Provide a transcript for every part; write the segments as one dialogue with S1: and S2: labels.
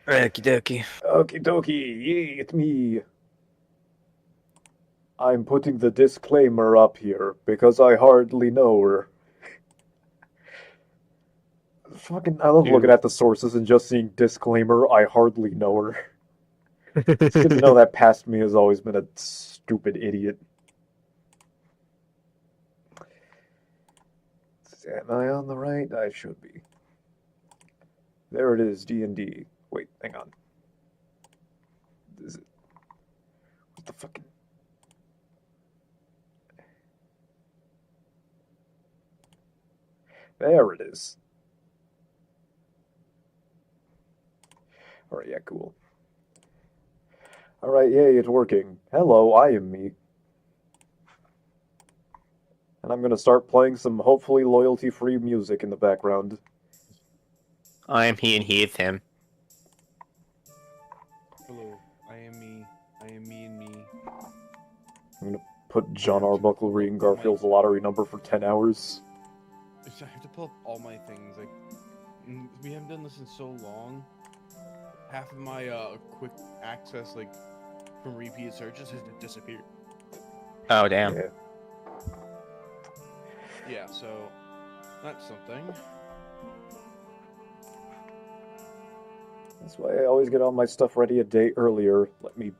S1: Okie dokie.
S2: Okie dokie, yay, it's me. I'm putting the disclaimer up here because I hardly know her. Fucking, I love looking
S1: Dude.
S2: at the sources and just seeing disclaimer, I hardly know her. It's good to know that past me has always been a stupid idiot. Am I on the right? I should be. There it is, DND. Wait, hang on. Is it... What the fucking... There it is. Alright, yeah, cool. Alright, yay, it's working. Hello, I am me. And I'm gonna start playing some hopefully loyalty-free music in the background.
S1: I am he and he is him.
S3: Hello, I am me. I am me and me.
S2: I'm gonna put John Arbuckle reading Garfield's lottery number for 10 hours.
S3: I have to pull up all my things. Like, we haven't done this in so long. Half of my quick access, like, from repeat searches has disappeared.
S1: Oh damn.
S2: Yeah.
S3: Yeah, so that's something.
S2: That's why I always get all my stuff ready a day earlier. Let me...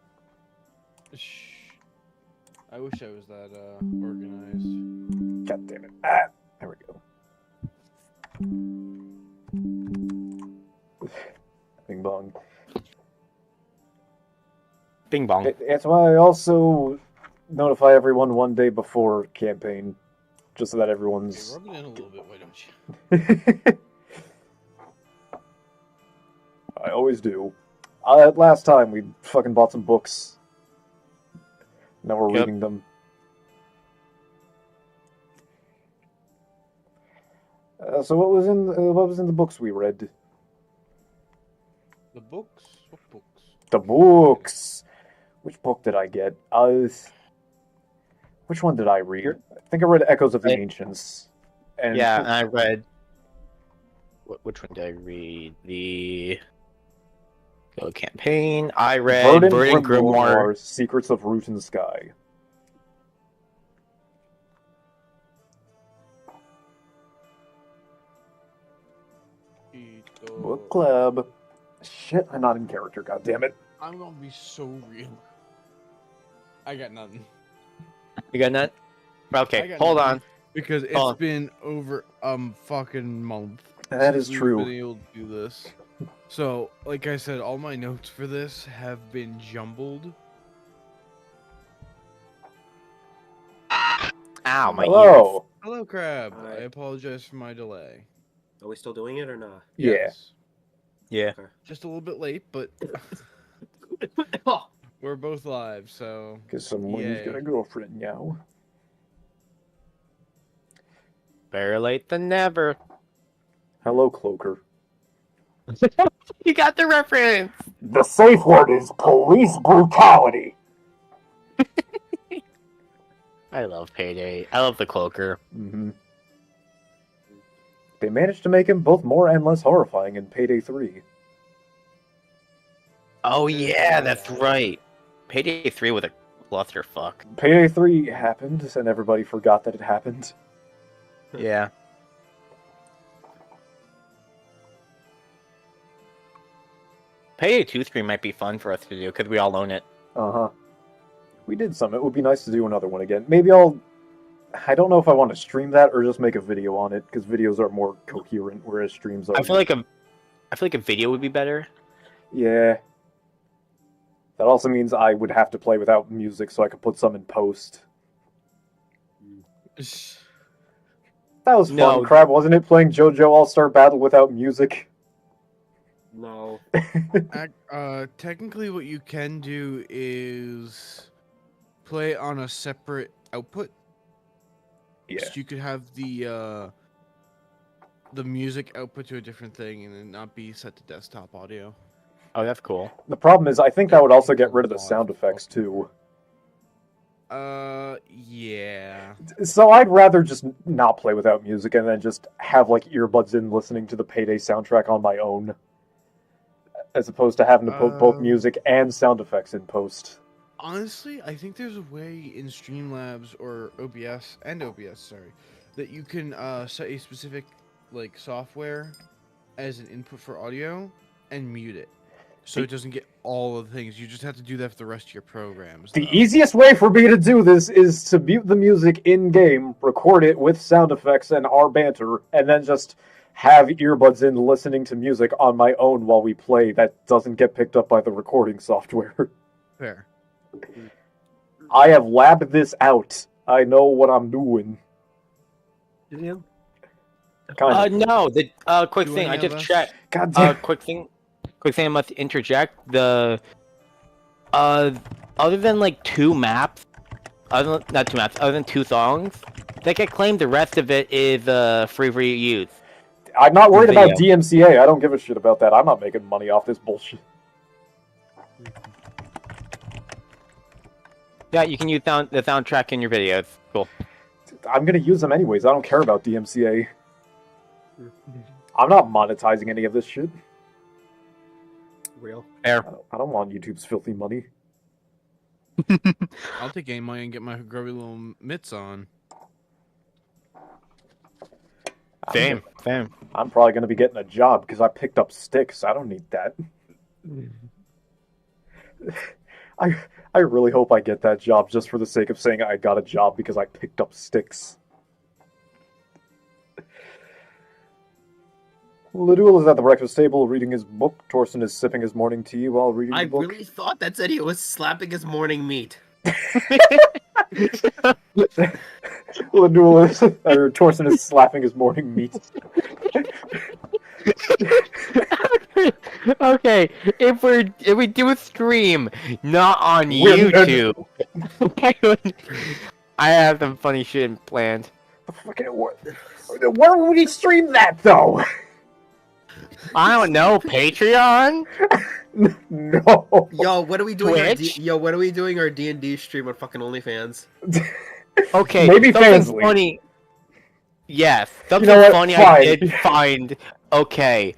S3: Shh. I wish I was that organized.
S2: God damn it. Ah! There we go. Bing bong.
S1: Bing bong.
S2: That's why I also notify everyone one day before campaign, just so that
S3: Hey,
S2: everyone's...
S3: rub it in a little bit, why don't you?
S2: I always do. Last time we fucking bought some books. Now we're reading them. So what was in the books we read?
S3: The books? What books?
S2: The books. Which book did I get? Which one did I read? I think I read Echoes of the Ancients. And
S1: Yeah, and I read. Which one did I read? The Go Campaign. I read Verdant Grimoire.
S2: Secrets of Root and Sky. Book club. Shit, I'm not in character, god damn it.
S3: I'm gonna be so real. I got nothing.
S1: You got that? Okay, hold
S3: nothing.
S1: on.
S3: Because it's been over fucking month.
S2: That is
S3: since
S2: true.
S3: We've been able to do this. So, like I said, all my notes for this have been jumbled.
S1: Ow, my
S2: Hello.
S1: ears.
S3: Hello, Crab.
S4: Hi.
S3: I apologize for my delay.
S4: Are we still doing it or not?
S3: Yes.
S1: Yeah.
S4: Okay.
S3: Just a little bit late, but we're both live, so.
S2: Because someone's
S3: Yay.
S2: got a girlfriend now.
S1: Better late than never.
S2: Hello, Cloaker.
S1: You got the reference.
S2: The safe word is police brutality.
S1: I love Payday. I love the Cloaker.
S2: Mm-hmm. They managed to make him both more and less horrifying in Payday 3.
S1: Oh yeah, that's right. Payday 3 with a clusterfuck.
S2: Payday 3 happened, and everybody forgot that it happened.
S1: Yeah. Payday 2-3 might be fun for us to do, because we all own it.
S2: Uh-huh. We did some. It would be nice to do another one again. Maybe I don't know if I want to stream that or just make a video on it, because videos are more coherent, whereas streams are...
S1: I feel like a video would be better.
S2: Yeah. That also means I would have to play without music so I could put some in post. That was fun,
S1: No.
S2: Crab, wasn't it? Playing JoJo All-Star Battle without music?
S4: No.
S3: Technically, what you can do is play on a separate output.
S2: Yeah.
S3: So you could have the music output to a different thing and then not be set to desktop audio.
S1: Oh, that's cool.
S2: The problem is, I think that would also get rid of the sound effects, too.
S3: Yeah.
S2: So I'd rather just not play without music and then just have, like, earbuds in listening to the Payday soundtrack on my own. as opposed to having to put both music and sound effects in post.
S3: Honestly, I think there's a way in Streamlabs or OBS that you can set a specific like software as an input for audio and mute it, so it doesn't get all of the things. You just have to do that for the rest of your programs.
S2: The easiest way for me to do this is to mute the music in-game, record it with sound effects and our banter, and then just have earbuds in listening to music on my own while we play that doesn't get picked up by the recording software.
S3: Fair.
S2: I have labbed this out. I know what I'm doing.
S4: Did you?
S2: Kind of.
S1: No, the quick
S3: Do
S1: thing, I
S3: any of
S1: just
S3: us-
S1: checked.
S2: God damn.
S1: Quick thing I must interject. The other than like other than two songs that get claimed, the rest of it is free for use.
S2: I'm not worried about
S1: Video.
S2: DMCA. I don't give a shit about that. I'm not making money off this bullshit.
S1: Yeah, you can use the soundtrack in your videos. Cool.
S2: I'm gonna use them anyways. I don't care about DMCA. I'm not monetizing any of this shit.
S4: Real.
S1: Fair.
S2: I don't want YouTube's filthy money.
S3: I'll take game money and get my grubby little mitts on.
S1: Same.
S2: I'm probably gonna be getting a job because I picked up sticks. I don't need that. I really hope I get that job just for the sake of saying I got a job because I picked up sticks. Ladul is at the breakfast table reading his book. Torsten is sipping his morning tea while reading
S5: I
S2: the book.
S5: really thought that said he was slapping his morning meat.
S2: Ladul is, or Torsten is slapping his morning meat.
S1: Okay, if we do a stream not on
S2: We're-
S1: YouTube, I have some funny shit planned.
S2: Where would he stream that though?
S1: I don't know, Patreon?
S2: No.
S5: Yo, what are we doing?
S1: Twitch?
S5: What are we doing our D&D stream on fucking OnlyFans?
S1: Okay,
S2: Maybe
S1: something
S2: Fansly.
S1: funny. Yes, something
S2: know what?
S1: funny I
S2: Fine.
S1: did find. Okay,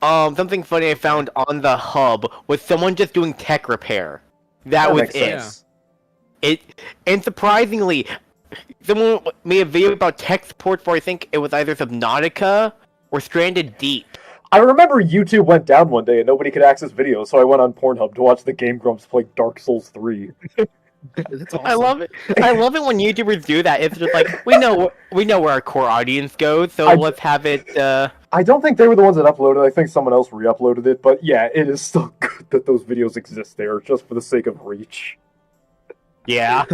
S1: something funny I found on the hub was someone just doing tech repair. That was
S2: makes
S1: it.
S2: sense.
S1: And surprisingly, someone made a video about tech support for I think it was either Subnautica or Stranded Deep.
S2: I remember YouTube went down one day and nobody could access videos, so I went on Pornhub to watch the Game Grumps play Dark Souls 3.
S5: That's awesome.
S1: I love it. I love it when YouTubers do that. It's just like we know where our core audience goes, so let's have it.
S2: I don't think they were the ones that uploaded it. I think someone else re-uploaded it, but yeah, it is still good that those videos exist there, just for the sake of reach.
S1: Yeah.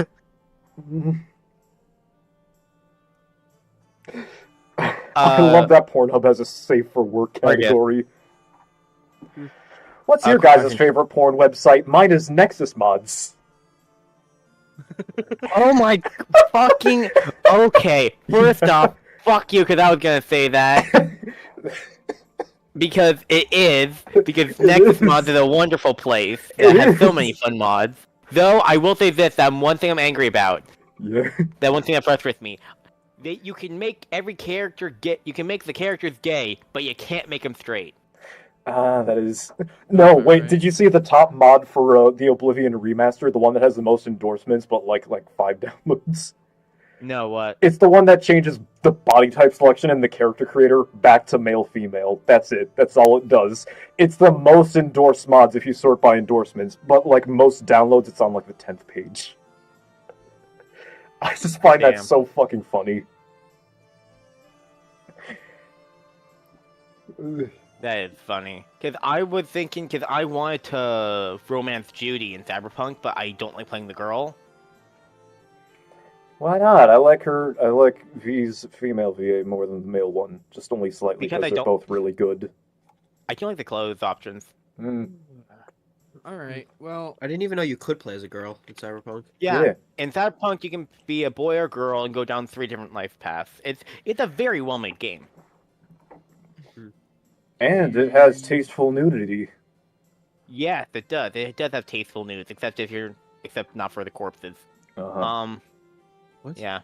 S2: I love that Pornhub has a safe for work category. What's your guys' favorite porn website? Mine is Nexus Mods.
S1: Oh my fucking. Okay. First off, fuck you, because I was gonna say that. Because Nexus Mods is a wonderful place that has so many fun mods. Though I will say this: that one thing I'm angry about.
S2: Yeah.
S1: That one thing that frustrates me. You can make every character gay. You can make the characters gay, but you can't make them straight.
S2: That is... No, wait,
S3: Right.
S2: did you see the top mod for the Oblivion Remaster? The one that has the most endorsements, but like 5 downloads?
S1: No, what?
S2: It's the one that changes the body type selection and the character creator back to male-female. That's it. That's all it does. It's the most endorsed mods if you sort by endorsements, but like most downloads, it's on like the 10th page. I just find that
S1: Damn.
S2: so fucking funny.
S1: That is funny. Because I was thinking, because I wanted to romance Judy in Cyberpunk, but I don't like playing the girl.
S2: Why not? I like V's female VA more than the male one. Just only slightly
S1: Because
S2: because
S1: I
S2: they're
S1: don't-
S2: both really good.
S1: I don't like the clothes options.
S3: All right. Well,
S5: I didn't even know you could play as a girl in Cyberpunk.
S1: Yeah. In Cyberpunk, you can be a boy or girl and go down 3 different life paths. It's a very well-made game.
S2: And it has tasteful nudity.
S1: Yes, it does. It does have tasteful nudes, except not for the corpses.
S2: Uh-huh.
S3: what?
S1: Yeah.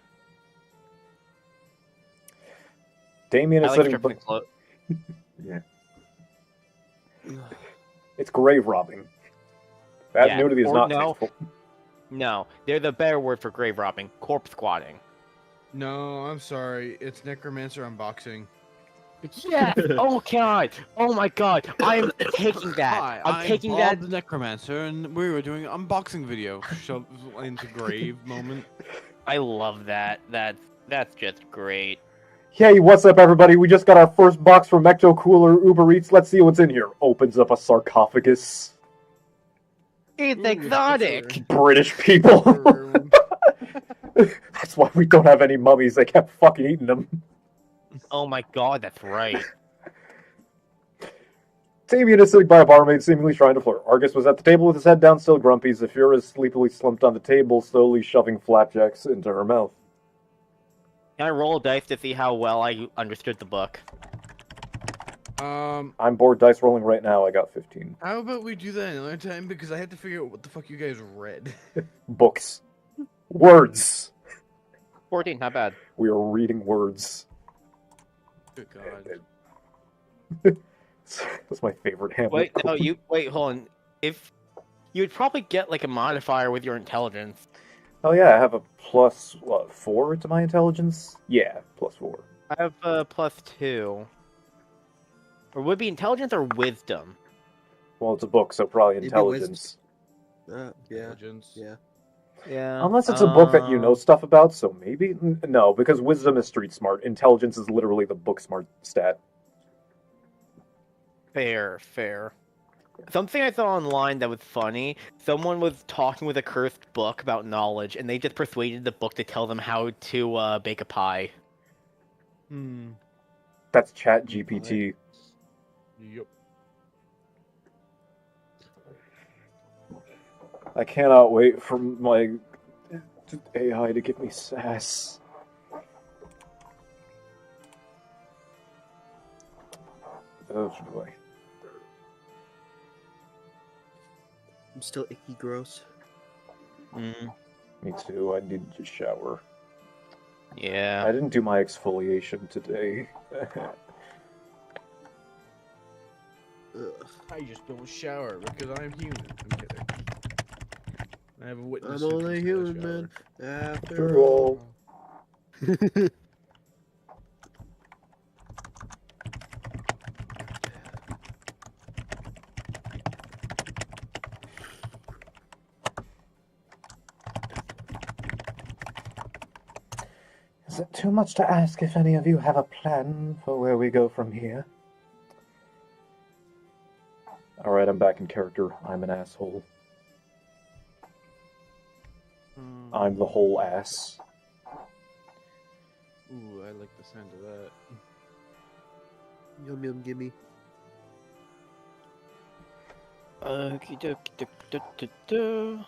S2: Damien
S1: I
S2: is
S1: like
S2: sitting...
S1: stripping clothes.
S2: Yeah. It's grave robbing. That
S1: Yeah,
S2: nudity is
S1: or
S2: not
S1: no.
S2: tasteful.
S1: No, there's a better word for grave robbing: corpse squatting.
S3: No, I'm sorry. It's necromancer unboxing.
S1: Yes! Oh god! Oh my god! I am taking that.
S3: Hi,
S1: I'm taking that.
S3: Bob the necromancer, and we were doing an unboxing video. Shove into grave moment.
S1: I love that. That's just great.
S2: Hey, what's up, everybody? We just got our first box from Ecto Cooler Uber Eats. Let's see what's in here. Opens up a sarcophagus.
S1: It's
S3: Ooh,
S1: exotic.
S2: British people.
S3: for-
S2: That's why we don't have any mummies. They kept fucking eating them.
S1: Oh my god, that's right.
S2: Damien is sitting by a barmaid, seemingly trying to flirt. Argus was at the table with his head down, still grumpy. Zafira is sleepily slumped on the table, slowly shoving flapjacks into her mouth.
S1: Can I roll a dice to see how well I understood the book?
S2: I'm bored dice rolling right now. I got 15.
S3: How about we do that another time? Because I have to figure out what the fuck you guys read.
S2: Books. Words.
S1: 14, not bad.
S2: We are reading words.
S3: Good god.
S2: That's my favorite Hamlet.
S1: Wait, no,
S2: quote.
S1: wait, hold on. If you would probably get like a modifier with your intelligence.
S2: Oh yeah, I have a plus, what, 4 to my intelligence? Yeah, plus 4.
S1: I have a +2. Or would it be intelligence or wisdom?
S2: Well, it's a book, so probably
S5: It'd be
S2: intelligence.
S5: Yeah.
S3: Intelligence.
S5: Yeah.
S1: Yeah.
S2: Unless it's a book that you know stuff about, so maybe? No, because wisdom is street smart. Intelligence is literally the book smart stat.
S1: Fair, fair. Something I saw online that was funny, someone was talking with a cursed book about knowledge, and they just persuaded the book to tell them how to bake a pie.
S2: That's Chat GPT.
S3: Yep.
S2: I cannot wait for my AI to give me sass. Oh boy.
S5: I'm still icky gross.
S2: Me too, I need to shower.
S1: Yeah.
S2: I didn't do my exfoliation today.
S5: Ugh.
S3: I just don't shower because I'm human. I'm kidding. I have a witness.
S5: I'm
S3: who
S5: only
S3: can
S5: human,
S3: still
S5: man.
S3: shower.
S5: After all.
S2: Is it too much to ask if any of you have a plan for where we go from here? Alright, I'm back in character. I'm an asshole. I'm the whole ass.
S3: Ooh, I like the sound of that.
S5: Yum yum gimme.
S1: Okie dokie.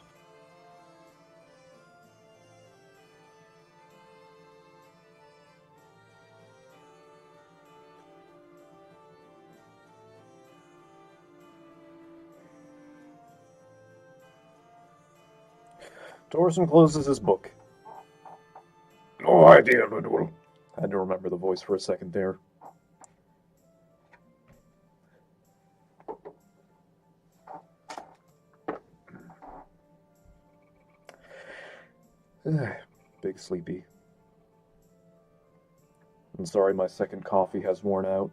S2: Dorson closes his book. No idea, Ludwig. I had to remember the voice for a second there. Big sleepy. I'm sorry my second coffee has worn out.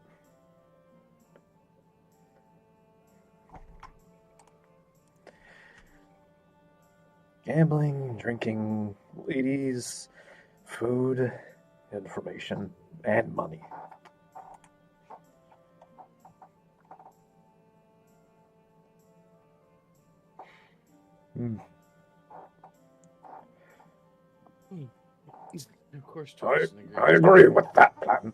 S2: Gambling, drinking, ladies, food, information, and money.
S3: Of course,
S2: I
S3: Torsten agrees.
S2: agree with that plan.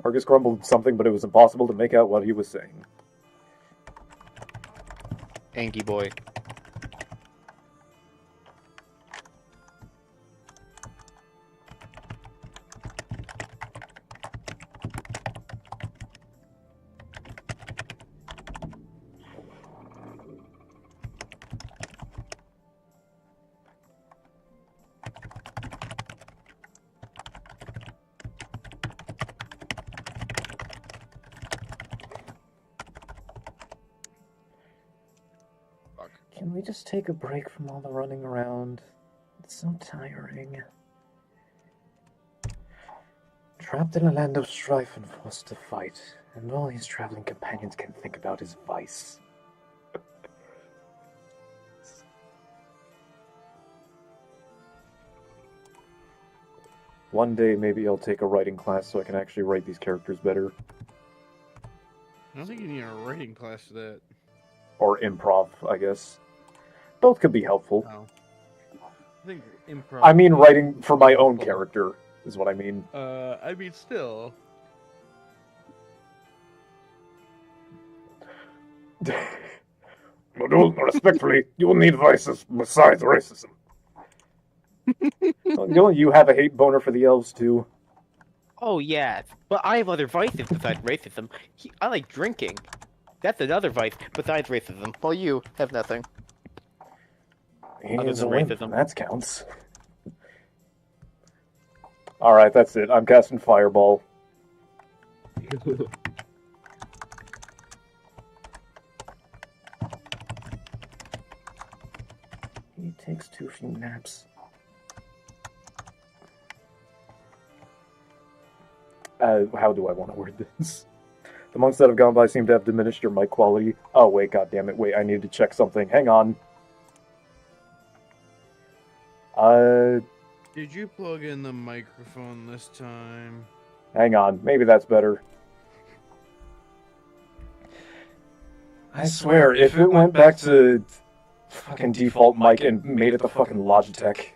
S2: Argus grumbled something, but it was impossible to make out what he was saying.
S1: Anky boy.
S2: Can we just take a break from all the running around? It's so tiring. Trapped in a land of strife and forced to fight, and all his traveling companions can think about is vice. One day, maybe I'll take a writing class so I can actually write these characters better.
S3: I don't think you need a writing class for that.
S2: Or improv, I guess. Both could be helpful.
S3: Oh. I think improv.
S2: I mean, writing for my own character is what I mean.
S3: I mean, still.
S2: Respectfully, you will need vices besides racism. Don't you have a hate boner for the elves, too?
S1: Oh, yeah, but I have other vices besides racism. I like drinking. That's another vice besides racism. Well, you have nothing.
S2: He
S1: Other
S2: is a
S1: than
S2: wimp,
S1: racism.
S2: that counts. Alright, that's it. I'm casting Fireball. He takes too few naps. How do I want to word this? The months that have gone by seem to have diminished your mic quality. Oh, wait, goddammit. Wait, I need to check something. Hang on.
S3: Did you plug in the microphone this time?
S2: Hang on. Maybe that's better. I swear, if it went back to fucking default mic and made it the fucking Logitech.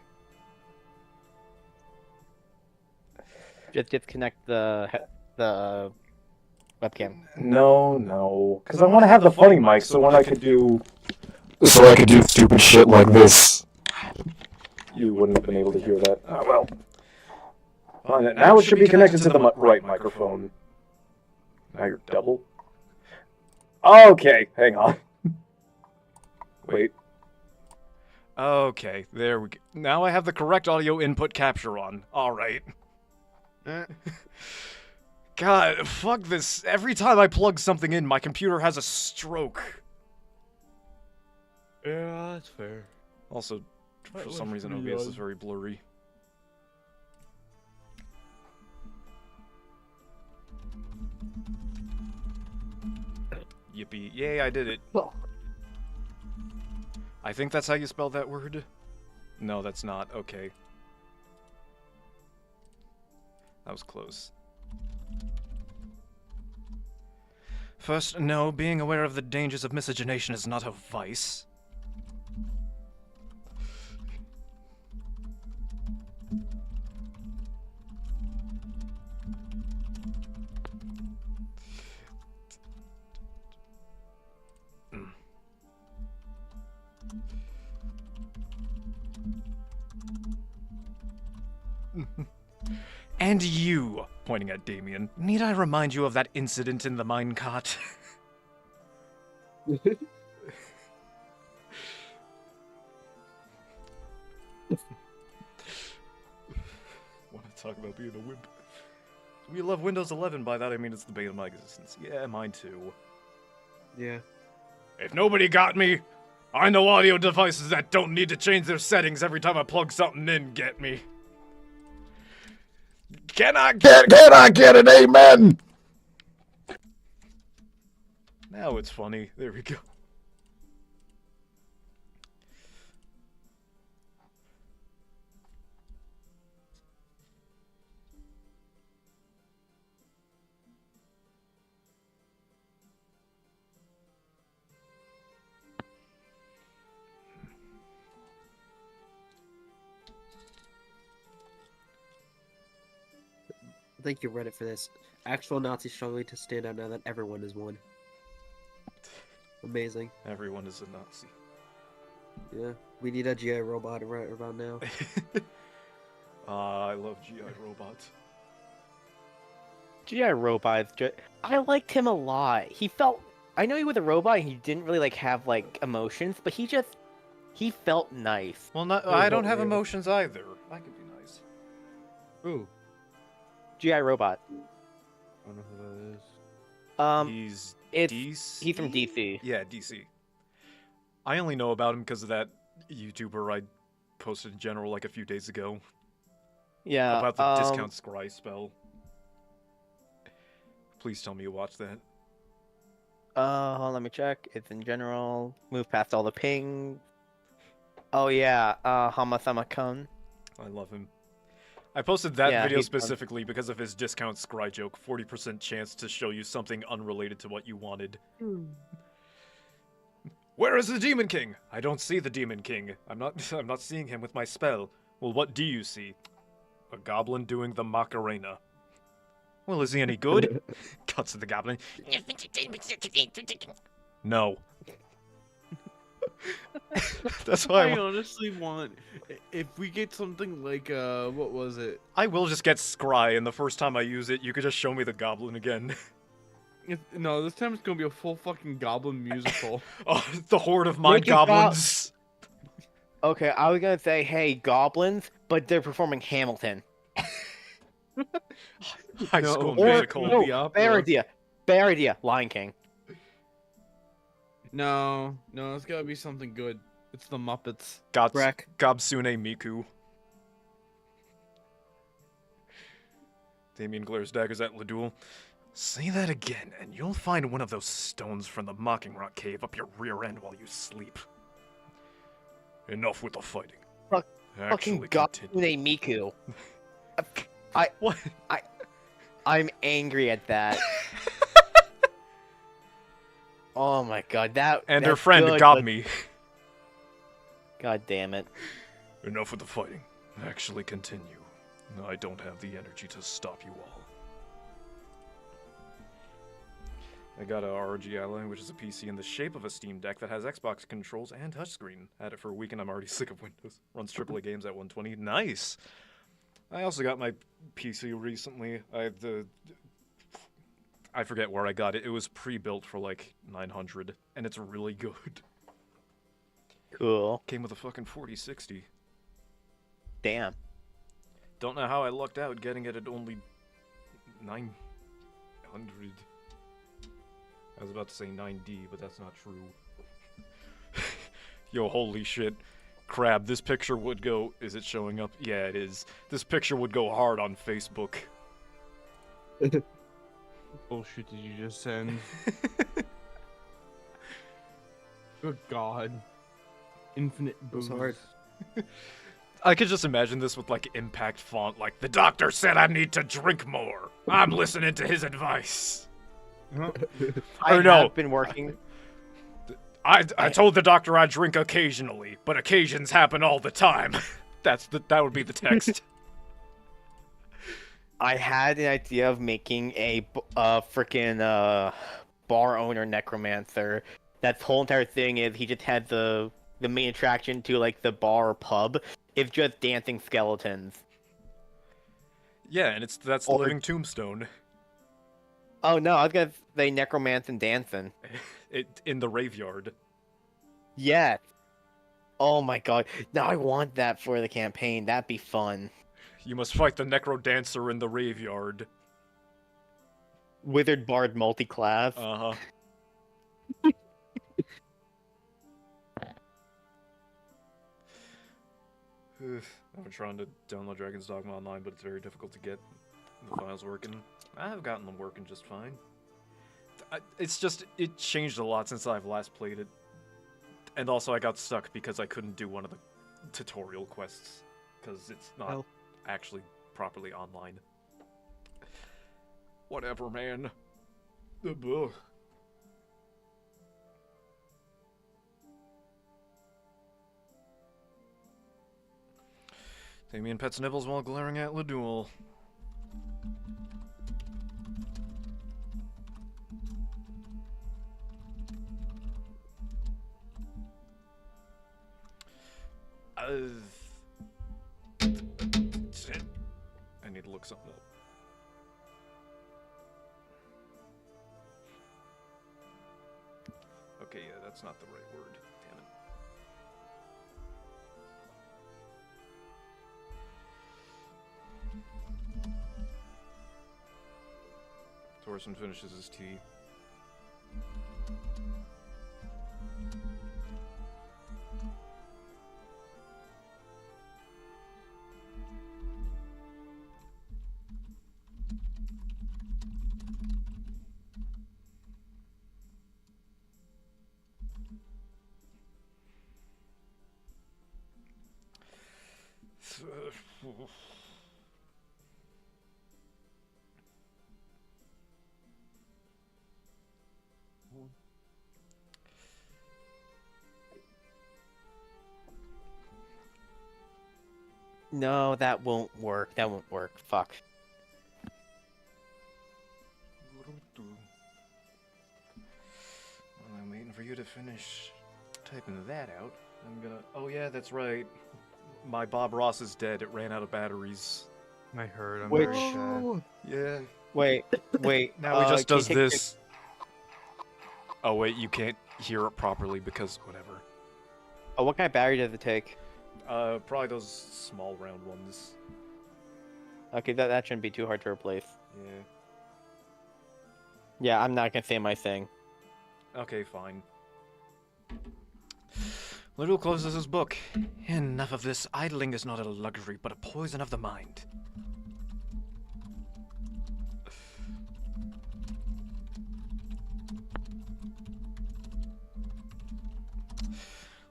S1: Just disconnect the webcam.
S2: No. Because I want to have the funny mic so when I could do... So I could do stupid shit like this. You wouldn't have been able to hear that. Oh, well. Fine, now it should be connected to the right microphone. Now you're double. Okay, hang on. Wait.
S6: Okay, there we go. Now I have the correct audio input capture on. Alright. God, fuck this. Every time I plug something in, my computer has a stroke.
S3: Yeah, that's fair.
S6: Also, for
S3: That
S6: some
S3: was
S6: reason,
S3: pretty
S6: OBS
S3: odd.
S6: is very blurry. Yippee. Yay, I did it.
S1: Well.
S6: I think that's how you spell that word. No, that's not. Okay. That was close. First, no, being aware of the dangers of miscegenation is not a vice. And you, pointing at Damien, need I remind you of that incident in the minecart? Want to talk about being a wimp? We love Windows 11, by that I mean it's the bane of my existence. Yeah, mine too.
S5: Yeah.
S6: If nobody got me, I know audio devices that don't need to change their settings every time I plug something in, get me? Can I get an amen? Now it's funny. There we go.
S5: Thank you, Reddit, for this. Actual Nazis struggling to stand out now that everyone is one. Amazing.
S6: Everyone is a Nazi.
S5: Yeah. We need a GI robot right about now.
S6: I love GI robots.
S1: GI Robot, I liked him a lot. He felt, I know he was a robot and he didn't really like have like emotions, but he felt nice.
S6: Well, I don't have emotions either. I could be nice.
S3: Ooh,
S1: GI Robot.
S3: I don't know who that is.
S6: He's
S1: it's
S6: DC?
S1: he's from DC.
S6: Yeah, DC. I only know about him because of that YouTuber I posted in general like a few days ago
S1: Yeah.
S6: about the discount scry spell. Please tell me you watched that.
S1: Hold on, let me check. It's in general. Move past all the ping. Oh yeah. Hamasama-kun.
S6: I love him. I posted that
S1: Yeah,
S6: video
S1: he's fun.
S6: specifically because of his discount scry joke. 40% chance to show you something unrelated to what you wanted. Where is the Demon King? I don't see the Demon King. I'm not seeing him with my spell. Well, what do you see? A goblin doing the Macarena. Well, is he any good? Cuts to the goblin. No. That's why
S3: I honestly want, if we get something like, what was it?
S6: I will just get scry, and the first time I use it, you could just show me the goblin again.
S3: No, this time it's gonna be a full fucking goblin musical.
S6: Oh, the horde of mind
S1: Make it
S6: goblins.
S1: Okay, I was gonna say, hey, goblins, but they're performing Hamilton.
S6: High
S3: No,
S6: School
S3: or-
S6: Musical.
S3: no.
S1: No,
S3: The opera.
S1: bad idea, Lion King.
S3: No, it's gotta be something good. It's the Muppets.
S6: Gobsune Miku. Damien glares daggers at Ladul. Say that again, and you'll find one of those stones from the Mocking Rock Cave up your rear end while you sleep. Enough with the fighting.
S1: Fuck-
S6: Actually,
S1: Fucking
S6: continue.
S1: Gobsune Miku.
S6: What?
S1: I'm angry at that. Oh my god,
S6: And her
S1: that's
S6: friend
S1: good,
S6: got
S1: but-
S6: me.
S1: God damn it.
S6: Enough with the fighting. Actually, continue. I don't have the energy to stop you all. I got a ROG Ally, which is a PC in the shape of a Steam Deck that has Xbox controls and touchscreen. Had it for a week and I'm already sick of Windows. Runs AAA games at 120. Nice! I also got my PC recently. I forget where I got it. It was pre-built for like 900, and it's really good.
S1: Cool.
S6: Came with a fucking 4060.
S1: Damn.
S6: Don't know how I lucked out getting it at only 900. I was about to say 9D, but that's not true. Yo, holy shit. Crab, this picture would go... Is it showing up? Yeah, it is. This picture would go hard on Facebook.
S3: Bullshit did you just send? Good god. Infinite booze.
S5: was hard.
S6: I could just imagine this with, like, impact font, like, the doctor said I need to drink more. I'm listening to his advice.
S1: I
S6: Or no.
S1: have been working.
S6: I told the doctor I drink occasionally, but occasions happen all the time. That would be the text.
S1: I had an idea of making a freaking bar owner necromancer. That's whole entire thing is he just had the main attraction to like the bar or pub. It's just dancing skeletons.
S6: Yeah, and that's the
S1: Or-
S6: living tombstone.
S1: Oh no, I was gonna say necromancing dancing.
S6: In the raveyard.
S1: Yes. Oh my god. Now I want that for the campaign. That'd be fun.
S6: You must fight the necro dancer in the raveyard.
S1: Wizard Bard multi-class.
S6: Uh-huh. I've been trying to download Dragon's Dogma Online, but it's very difficult to get the files working. I've gotten them working just fine. It's just, it changed a lot since I've last played it. And also I got stuck because I couldn't do one of the tutorial quests. Because it's not actually properly online. Whatever, man. Ugh. Damien pets nibbles while glaring at Ladul. Shit. I need to look something up. Okay, yeah, that's not the right word. Damn it. Thorson finishes his tea.
S1: No, that won't work. That won't work. Fuck.
S6: Well, I'm waiting for you to finish typing that out. I'm gonna. Oh yeah, that's right. My Bob Ross is dead. It ran out of batteries.
S3: I heard. I'm
S1: Which-
S3: very sad.
S6: Yeah.
S1: Wait.
S6: Now he just
S1: can you
S6: does
S1: take
S6: this. Oh wait, you can't hear it properly because whatever.
S1: Oh, what kind of battery does it take?
S6: Probably those small round ones.
S1: Okay, that shouldn't be too hard to replace.
S6: Yeah.
S1: Yeah, I'm not gonna say my thing.
S6: Okay, fine. Little closes his book. Enough of this. Idling is not a luxury, but a poison of the mind.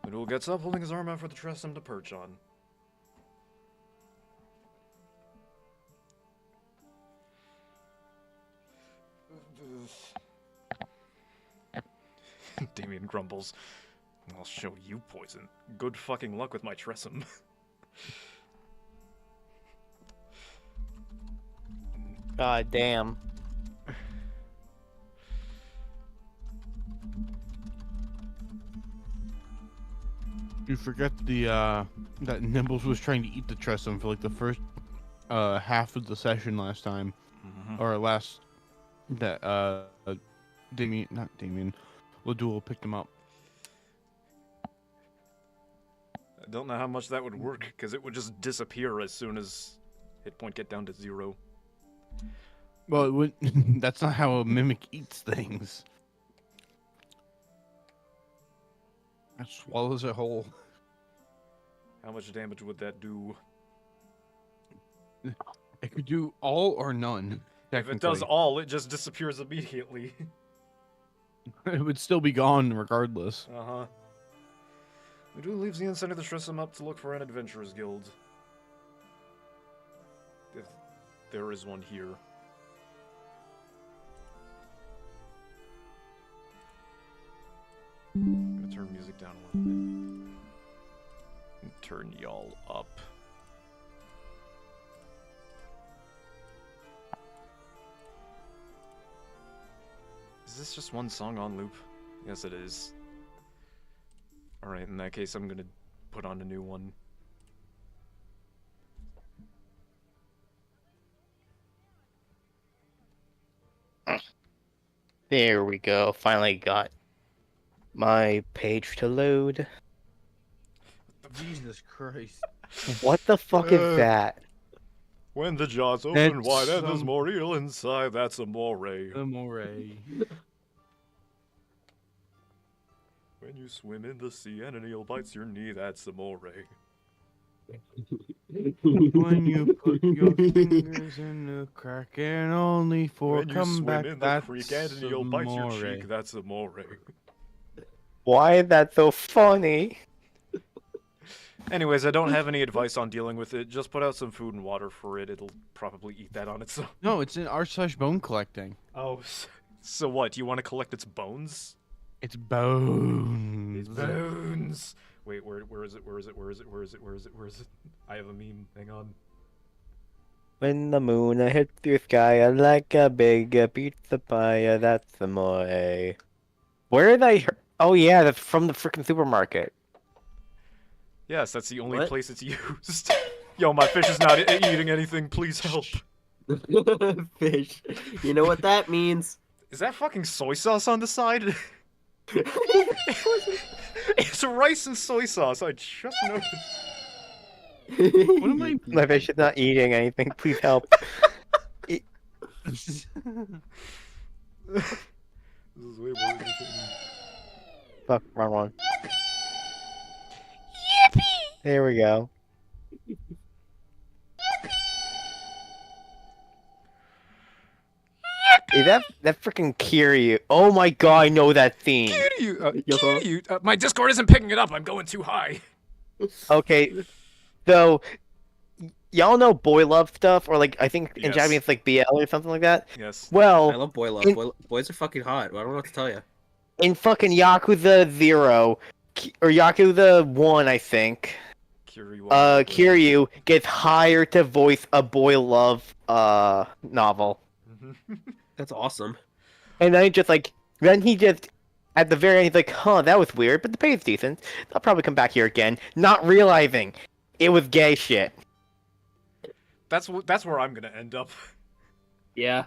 S6: Little gets up, holding his arm out for the Tressum to perch on. Damien grumbles. I'll show you poison. Good fucking luck with my Tressum.
S1: God damn.
S3: You forget the that Nimbles was trying to eat the Tressum for like the first half of the session last time, or last that Damien, Ladul picked him up.
S6: I don't know how much that would work, because it would just disappear as soon as hit point get down to 0.
S3: Well, it would, that's not how a mimic eats things. It swallows it whole.
S6: How much damage would that do?
S3: It could do all or none.
S6: If it does all, it just disappears immediately.
S3: It would still be gone regardless.
S6: Uh-huh. Udu leaves the inside of the Tressum up to look for an adventurer's guild. If there is one here. I'm gonna turn music down a little bit. And turn y'all up. Is this just one song on loop? Yes, it is. Alright, in that case, I'm gonna put on a new one.
S1: There we go. Finally got my page to load.
S3: Jesus Christ.
S1: What the fuck is that?
S6: When the jaws open
S3: That's
S6: wide and there's
S3: some-
S6: more eel inside, that's a moray.
S3: The moray.
S6: When you swim in the sea and an eel bites your knee, that's a moray.
S3: When you put your fingers in the crack and only for
S6: When you
S3: come
S6: swim
S3: back,
S6: in the
S3: that's
S6: creek and an eel bites your
S3: moray.
S6: cheek, that's a moray.
S1: Why is that so funny?
S6: Anyways, I don't have any advice on dealing with it. Just put out some food and water for it. It'll probably eat that on its own.
S3: No, it's in r/bone collecting.
S6: Oh, so what? Do you want to collect its bones?
S3: It's bones.
S6: Bones. Wait, where is it? Where is it? Where is it? Where is it? Where is it? Where is it? I have a meme. Hang on.
S1: When the moon hits the sky like a big pizza pie, that's the moray. Where did I hear? Oh yeah, that's from the freaking supermarket.
S6: Yes, that's the only
S5: What?
S6: place it's used. Yo, my fish is not eating anything. Please help.
S5: Fish. You know what that means?
S6: Is that fucking soy sauce on the side? It's rice and soy sauce. I just noticed.
S3: What am I?
S1: My fish is not eating anything. Please help.
S6: This is way more irritating.
S1: Fuck, wrong one. There we go. Is that freaking Kiryu? Oh my god, I know that theme.
S6: My Discord isn't picking it up. I'm going too high.
S1: Okay, so y'all know boy love stuff, or like I think in
S6: Yes.
S1: Japanese it's like BL or something like that.
S6: Yes.
S5: I
S1: Well,
S5: love boy love.
S1: in-
S5: Boys are fucking hot. I don't know what to tell you.
S1: in fucking Yakuza 0 or Yakuza 1, I think, Kiryu gets hired to voice a boy love novel.
S5: That's awesome.
S1: And then he just at the very end he's like, huh, that was weird, but the pay's decent. I'll probably come back here again, not realizing it was gay shit.
S6: That's where I'm gonna end up.
S5: Yeah.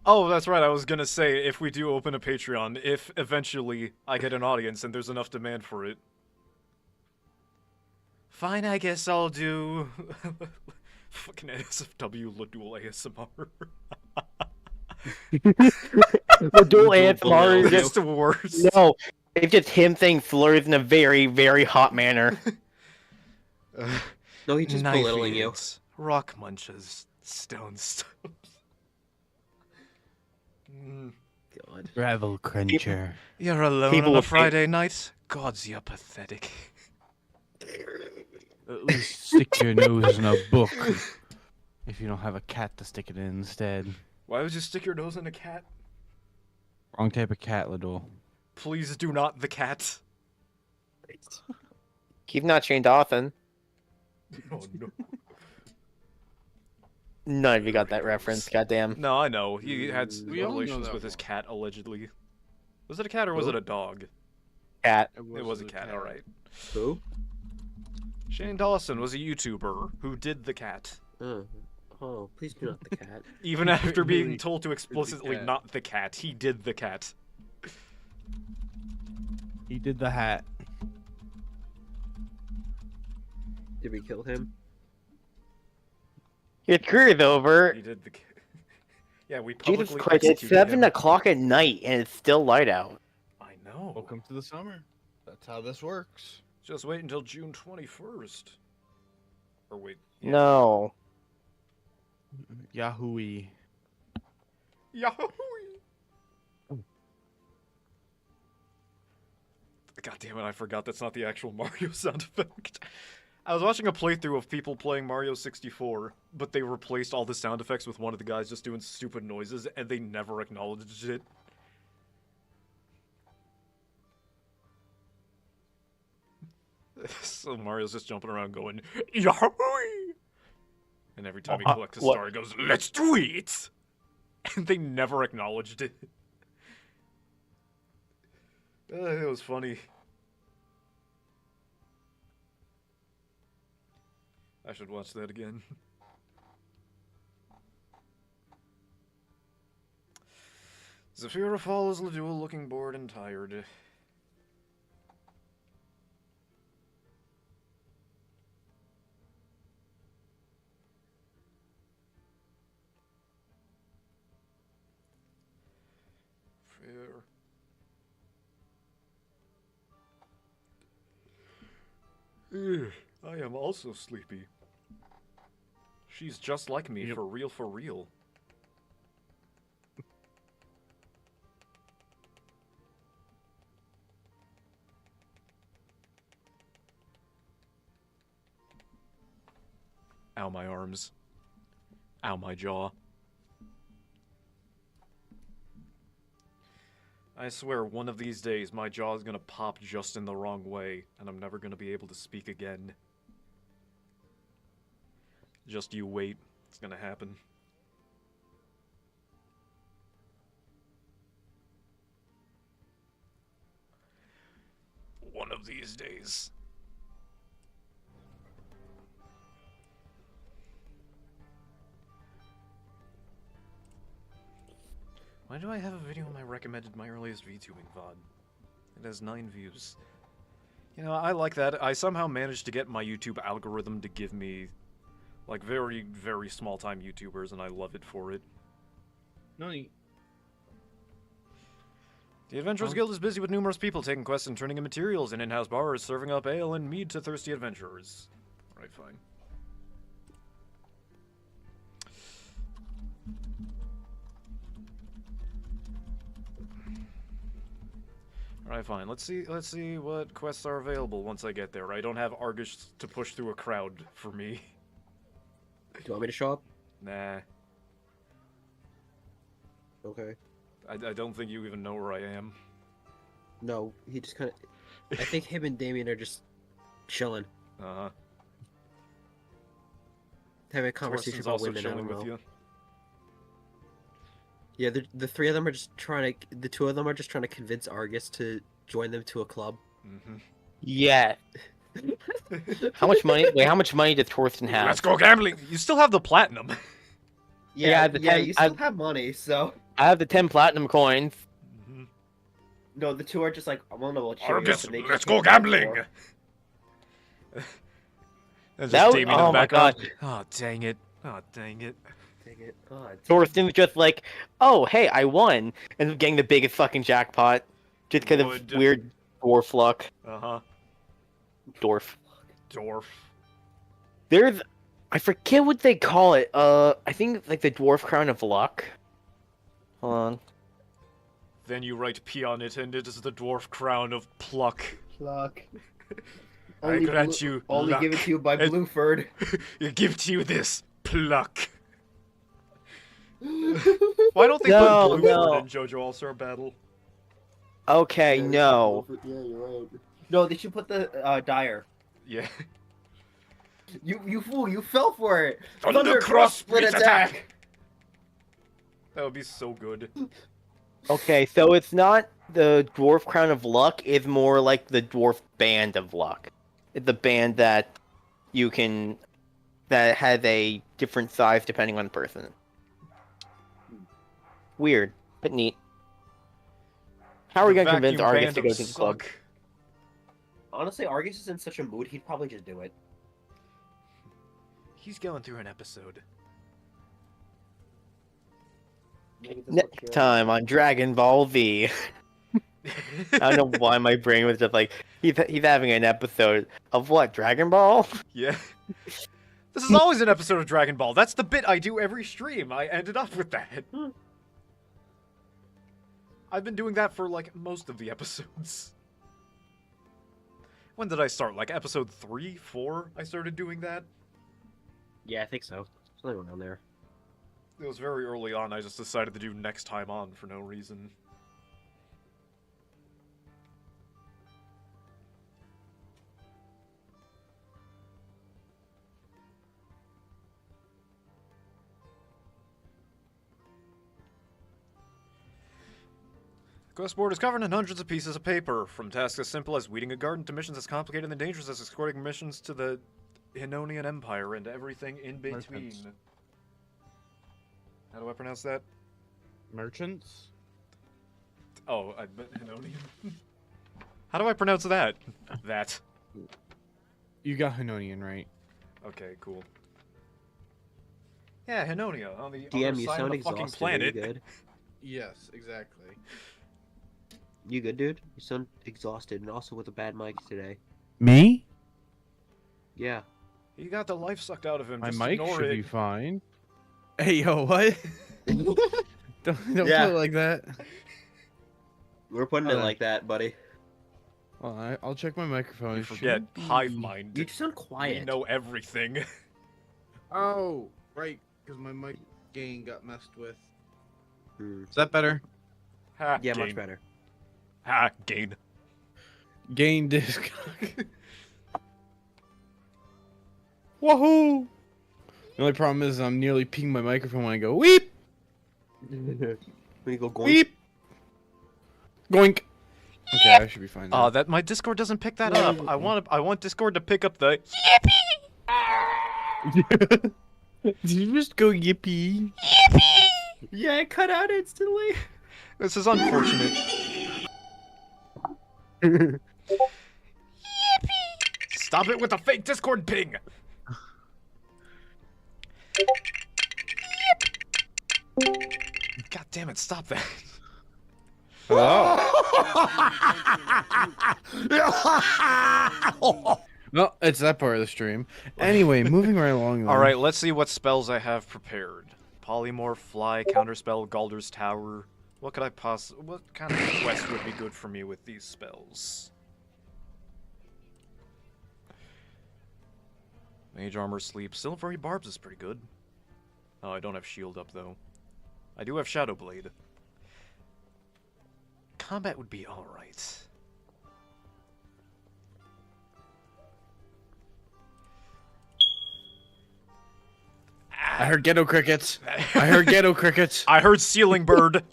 S6: Oh, that's right. I was gonna say, if we do open a Patreon, if eventually I get an audience and there's enough demand for it, fine, I guess I'll do fucking ASFW Ladul ASMR.
S1: The dual ASMR is
S6: It's
S1: just
S6: the worst.
S1: no. It's just him saying slurs in a very, very hot manner.
S5: No, he's just
S6: Knife
S5: belittling you.
S6: eats, rock munches, stone stumps.
S5: God.
S3: Gravel cruncher.
S6: You're alone
S1: People
S6: on
S1: will
S6: a
S1: say-
S6: Friday night? Gods, you're pathetic.
S3: At least stick your nose in a book. If you don't have a cat to stick it in instead.
S6: Why would you stick your nose in a cat?
S3: Wrong type of cat, Ladul.
S6: Please do not the cat.
S1: He's not Shane Dawson.
S6: Oh no.
S1: None of you got that reference. Goddamn.
S6: No, I know. He had
S3: We all know
S6: relations
S3: that
S6: with his
S3: one.
S6: cat, allegedly. Was it a cat or was
S5: Who?
S6: it a dog?
S1: Cat.
S6: It was a cat, alright.
S5: Who?
S6: Shane Dawson was a YouTuber who did the cat.
S5: Oh, please do not the cat.
S6: Even after being
S3: Really?
S6: told to explicitly
S3: cat.
S6: not the cat, he did the cat.
S3: He did the hat.
S5: Did we kill him?
S1: His career is over.
S6: He did the cat. Yeah, we
S1: Jesus
S6: publicly
S1: Christ, it's
S6: executed
S1: 7
S6: him.
S1: o'clock at night and it's still light out.
S6: I know.
S3: Welcome to the summer. That's how this works.
S6: Just wait until June 21st. Or wait.
S1: No.
S3: Yahooey.
S6: Yahoo! God damn it, I forgot that's not the actual Mario sound effect. I was watching a playthrough of people playing Mario 64, but they replaced all the sound effects with one of the guys just doing stupid noises, and they never acknowledged it. So Mario's just jumping around going, Yahoo! And every time he collects a
S1: what?
S6: star, he goes, let's do it! And they never acknowledged it. It was funny. I should watch that again. Zafira follows Ladul looking bored and tired. Fair. I am also sleepy. She's just like me,
S3: Yep.
S6: for real, for real. Ow, my arms. Ow, my jaw. I swear, one of these days, my jaw is gonna pop just in the wrong way, and I'm never gonna be able to speak again. Just you wait. It's gonna happen. One of these days. Why do I have a video on my recommended my earliest VTubing VOD? It has 9 views. You know, I like that. I somehow managed to get my YouTube algorithm to give me, like, very, very small-time YouTubers, and I love it for it.
S3: No,
S6: The Adventurers Guild is busy with numerous people taking quests and turning in materials, and in-house bars serving up ale and mead to thirsty adventurers. Alright, fine. Alright, fine. Let's see what quests are available once I get there. I don't have Argus to push through a crowd for me.
S5: you want me to show up?
S6: Nah,
S5: Okay.
S6: I don't think you even know where I am.
S5: No, he just kind of. I think him and Damien are just chilling,
S6: Uh-huh.
S5: having a conversation
S6: Torsten's
S5: about
S6: also
S5: women. I
S6: chilling
S5: don't
S6: with
S5: know.
S6: you.
S5: Yeah, the three of them are just trying to. The two of them are just trying to convince Argus to join them to a club.
S6: Mm-hmm.
S1: Yeah. How much money? Wait, how much money does Torsten have?
S6: Let's go gambling! You still have the platinum.
S1: Yeah, the 10
S5: you still have money, so.
S1: I have the 10 platinum coins.
S6: Mm-hmm.
S5: No, the two are just like, I want to cheer you up,
S6: Argus,
S5: and they just
S6: let's
S5: pick
S6: go
S5: the top
S6: gambling!
S5: four.
S6: That's
S1: That
S6: just
S1: was-
S6: Damien in
S1: oh
S6: the
S1: my
S6: background.
S1: God.
S6: Oh, dang it. Oh, dang it.
S5: Dang it. Oh,
S1: Torsten's just like, oh, hey, I won. And getting the biggest fucking jackpot. Just because of
S6: Would.
S1: weird dwarf luck.
S6: Uh-huh.
S1: Dwarf.
S6: Dwarf.
S1: There's... I forget what they call it. I think it's like the dwarf crown of luck. Hold on.
S6: Then you write P on it, and it is the dwarf crown of pluck.
S5: Pluck.
S6: I grant you
S5: Only
S6: luck.
S5: given to you by
S6: And-
S5: Blueford.
S6: You give to you this pluck. Why don't they
S1: No,
S6: put Blueford
S1: no.
S6: in JoJo All-Star Battle?
S1: Okay, no.
S5: Yeah, you're right. No, they should put the Dyer.
S6: Yeah.
S5: You fool! You fell for it.
S6: Thundercross
S5: split
S6: split
S5: attack.
S6: That would be so good.
S1: Okay, so it's not the dwarf crown of luck, it's more like the dwarf band of luck. It's the band that you can... that has a different size depending on the person. Weird, but neat. How are we
S6: The
S1: gonna convince
S6: vacuum
S1: Argus to
S6: band
S1: go
S6: of
S1: to the club?
S6: suck.
S5: Honestly, Argus is in such a mood, he'd probably just do it.
S6: He's going through an episode.
S1: Next time on Dragon Ball Z. I don't know why my brain was just like, he's having an episode of what, Dragon Ball?
S6: Yeah. This is always an episode of Dragon Ball. That's the bit I do every stream. I ended up with that. I've been doing that for, like, most of the episodes. When did I start? Like, episode 3, 4? I started doing that?
S5: Yeah, I think so. Something around there.
S6: It was very early on. I just decided to do next time on for no reason. Quest board is covered in hundreds of pieces of paper, from tasks as simple as weeding a garden to missions as complicated and dangerous as escorting missions to the Hinonian Empire and everything in between.
S3: Merchants.
S6: How do I pronounce that?
S3: Merchants?
S6: Oh, I meant Hinonian. How do I pronounce that? That.
S3: You got Hanonian right.
S6: Okay, cool. Yeah, Hinonia, on the
S5: DM,
S6: other
S5: you
S6: side
S5: sound
S6: of the fucking
S5: exhausted.
S6: planet.
S5: Are you good?
S3: Yes, exactly.
S5: You good, dude? You sound exhausted and also with a bad mic today.
S3: Me?
S5: Yeah.
S6: He got the life sucked out of him.
S3: My
S6: Just
S3: mic
S6: ignore
S3: should
S6: it.
S3: be fine. Hey, yo, what? don't
S5: Yeah.
S3: put it like that.
S5: We're putting it
S3: Alright.
S5: like that, buddy.
S3: Well, I'll check my microphone.
S6: You
S3: It
S6: forget,
S3: should be-
S6: hive mind.
S5: You just sound
S6: We
S5: quiet.
S6: know everything.
S3: Oh, right, because my mic gain got messed with.
S5: Hmm.
S3: Is that better?
S6: Ha,
S5: Yeah,
S6: gain.
S5: much better.
S6: Ha, gain.
S3: Gain disc. Woohoo! The only problem is I'm nearly peeing my microphone when I go weep,
S5: When you go going.
S3: weep, goink. Okay, I should be fine. now.
S6: That my Discord doesn't pick that up. I want Discord to pick up the
S3: Did you just go yippee?
S5: Yeah, it cut out instantly.
S6: This is unfortunate. Stop it with the fake Discord ping! God damn it, stop that.
S3: No, it's that part of the stream. Anyway, moving right along. then.
S6: Alright, let's see what spells I have prepared. Polymorph, Fly, Counterspell, Galder's Tower. What could I what kind of quest would be good for me with these spells? Mage armor, sleep. Silvery barbs is pretty good. Oh, I don't have shield up though. I do have shadow blade. Combat would be all right.
S3: I heard ghetto crickets. I heard ghetto crickets.
S6: I heard ceiling bird.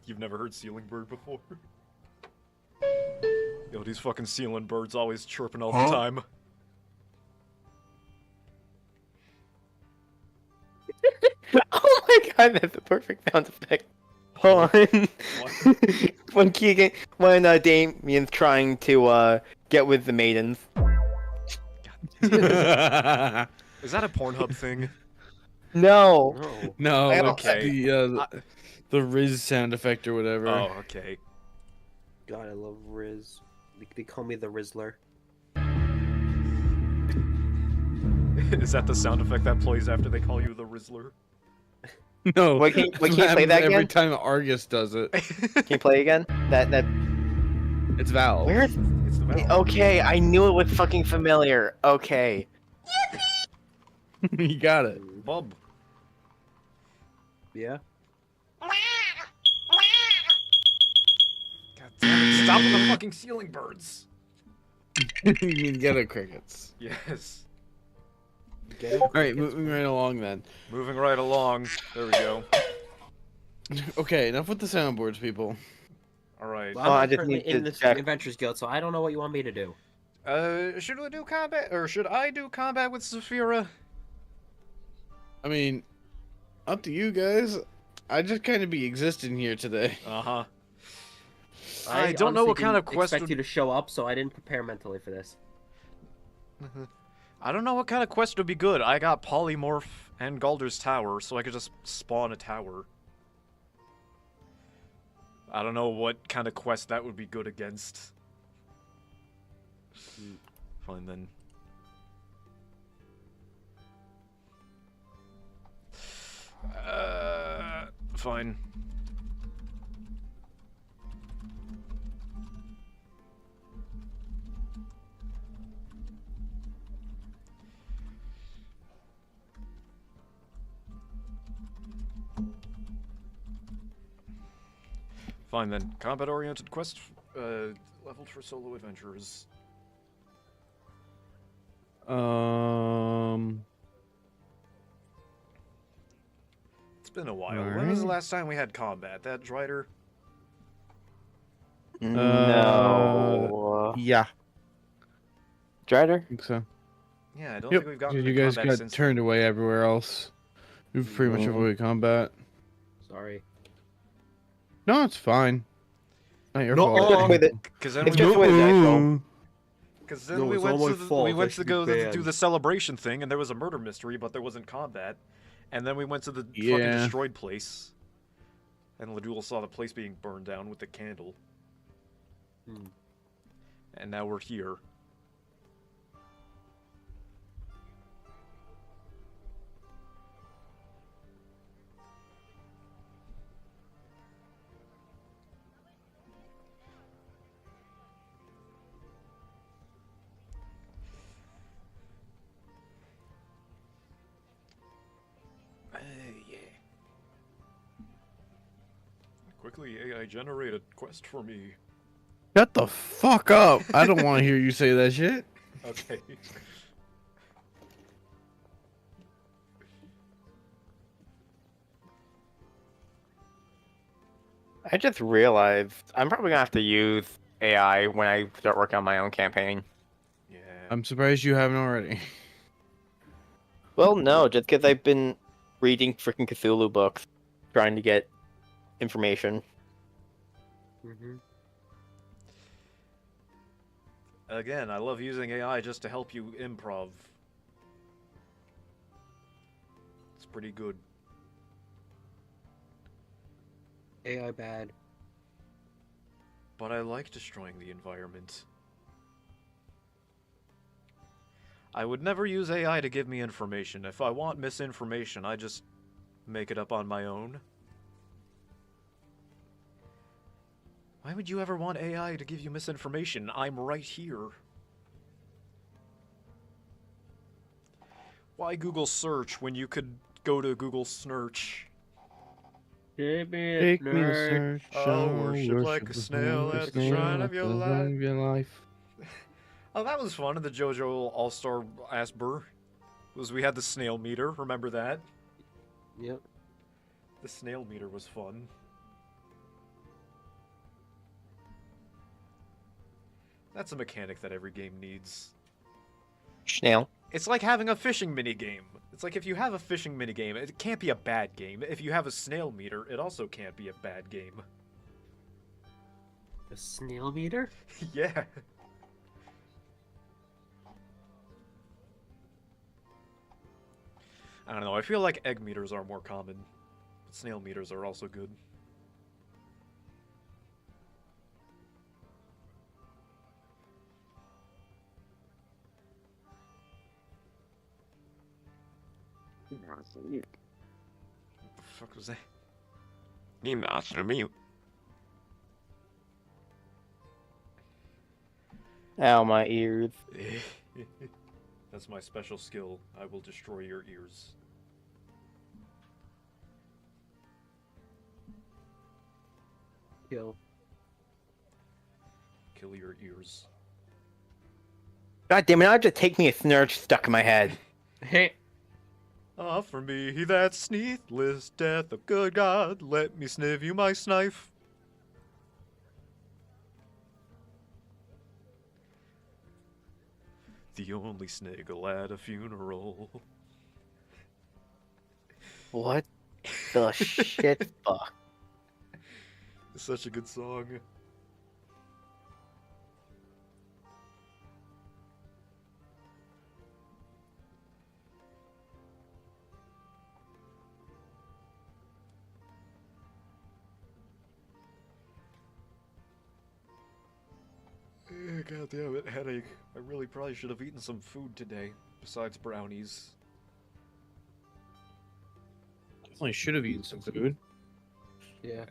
S6: You've never heard ceiling bird before? Yo, these fucking ceiling birds always chirping all the time.
S1: Oh my god, that's a perfect sound effect. Hold on. when Damien's trying to get with the maidens.
S6: Is that a Pornhub thing?
S1: No.
S5: No.
S3: No,
S1: I
S3: it's
S6: okay.
S3: the Riz sound effect or whatever.
S6: Oh, okay.
S5: God, I love Riz. They call me the Rizzler.
S6: Is that the sound effect that plays after they call you the Rizzler?
S3: No,
S1: Wait, can you
S3: that's what
S1: play
S3: happens
S1: that
S3: every
S1: again?
S3: time Argus does it.
S1: Can you play again? That.
S3: It's Val.
S1: Where's?
S6: It's the Valve.
S1: Okay, I knew it was fucking familiar. Okay.
S3: You got it.
S6: Bub.
S5: Yeah.
S6: God damn it, stop with the fucking ceiling birds.
S3: You mean ghetto crickets.
S6: Yes.
S5: Get it?
S3: All right, moving right along then.
S6: Moving right along. There we go.
S3: Okay, enough with the soundboards, people.
S6: Alright.
S5: Well, I'm
S1: I
S5: not
S1: just
S5: currently
S1: need to
S5: in the
S1: check.
S5: Adventures Guild, so I don't know what you want me to do.
S6: Should we do combat, or should I do combat with Zafira?
S3: I mean, up to you guys. I just kind of be existing here today.
S6: Uh-huh. I don't know what kind of quest
S5: expect
S6: would...
S5: you to show up, so I didn't prepare mentally for this.
S6: I don't know what kind of quest would be good. I got Polymorph and Galder's Tower, so I could just spawn a tower. I don't know what kind of quest that would be good against. Fine then. Fine. Fine then. Combat-oriented quest, leveled for solo adventurers. It's been a while. When was the last time we had combat? That Drider?
S1: No.
S3: Yeah,
S1: Drider?
S3: I think so.
S6: Yeah, I don't
S3: Yep,
S6: think we've gotten
S3: because
S6: to
S3: you guys
S6: combat
S3: got
S6: since.
S3: turned away everywhere else. We've pretty much
S1: Mhm.
S3: avoided combat.
S5: Sorry.
S3: No, it's fine. Not your
S4: No,
S3: fault.
S1: With it.
S6: Because then
S1: It's
S6: we
S1: just the way the dice roll.
S3: Ooh.
S6: Because then
S4: No,
S6: we
S4: it's
S6: went
S4: all
S6: to
S4: my
S6: the,
S4: fault.
S6: we
S4: I
S6: went to
S4: should
S6: go
S4: be
S6: do
S4: banned.
S6: the celebration thing, and there was a murder mystery, but there wasn't combat. And then we went to the fucking
S3: Yeah.
S6: destroyed place, and Ladul saw the place being burned down with the candle.
S5: Hmm.
S6: And now we're here. Yeah. Quickly, AI generate a quest for me.
S3: Shut the fuck up! I don't want to hear you say that shit.
S6: Okay.
S1: I just realized I'm probably gonna have to use AI when I start working on my own campaign.
S6: Yeah.
S3: I'm surprised you haven't already.
S1: Well, no, just because I've been reading freaking Cthulhu books, trying to get information.
S5: Mm-hmm.
S6: Again, I love using AI just to help you improv. It's pretty good.
S5: AI bad.
S6: But I like destroying the environment. I would never use AI to give me information. If I want misinformation, I just make it up on my own. Why would you ever want AI to give you misinformation? I'm right here. Why Google search when you could go to Google search?
S5: Give me a
S3: Take me to
S5: nerd.
S3: search.
S6: I'll worship like a snail at the shrine of your life. Oh, that was fun in the JoJo All-Star Asper. Was we had the snail meter, remember that?
S5: Yep.
S6: The snail meter was fun. That's a mechanic that every game needs.
S1: Snail.
S6: It's like having a fishing minigame. It's like if you have a fishing minigame, it can't be a bad game. If you have a snail meter, it also can't be a bad game.
S5: A snail meter?
S6: Yeah. I don't know, I feel like egg meters are more common. But snail meters are also good. What the fuck was that?
S1: Ow, my ears.
S6: That's my special skill. I will destroy your ears.
S5: Kill.
S6: Kill your ears.
S1: God damn it, I have to take me a snurch stuck in my head.
S5: Hey.
S6: Offer me that sneathless death of good God. Let me sniv you my snife. The only sniggle at a funeral.
S1: What the shit fuck?
S6: It's such a good song. God damn it, headache. I really probably should have eaten some food today, besides brownies.
S3: Definitely should have eaten some food.
S5: Yeah.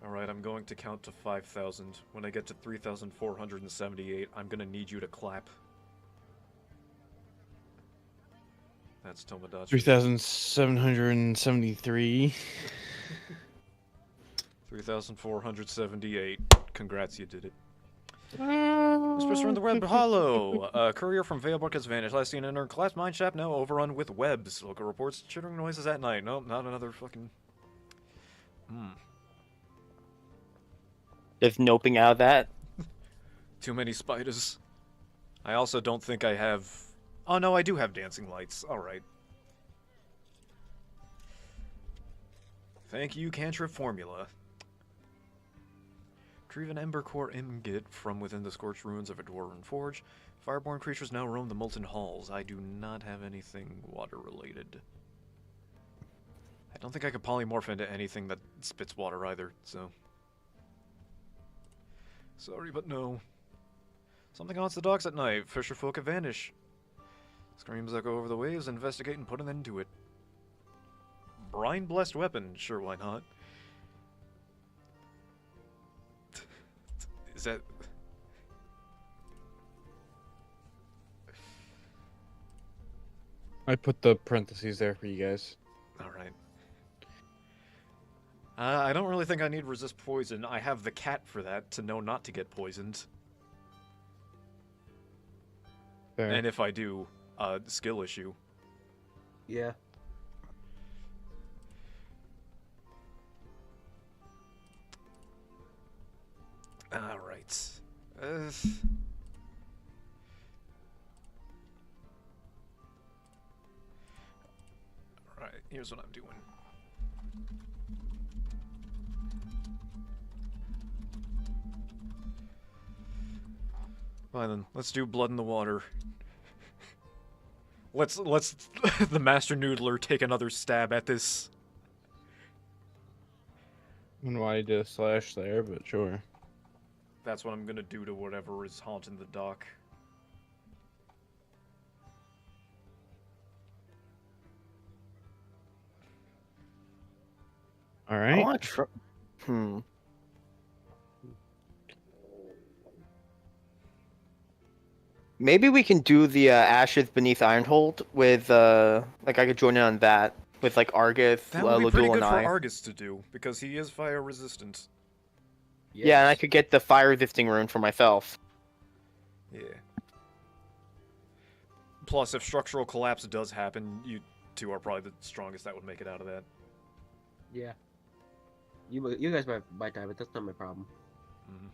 S6: Alright, I'm going to count to 5,000. When I get to 3,478, I'm gonna need you to clap. That's Tomodachi.
S3: 3,773.
S6: 3,478. Congrats, you did it. Whisper from the web, hollow. Courier from Veilbrook has vanished. Last seen in her class mine shaft, now overrun with webs. Local reports chittering noises at night. Nope, not another fucking...
S1: Just noping out of that.
S6: Too many spiders. I also don't think I have... Oh no, I do have dancing lights. Alright. Thank you, Cantrip Formula. Retrieve an Ember Core ingot from within the scorched ruins of a dwarven forge. Fireborn creatures now roam the molten halls. I do not have anything water-related. I don't think I could polymorph into anything that spits water either, so... Sorry, but no. Something haunts the docks at night. Fisher folk have vanished. Screams echo over the waves. Investigate and put an end to it. Brine-blessed weapon. Sure, why not? Is that...
S3: I put the parentheses there for you guys.
S6: Alright. I don't really think I need resist poison. I have the cat for that, to know not to get poisoned.
S3: Fair.
S6: And if I do, skill issue.
S5: Yeah.
S6: Alright. Alright, here's what I'm doing. Fine then, let's do blood in the water. Let's the Master Noodler take another stab at this.
S3: I don't know why I did a slash there, but sure.
S6: That's what I'm gonna do to whatever is haunting the dock.
S3: All
S1: I
S3: right.
S1: want to try. Maybe we can do the Ashes Beneath Ironhold with like I could join in on that with like Argus,
S6: That would be pretty
S1: Ladul,
S6: good
S1: and
S6: for
S1: I.
S6: Argus to do, because he is fire resistant.
S1: Yeah, and I
S5: Yes.
S1: could get the fire resisting rune for myself.
S6: Yeah. Plus, if structural collapse does happen, you two are probably the strongest that would make it out of that.
S5: Yeah. You guys might die, but that's not my problem.
S6: Mhm.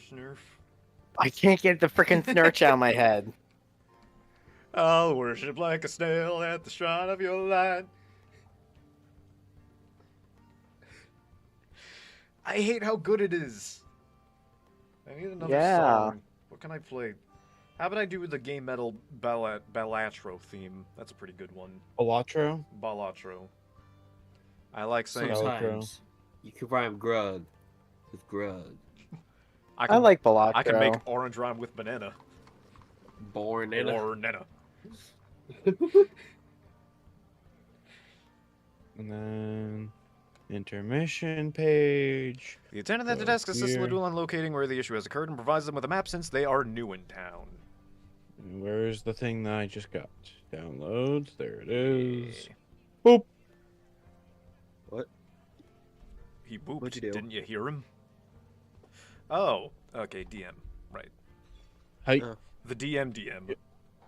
S6: Snurf.
S1: I can't get the freaking snurch out of my head.
S6: I'll worship like a snail at the shrine of your light. I hate how good it is. I need another
S1: Yeah.
S6: song. What can I play? How about I do the Game Metal Balatro theme? That's a pretty good one.
S3: Elatro.
S6: Balatro. I like saying.
S5: Sometimes you can rhyme grug with grug.
S1: I like Balatro.
S6: I can make orange rhyme with banana.
S5: Born in a...
S6: Or nana.
S3: And then intermission page.
S6: The attendant at the
S3: Go
S6: desk assists
S3: here.
S6: Ladul on locating where the issue has occurred and provides them with a map since they are new in town.
S3: And where's the thing that I just got? Downloads. There it is.
S6: Yeah.
S3: Boop.
S5: What?
S6: He booped.
S5: What'd you do?
S6: Didn't you hear him? Oh, okay, DM. Right.
S3: Hi.
S6: The DM.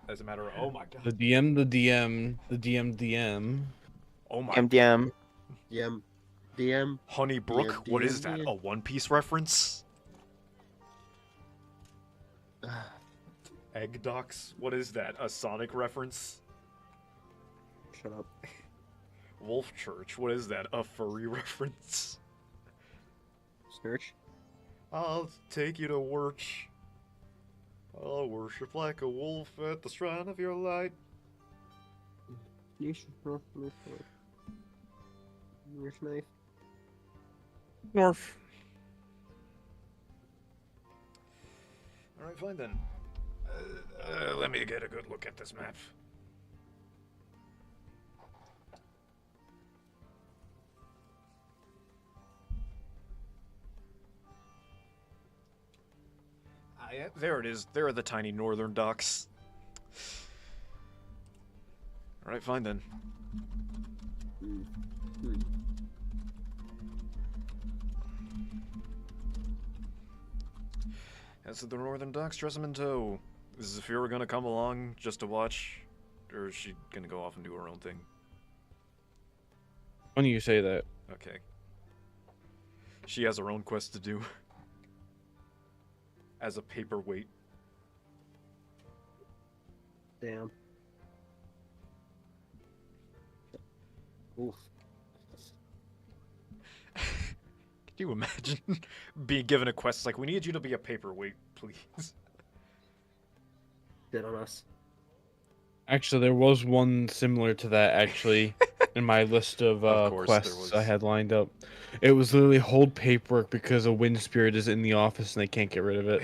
S6: As a matter of, oh my god.
S3: The DM.
S6: Oh my.
S1: MDM.
S5: DM.
S6: Honeybrook? What is that?
S5: DM.
S6: A One Piece reference? Egg Ducks? What is that? A Sonic reference?
S5: Shut up.
S6: Wolf Church? What is that? A furry reference?
S5: Snurch.
S6: I'll take you to Wirch. I'll worship like a wolf at the shrine of your light.
S5: Where's knife?
S3: North.
S6: Alright, fine then. Let me get a good look at this map. Yeah, there it is. There are the tiny northern docks. Alright, fine then. As to the northern docks, dress them in tow. Is Zafira gonna come along just to watch? Or is she gonna go off and do her own thing?
S3: Funny you say that.
S6: Okay. She has her own quest to do. As a paperweight.
S5: Damn. Oof.
S6: Could you imagine being given a quest like, we need you to be a paperweight, please?
S5: Dead on us.
S3: Actually, there was one similar to that actually in my list of,
S6: course there
S3: quests
S6: was.
S3: I had lined up. It was literally hold paperwork because a wind spirit is in the office and they can't get rid of it.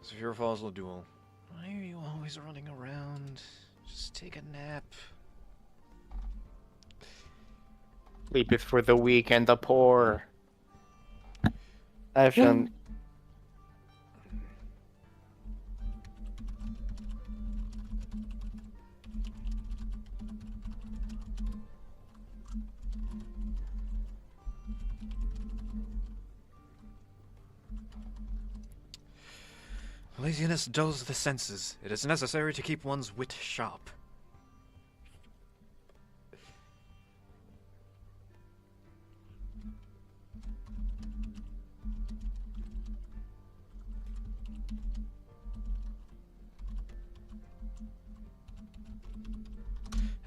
S6: Zafira falls Ladul. Why are you always running around? Just take a nap.
S1: Sleep is for the weak and the poor. I've done.
S6: Laziness dulls the senses. It is necessary to keep one's wit sharp.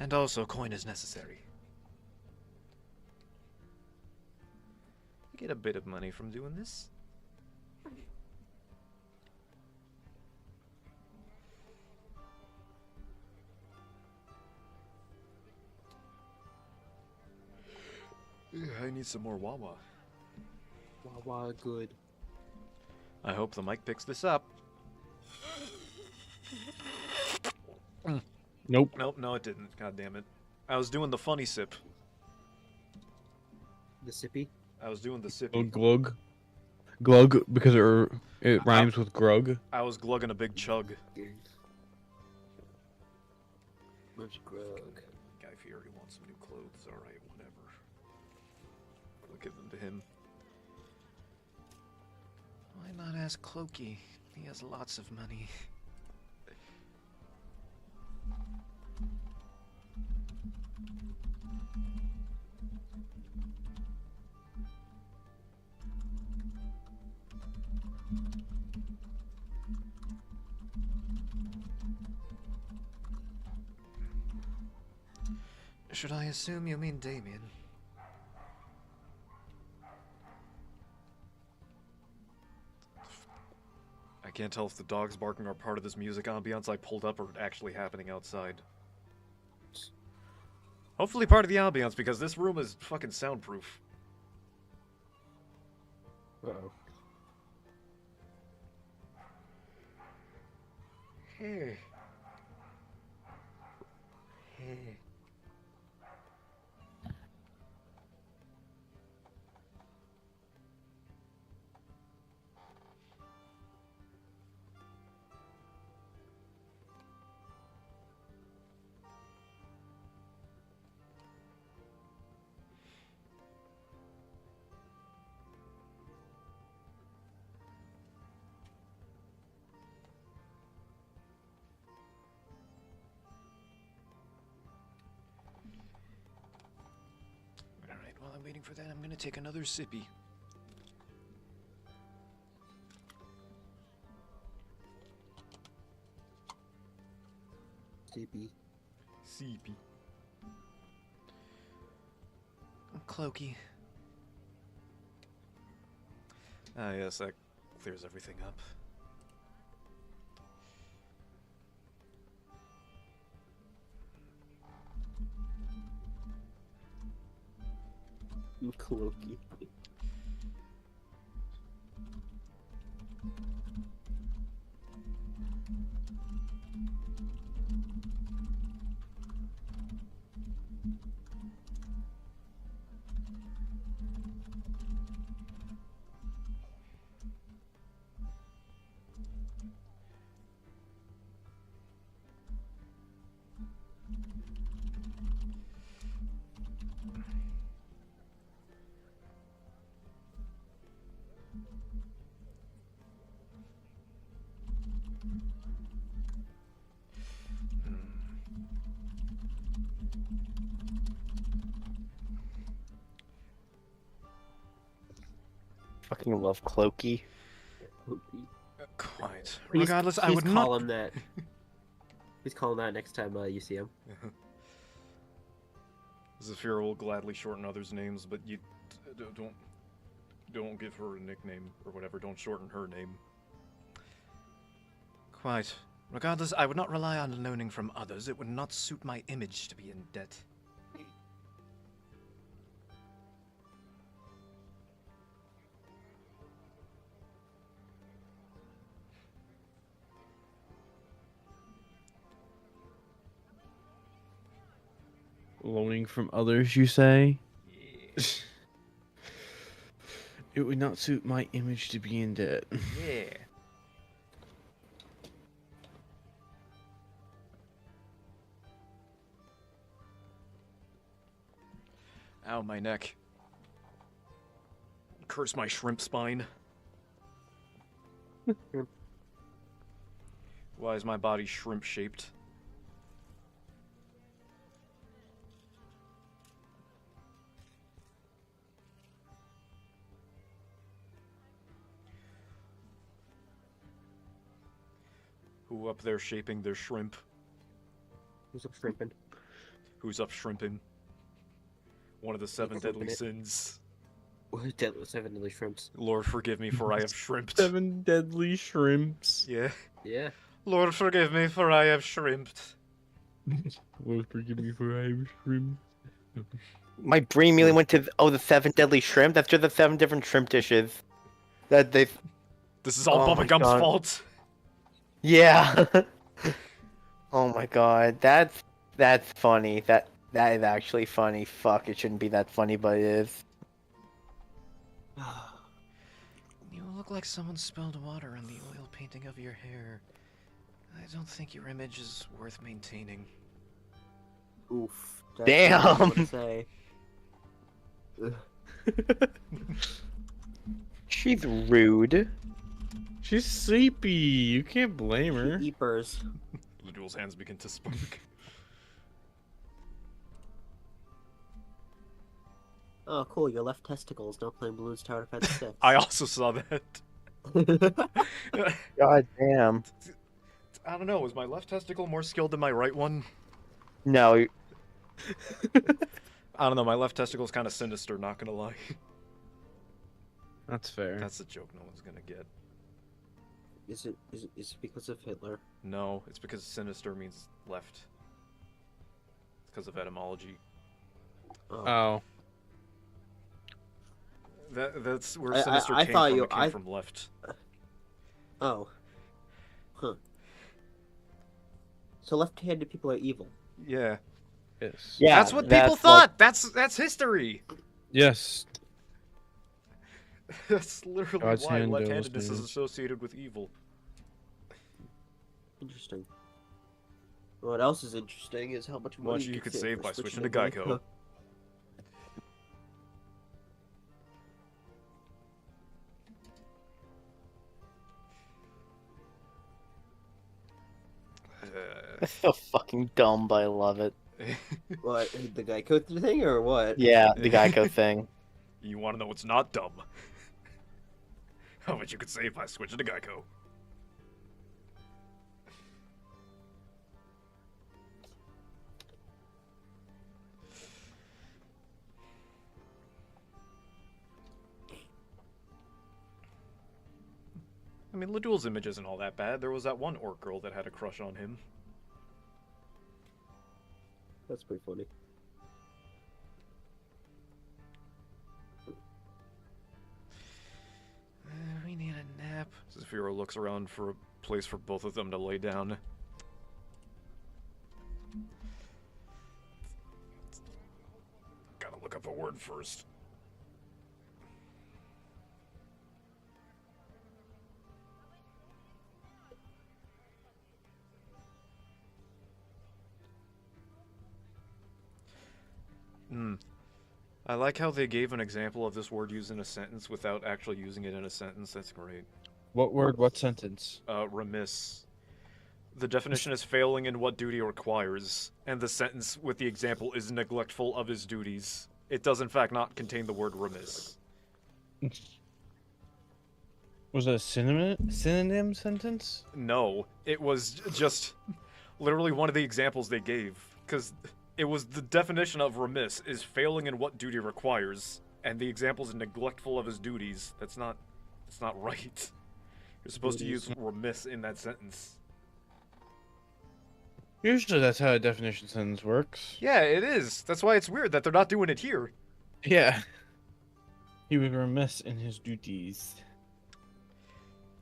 S6: And also, coin is necessary. Get a bit of money from doing this. I need some more Wawa.
S5: Wawa, good.
S6: I hope the mic picks this up.
S3: Nope.
S6: Nope, no it didn't. God damn it. I was doing the funny sip.
S5: The sippy.
S6: I was doing the
S3: Oh,
S6: sippy.
S3: glug. Glug, because it rhymes with grug.
S6: I was glugging a big chug.
S5: Where's Grug?
S6: Guy Fieri wants some new clothes. Alright, whatever. I'll give them to him. Why not ask Clokey? He has lots of money. Should I assume you mean Damien? I can't tell if the dogs barking are part of this music ambiance I pulled up or actually happening outside. Hopefully part of the ambiance, because this room is fucking soundproof.
S5: Uh-oh.
S6: Hey. Hey. Alright, while I'm waiting for that, I'm gonna take another sippy.
S5: Sippy.
S6: Sippy. Clokey. Ah, yes, that clears everything up.
S5: Clokey.
S1: Fucking love Clokey.
S5: Clokey.
S6: Quite.
S5: Please,
S6: Regardless, I
S5: please
S6: would
S5: call
S6: not.
S5: him that. Please call him that next time you see him.
S6: Zafira will gladly shorten others' names, but you don't give her a nickname or whatever. Don't shorten her name. Quite. Regardless, I would not rely on loaning from others. It would not suit my image to be in debt.
S3: Loaning from others, you say?
S6: Yeah.
S3: It would not suit my image to be in debt.
S6: Yeah. Ow, my neck. Curse my shrimp spine. Why is my body shrimp shaped? Who up there shaping their shrimp?
S5: Who's up shrimping?
S6: Who's up shrimping? One of the 7
S5: Take a
S6: deadly
S5: minute.
S6: sins.
S5: Seven deadly shrimps.
S6: Lord, forgive me, for I have shrimped.
S7: 7 deadly shrimps.
S6: Yeah.
S5: Yeah.
S6: Lord, forgive me, for I have shrimped.
S7: Lord, forgive me for I have shrimp.
S1: My brain immediately went to the 7 deadly shrimp. That's just the 7 different shrimp dishes that they.
S6: This is all
S1: Oh my
S6: Bubba Gump's
S1: God.
S6: fault.
S1: Yeah. Oh my god, that's funny. That is actually funny. Fuck, it shouldn't be that funny, but it is.
S6: You look like someone spilled water on the oil painting of your hair. I don't think your image is worth maintaining.
S5: Oof.
S1: Damn.
S5: What I want to say.
S1: She's rude.
S7: She's sleepy. You can't blame her.
S5: Eepers.
S6: Ludul's hands begin to spark.
S5: Oh, cool. Your left testicle is now playing Balloons Tower Defense 6.
S6: I also saw that.
S1: God damn.
S6: I don't know, is my left testicle more skilled than my right one?
S1: No,
S6: I don't know, my left testicle's kind of sinister, not gonna lie.
S7: That's fair.
S6: That's a joke no one's gonna get.
S5: Is it because of Hitler?
S6: No, it's because sinister means left. It's because of etymology.
S7: Oh.
S6: That's where
S5: I
S6: sinister came
S5: thought
S6: from.
S5: you-
S6: It came from left.
S5: Oh. Huh. So left-handed people are evil.
S6: Yeah.
S7: Yes.
S1: yeah,
S6: that's what people
S1: like-
S6: thought! That's history!
S7: Yes.
S6: That's literally
S7: God's
S6: why
S7: hand
S6: left-handedness is
S7: illustrated.
S6: associated with evil.
S5: Interesting. What else is interesting is how much money
S6: Much you could save
S5: for
S6: by switching to
S5: Geico.
S6: Geico.
S1: That's so fucking dumb, but I love it.
S5: What, the Geico thing or what?
S1: Yeah, the Geico thing.
S6: You want to know what's not dumb? How much you could save by switching to Geico. I mean, Ladul's image isn't all that bad. There was that one orc girl that had a crush on him.
S5: That's pretty funny.
S6: We need a nap. Zafiro looks around for a place for both of them to lay down. Gotta look up a word first. I like how they gave an example of this word used in a sentence without actually using it in a sentence. That's great.
S7: What word? What sentence?
S6: Remiss. The definition is failing in what duty requires, and the sentence with the example is neglectful of his duties. It does in fact not contain the word remiss.
S7: Was it a synonym sentence?
S6: No, it was just literally one of the examples they gave, because it was the definition of remiss is failing in what duty requires, and the example is neglectful of his duties. That's not right. You're supposed to use remiss in that sentence.
S7: Usually that's how a definition sentence works.
S6: Yeah, it is. That's why it's weird that they're not doing it here.
S7: Yeah. He was remiss in his duties.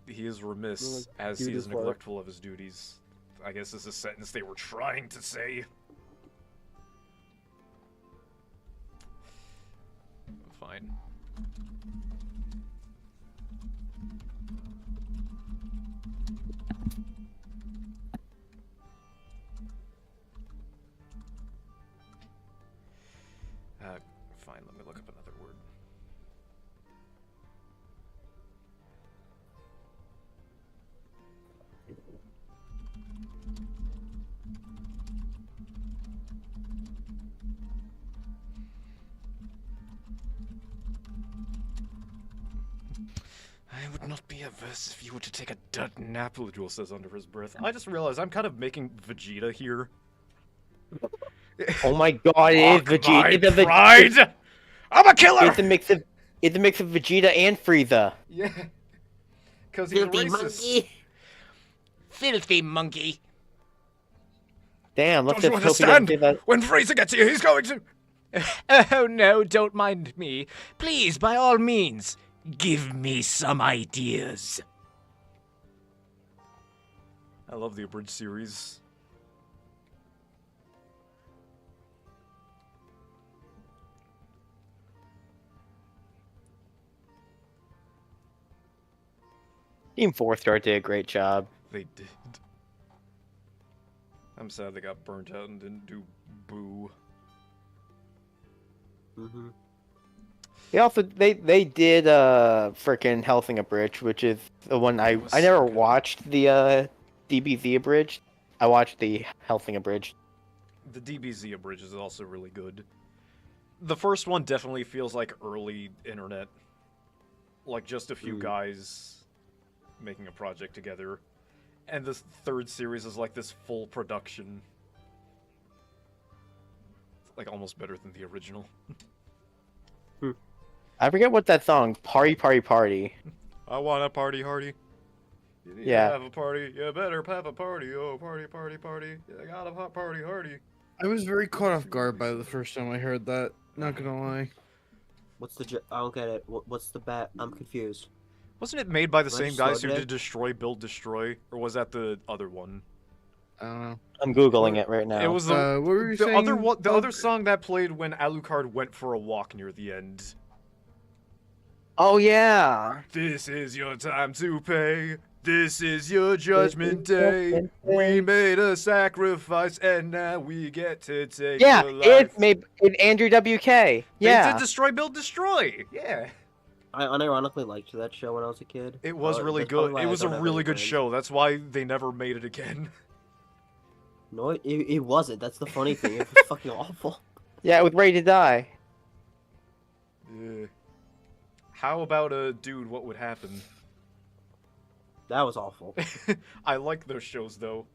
S6: He is remiss as he is neglectful of his duties. I guess this is a sentence they were trying to say. Fine. Fine, let me look up another word. I would not be averse if you were to take a dirt nap, Ludul says under his breath. I just realized I'm kind of making Vegeta here.
S1: Oh my god, it is
S6: Mock
S1: Vegeta.
S6: my
S1: It's a Vegeta.
S6: pride! I'm a killer!
S1: It's a mix of Vegeta and Frieza.
S6: Yeah. Because he's
S5: Filthy
S6: racist.
S5: monkey.
S8: Filthy monkey.
S1: Damn, let's
S6: Don't you
S1: just hope he doesn't
S6: understand?
S1: do that.
S6: When Frieza gets here, he's going to...
S8: Oh no, don't mind me. Please, by all means, give me some ideas.
S6: I love the Abridged series.
S1: Team 4-star did a great job.
S6: They did. I'm sad they got burnt out and didn't do Boo.
S5: Mm-hmm.
S1: They did frickin' Helsing Abridged, which is the one I
S6: was
S1: never
S6: so good.
S1: watched the DBZ Abridged. I watched the Helsing Abridged.
S6: The DBZ Abridged is also really good. The first one definitely feels like early internet. Like just a few guys making a project together. And this third series is like this full production. It's like almost better than the original.
S1: I forget what that song, Party Party Party.
S6: I want a party hardy. You need
S1: Yeah.
S6: to have a party. You better have a party. Oh, party, party, party. You got a hot party hardy.
S3: I was very caught off guard by the first time I heard that. Not gonna lie.
S5: What's the? I don't get it. What's the bet? I'm confused.
S6: Wasn't it made by the
S5: Let's
S6: same guys who
S5: start
S6: did
S5: it.
S6: Destroy, Build, Destroy? Or was that the other one?
S3: I don't know.
S1: I'm googling it right now.
S6: It was the,
S3: What were you
S6: the
S3: saying?
S6: other one, the
S3: Oh,
S6: other song that played when Alucard went for a walk near the end.
S1: Oh yeah.
S6: This is your time to pay. This is your judgment day. We made a sacrifice and now we get to take
S1: Yeah,
S6: your life.
S1: it's made in Andrew WK.
S6: They
S1: Yeah.
S6: did Destroy, Build, Destroy. Yeah.
S5: I unironically liked that show when I was a kid.
S6: It was really
S5: that's probably
S6: good.
S5: why
S6: It
S5: I
S6: was a
S5: don't have
S6: really
S5: any
S6: good
S5: friends.
S6: show. That's why they never made it again.
S5: No, it wasn't. That's the funny thing. It was fucking awful.
S1: Yeah, with Ready to Die.
S6: Yeah. How about a dude? What would happen?
S5: That was awful.
S6: I like those shows though.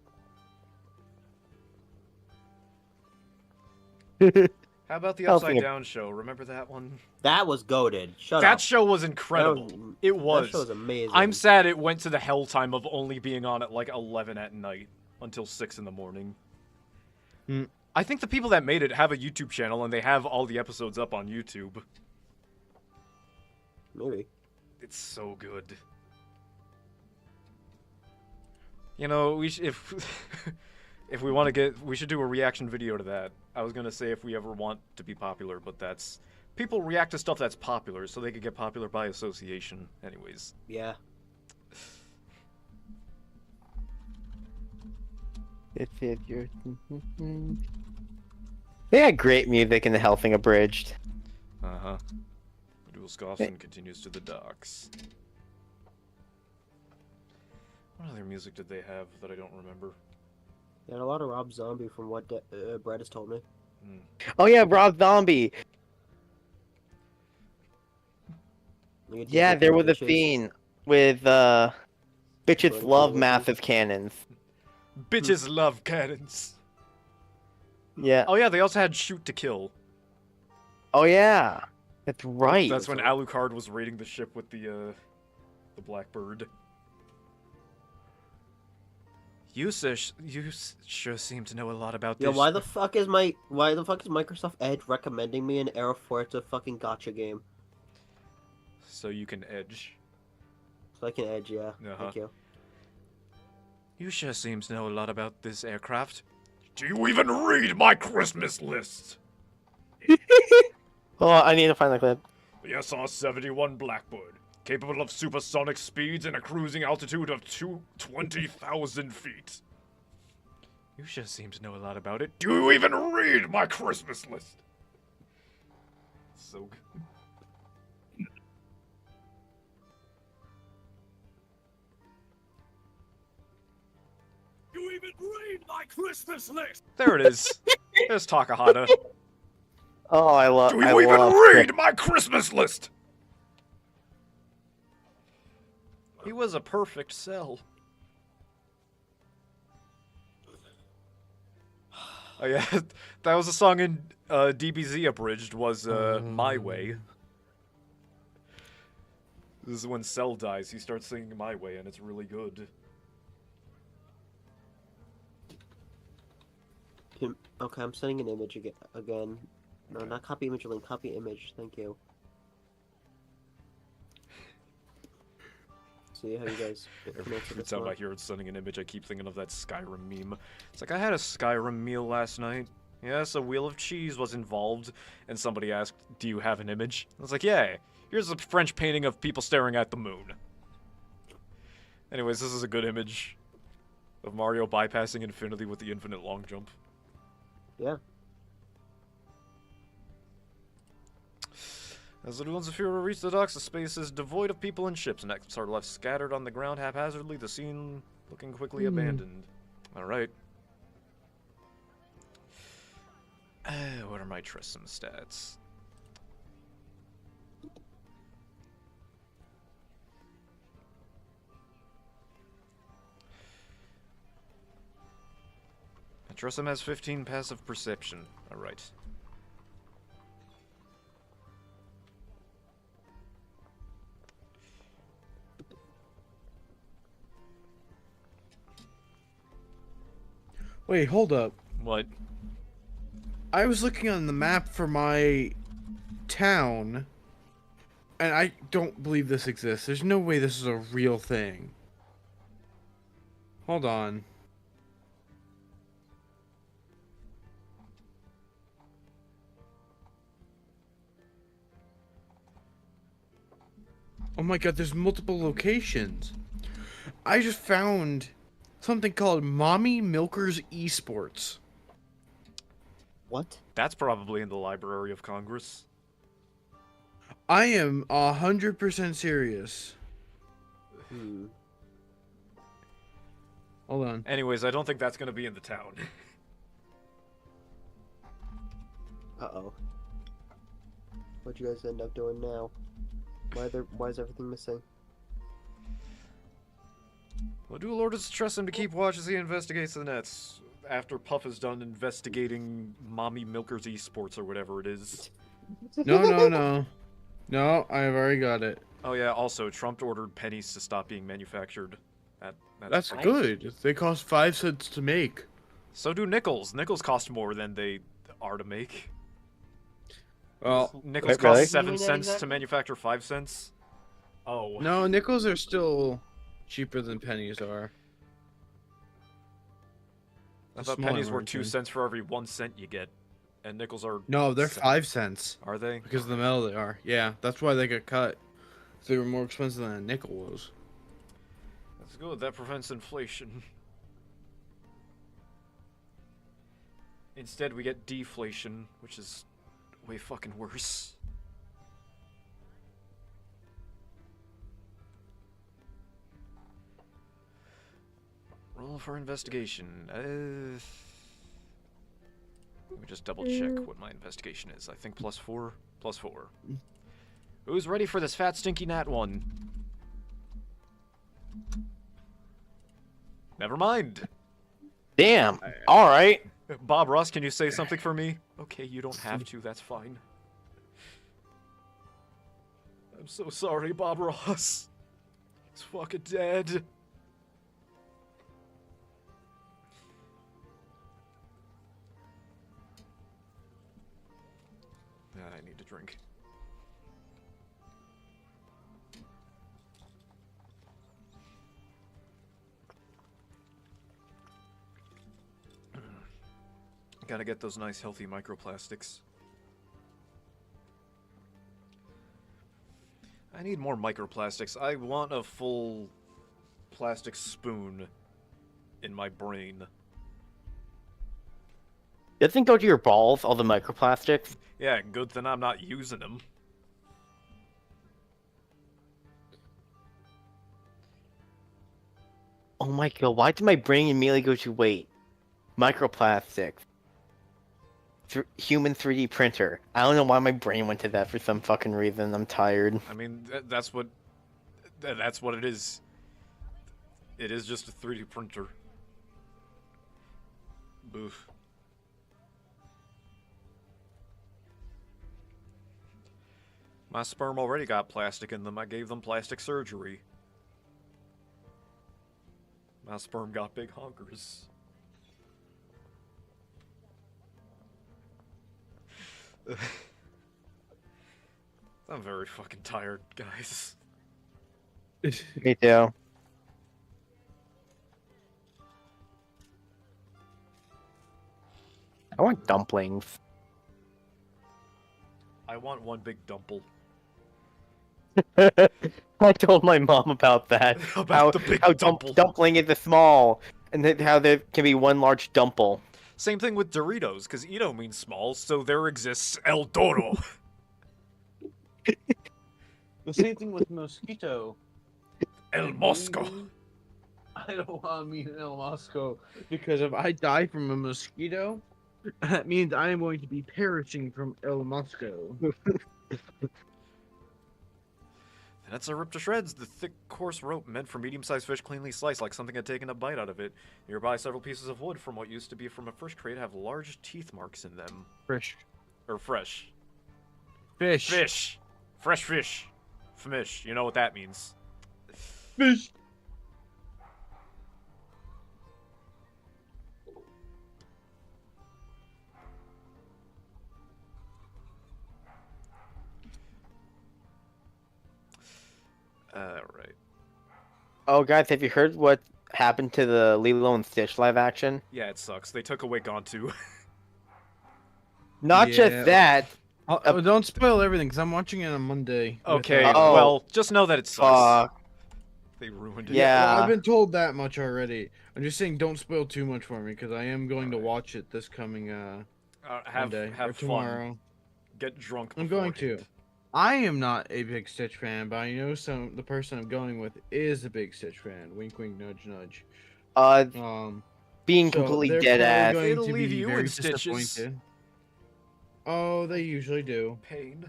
S6: How about the
S1: Helping
S6: Upside
S1: it.
S6: Down show? Remember that one?
S5: That was goated. Shut
S6: That
S5: up.
S6: show was incredible. It was.
S5: That show was amazing.
S6: I'm sad it went to the hell time of only being on at like 11 at night until 6 in the morning.
S3: Hmm.
S6: I think the people that made it have a YouTube channel and they have all the episodes up on YouTube.
S5: Maybe.
S6: It's so good. You know, we if if we want to get, we should do a reaction video to that. I was gonna say if we ever want to be popular, but that's people react to stuff that's popular, so they could get popular by association. Anyways,
S5: Yeah.
S1: This is your. They had great music in the Helsing Abridged.
S6: uh-huh. Dual Scoffson continues to the docks. What other music did they have that I don't remember?
S5: They had a lot of Rob Zombie from what Brett has told me.
S1: Oh yeah, Rob Zombie.
S5: Like, it
S1: Yeah,
S5: did
S1: there was a
S5: bitches.
S1: scene with bitches
S5: Right,
S1: love
S5: right.
S1: massive cannons.
S6: Bitches love cannons.
S1: Yeah.
S6: Oh yeah, they also had Shoot to Kill.
S1: Oh yeah. That's right.
S6: That's when Alucard was raiding the ship with the Blackbird. You sure seem to know a lot about
S5: Yo,
S6: this.
S5: why the fuck is Microsoft Edge recommending me an Air Forza fucking gotcha game?
S6: So you can edge.
S5: So I can edge, yeah.
S6: Uh-huh.
S5: Thank you.
S6: You sure seem to know a lot about this aircraft. Do you even read my Christmas list?
S1: Oh, I need to find the clip.
S6: The SR-71 Blackbird, capable of supersonic speeds and a cruising altitude of 20,000 feet. You sure seem to know a lot about it. Do you even read my Christmas list? So good.
S9: You even read my Christmas list?
S6: There it is. There's Takahata.
S1: Oh, I love.
S6: Do
S1: I
S6: you even
S1: love
S6: read my Christmas list? He was a perfect cell. Oh yeah, that was a song in DBZ abridged was My Way. This is when Cell dies. He starts singing My Way, and it's really good.
S5: Okay, I'm sending an image again. No, not copy image link. Copy image. Thank you. See how you guys.
S6: Every time I hear it sending an image, I keep thinking of that Skyrim meme. It's like, I had a Skyrim meal last night. Yes, a wheel of cheese was involved, and somebody asked, do you have an image? I was like, yeah, here's a French painting of people staring at the moon. Anyways, this is a good image of Mario bypassing infinity with the infinite long jump.
S5: Yeah.
S6: As the ones of Fury reach the docks, the space is devoid of people and ships, and exits are left scattered on the ground haphazardly, the scene looking quickly abandoned. Alright. What are my Tristram stats? Tristram has 15 passive perception. Alright.
S3: Wait, hold up.
S6: What?
S3: I was looking on the map for my town, and I don't believe this exists. There's no way this is a real thing. Hold on. Oh my god, there's multiple locations. I just found something called Mommy Milkers Esports.
S5: What?
S6: That's probably in the Library of Congress.
S3: I am 100% serious. Hold on.
S6: Anyways, I don't think that's gonna be in the town.
S5: Uh-oh. What'd you guys end up doing now? Why is everything missing?
S6: Well, Dual orders trust him to keep watch as he investigates the nets. After Puff is done investigating Mommy Milkers Esports or whatever it is.
S3: No. No, I've already got it.
S6: Oh yeah, also, Trump ordered pennies to stop being manufactured.
S3: That's
S6: pretty
S3: good. They cost 5 cents to make.
S6: So do nickels. Nickels cost more than they are to make.
S3: Well,
S6: Nickels
S1: Wait, really?
S6: cost 7 cents to manufacture 5 cents. Oh.
S3: no, nickels are still cheaper than pennies are.
S6: I thought pennies were 2 cents for every 1 cent you get. And nickels are...
S3: No, they're
S6: 7.
S3: 5 cents.
S6: Are they?
S3: Because of the metal they are. Yeah, that's why they got cut. They were more expensive than a nickel was.
S6: That's good. That prevents inflation. Instead, we get deflation, which is way fucking worse. Roll for investigation. Let me just double check what my investigation is. I think +4. +4. Who's ready for this fat stinky gnat one? Never mind.
S1: Damn. All right.
S6: Bob Ross, can you say something for me? Okay, you don't have to. That's fine. I'm so sorry, Bob Ross. He's fucking dead. I need to drink. Gotta get those nice healthy microplastics. I need more microplastics. I want a full plastic spoon in my brain.
S1: Doesn't go to your balls, all the microplastics?
S6: Yeah, good thing I'm not using them.
S1: Oh my god, why did my brain immediately go to, wait, microplastics? Human 3D printer. I don't know why my brain went to that for some fucking reason. I'm tired.
S6: I mean, that's what it is. It is just a 3D printer. Boof. My sperm already got plastic in them. I gave them plastic surgery. My sperm got big honkers. I'm very fucking tired, guys.
S1: Me too. I want dumplings.
S6: I want one big dumple.
S1: I told my mom about that.
S6: About the big
S1: how
S6: dumple.
S1: dumpling is a small, and how there can be one large dumple.
S6: Same thing with Doritos, because Ito means small, so there exists El Toro.
S7: The same thing with mosquito.
S6: El Mosco.
S3: I don't want to meet El Mosco because if I die from a mosquito, that means I am going to be perishing from El Mosco.
S6: That's a ripped to shreds. The thick, coarse rope meant for medium-sized fish cleanly sliced like something had taken a bite out of it. Nearby, several pieces of wood from what used to be from a first crate have large teeth marks in them.
S3: Fresh.
S6: Or fresh.
S3: Fish.
S6: Fish. Fresh fish. Fmish. You know what that means.
S3: Fish.
S6: Right.
S1: Oh, guys, have you heard what happened to the Lilo and Stitch live action?
S6: Yeah, it sucks. They took away Gontu.
S1: Not
S3: Yeah.
S1: just that.
S3: Don't spoil everything because I'm watching it on Monday. with,
S6: Okay,
S1: Oh.
S6: well, just know that it sucks. They ruined it.
S1: Yeah.
S3: Well, I've been told that much already. I'm just saying, don't spoil too much for me because I am going to watch it this coming Monday or
S6: Have
S3: tomorrow.
S6: fun. Get drunk.
S3: I'm going
S6: beforehand.
S3: to. I am not a big Stitch fan, but I know the person I'm going with is a big Stitch fan. Wink, wink, nudge, nudge.
S1: Being
S3: So
S1: completely
S3: they're
S1: dead
S3: probably
S1: ass.
S3: going
S6: It'll
S3: to
S6: leave
S3: be
S6: you
S3: very
S6: in stitches.
S3: disappointed. Oh, they usually do.
S6: Pain.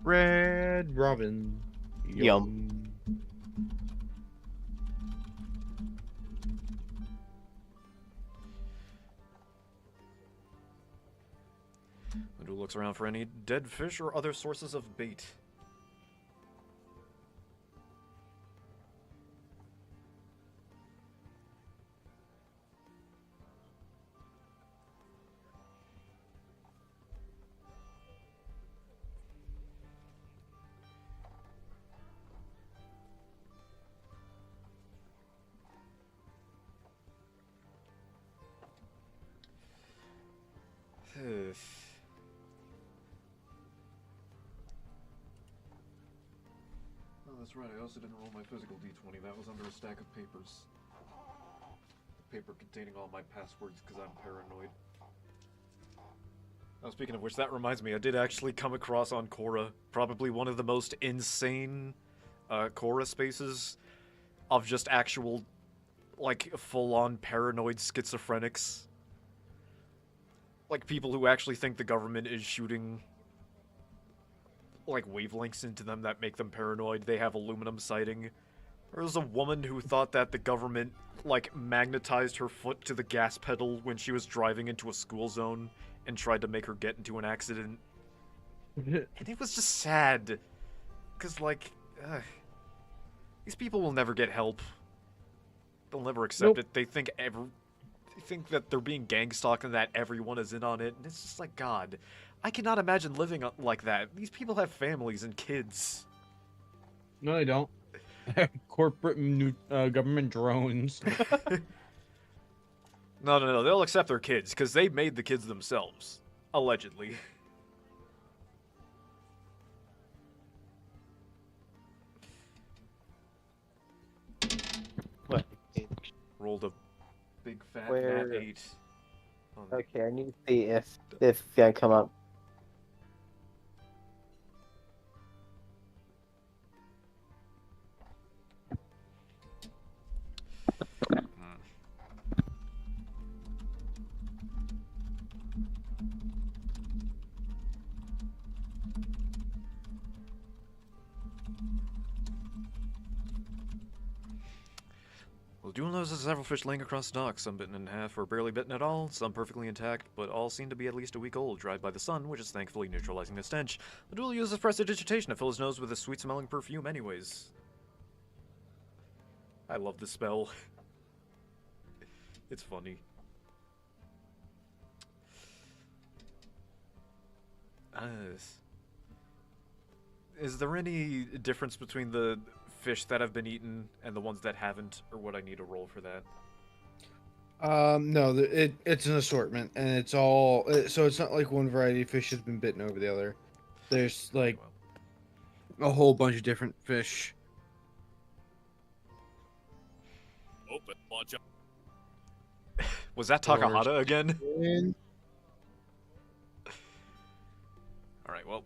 S3: Red Robin.
S1: Yum.
S6: Undo looks around for any dead fish or other sources of bait. Oh, that's right. I also didn't roll my physical d20. That was under a stack of papers. The paper containing all my passwords because I'm paranoid. Oh, speaking of which, that reminds me, I did actually come across on Quora probably one of the most insane Quora spaces of just actual, like, full-on paranoid schizophrenics. Like, people who actually think the government is shooting, like, wavelengths into them that make them paranoid. They have aluminum siding. There was a woman who thought that the government, like, magnetized her foot to the gas pedal when she was driving into a school zone and tried to make her get into an accident. And it was just sad. Because, like, these people will never get help. They'll never accept it. They think that they're being gang-stalked and that everyone is in on it. And it's just like, God, I cannot imagine living like that. These people have families and kids.
S3: No, they don't. Corporate government drones.
S6: No. They'll accept their kids because they made the kids themselves. Allegedly.
S1: What?
S6: Rolled a big fat
S1: Where-
S6: nat 8.
S1: Okay, I need to see if this is gonna come up.
S6: notices several fish laying across the dock, some bitten in half or barely bitten at all, some perfectly intact, but all seem to be at least a week old, dried by the sun, which is thankfully neutralizing the stench. The duel uses prestidigitation to fill his nose with a sweet-smelling perfume anyways. I love this spell. It's funny. Is there any difference between the fish that have been eaten and the ones that haven't, or would I need a roll for that?
S3: No, it's an assortment, and it's all so it's not like one variety of fish has been bitten over the other. There's like a whole bunch of different fish.
S9: Open, watch out.
S6: Was that Takahata again? Alright, well.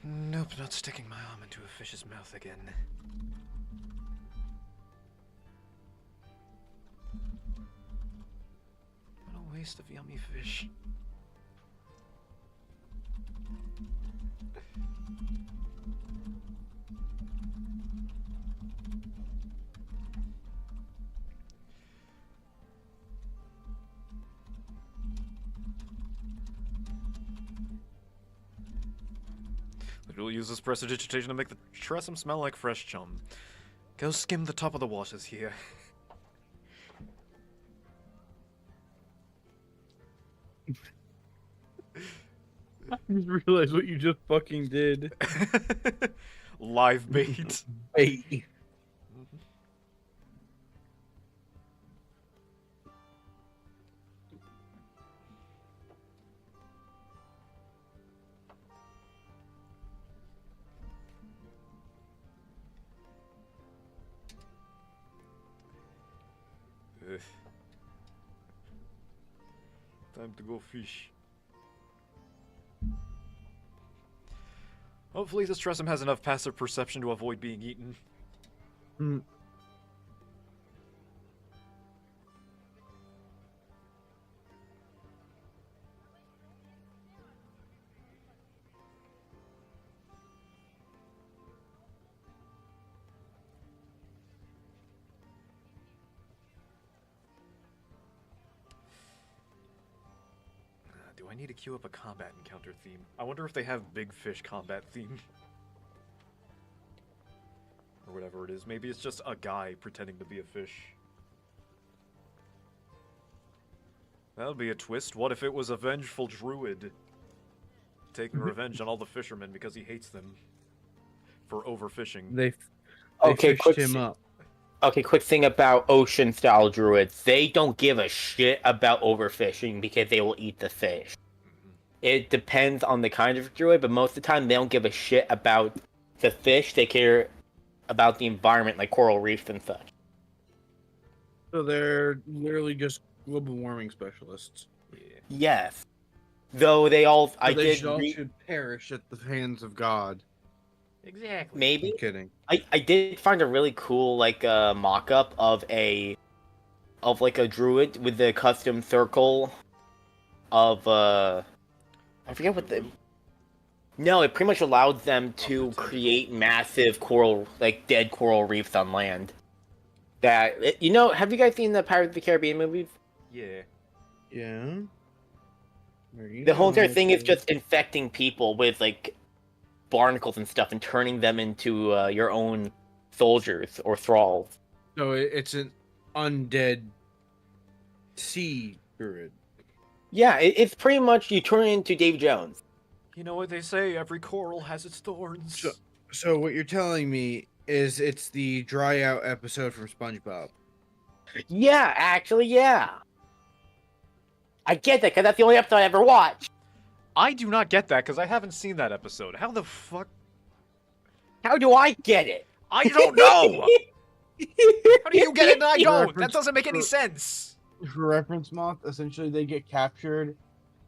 S6: Nope, not sticking my arm into a fish's mouth again. What a waste of yummy fish. We'll use this prestidigitation to make the Tressum smell like fresh chum. Go skim the top of the waters here.
S3: I just realized what you just fucking did.
S6: Live bait.
S3: Hey.
S6: Time to go fish. Hopefully this Tressum has enough passive perception to avoid being eaten. Do I need to queue up a combat encounter theme? I wonder if they have big fish combat theme. Or whatever it is. Maybe it's just a guy pretending to be a fish. That would be a twist. What if it was a vengeful druid taking revenge on all the fishermen because he hates them for overfishing?
S3: They
S1: Okay,
S3: fished him up.
S1: Okay, quick thing about ocean-style druids. They don't give a shit about overfishing because they will eat the fish. It depends on the kind of druid, but most of the time they don't give a shit about the fish. They care about the environment, like coral reefs and such.
S3: So they're literally just global warming specialists.
S6: Yeah.
S1: Yes. Though they all...
S3: So they should perish at the hands of God.
S8: Exactly.
S1: Maybe.
S3: I'm kidding.
S1: I did find a really cool mock-up of a druid with the custom circle of I forget what the... No, it pretty much allows them to create massive dead coral reefs on land. Have you guys seen the Pirates of the Caribbean movies?
S6: Yeah.
S3: Yeah.
S1: The whole entire thing is just infecting people with barnacles and stuff and turning them into your own soldiers or thralls.
S3: So it's an undead sea druid.
S1: Yeah, it's pretty much you turn into Dave Jones.
S6: You know what they say, every coral has its thorns.
S3: So what you're telling me is it's the dry out episode from SpongeBob.
S1: Yeah, actually, yeah. I get that, because that's the only episode I ever watched.
S6: I do not get that, because I haven't seen that episode. How the fuck?
S1: How do I get it?
S6: I don't know! How do you get it and I don't? That doesn't make any sense!
S3: For reference, Moth, essentially they get captured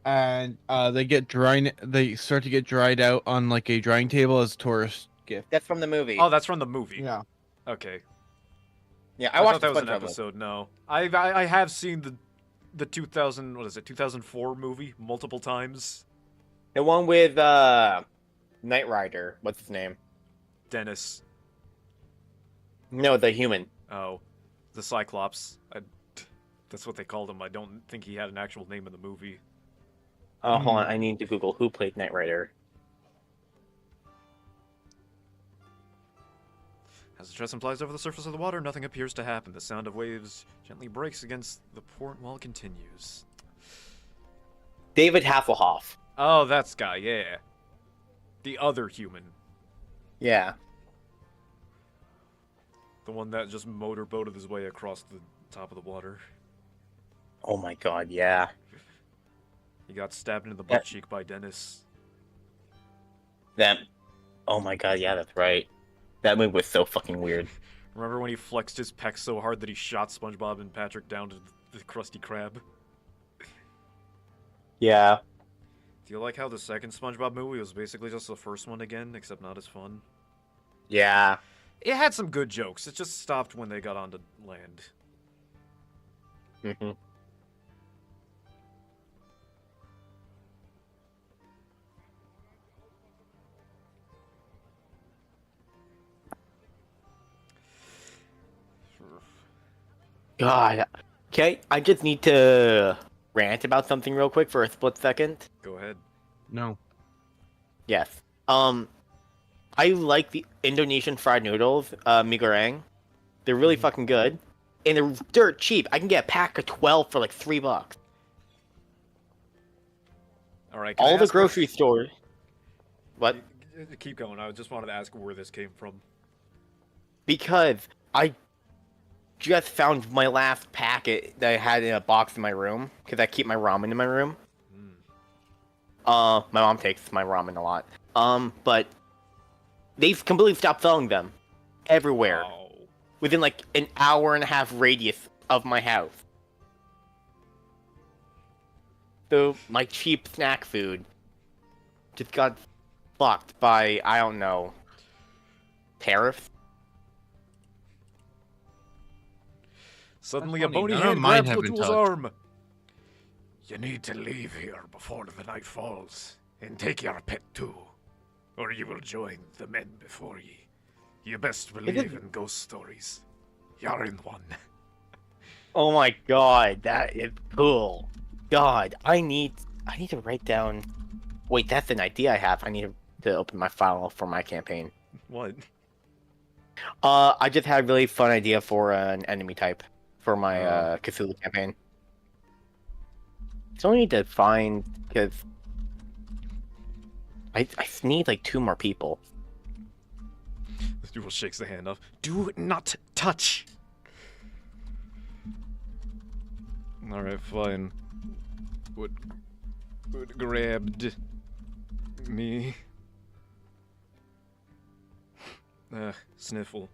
S3: and they start to get dried out on a drying table as tourists
S7: gift.
S1: That's from the movie.
S6: Oh, that's from the movie.
S3: Yeah.
S6: Okay.
S1: Yeah,
S6: I
S1: I watched
S6: thought that was an
S1: SpongeBob movie.
S6: episode. No, I have seen the 2004 movie multiple times.
S1: The one with Knight Rider. What's his name?
S6: Dennis.
S1: No, the human.
S6: Oh, the Cyclops. That's what they called him. I don't think he had an actual name in the movie.
S1: Hold on, I need to Google who played Knight Rider.
S6: As the trestle flies over the surface of the water, nothing appears to happen. The sound of waves gently breaks against the port wall continues.
S1: David Hasselhoff.
S6: Oh, that's guy, yeah. The other human.
S1: Yeah.
S6: The one that just motorboated his way across the top of the water.
S1: Oh my god, yeah.
S6: He got stabbed in the butt cheek by Dennis.
S1: That. Oh my god, yeah, that's right. That movie was so fucking weird.
S6: Remember when he flexed his pec so hard that he shot SpongeBob and Patrick down to the Krusty Krab?
S1: Yeah.
S6: Do you like how the second SpongeBob movie was basically just the first one again, except not as fun?
S1: Yeah.
S6: It had some good jokes. It just stopped when they got onto land.
S1: Mm-hmm. God. Okay, I just need to rant about something real quick for a split second.
S6: Go ahead.
S3: No.
S1: Yes. I like the Indonesian fried noodles, mie goreng. They're really fucking good. And they're dirt cheap. I can get a pack of 12 for like $3.
S6: Alright,
S1: All the grocery stores. What?
S6: Keep going. I just wanted to ask where this came from.
S1: Because I just found my last packet that I had in a box in my room. Because I keep my ramen in my room. My mom takes my ramen a lot. But they've completely stopped selling them everywhere.
S6: Oh.
S1: Within like an hour and a half radius of my house. So my cheap snack food just got fucked by, I don't know, tariffs?
S6: Suddenly
S3: That's
S6: a
S3: funny.
S6: bony
S3: None of
S6: hand
S3: mine
S6: grabs
S3: have been
S6: Latua's
S3: touched.
S6: arm.
S9: You need to leave here before the night falls, and take your pet too, or you will join the men before ye. You best believe in ghost stories. You're in one.
S1: Oh my god, that is cool. God, I need to write down... Wait, that's an idea I have. I need to open my file for my campaign.
S6: What?
S1: I just had a really fun idea for an enemy type for my Cthulhu campaign. So I need to find, because I need like 2 more people.
S6: The duel shakes the hand off. Do not touch! Alright, fine. What grabbed me? Sniffle.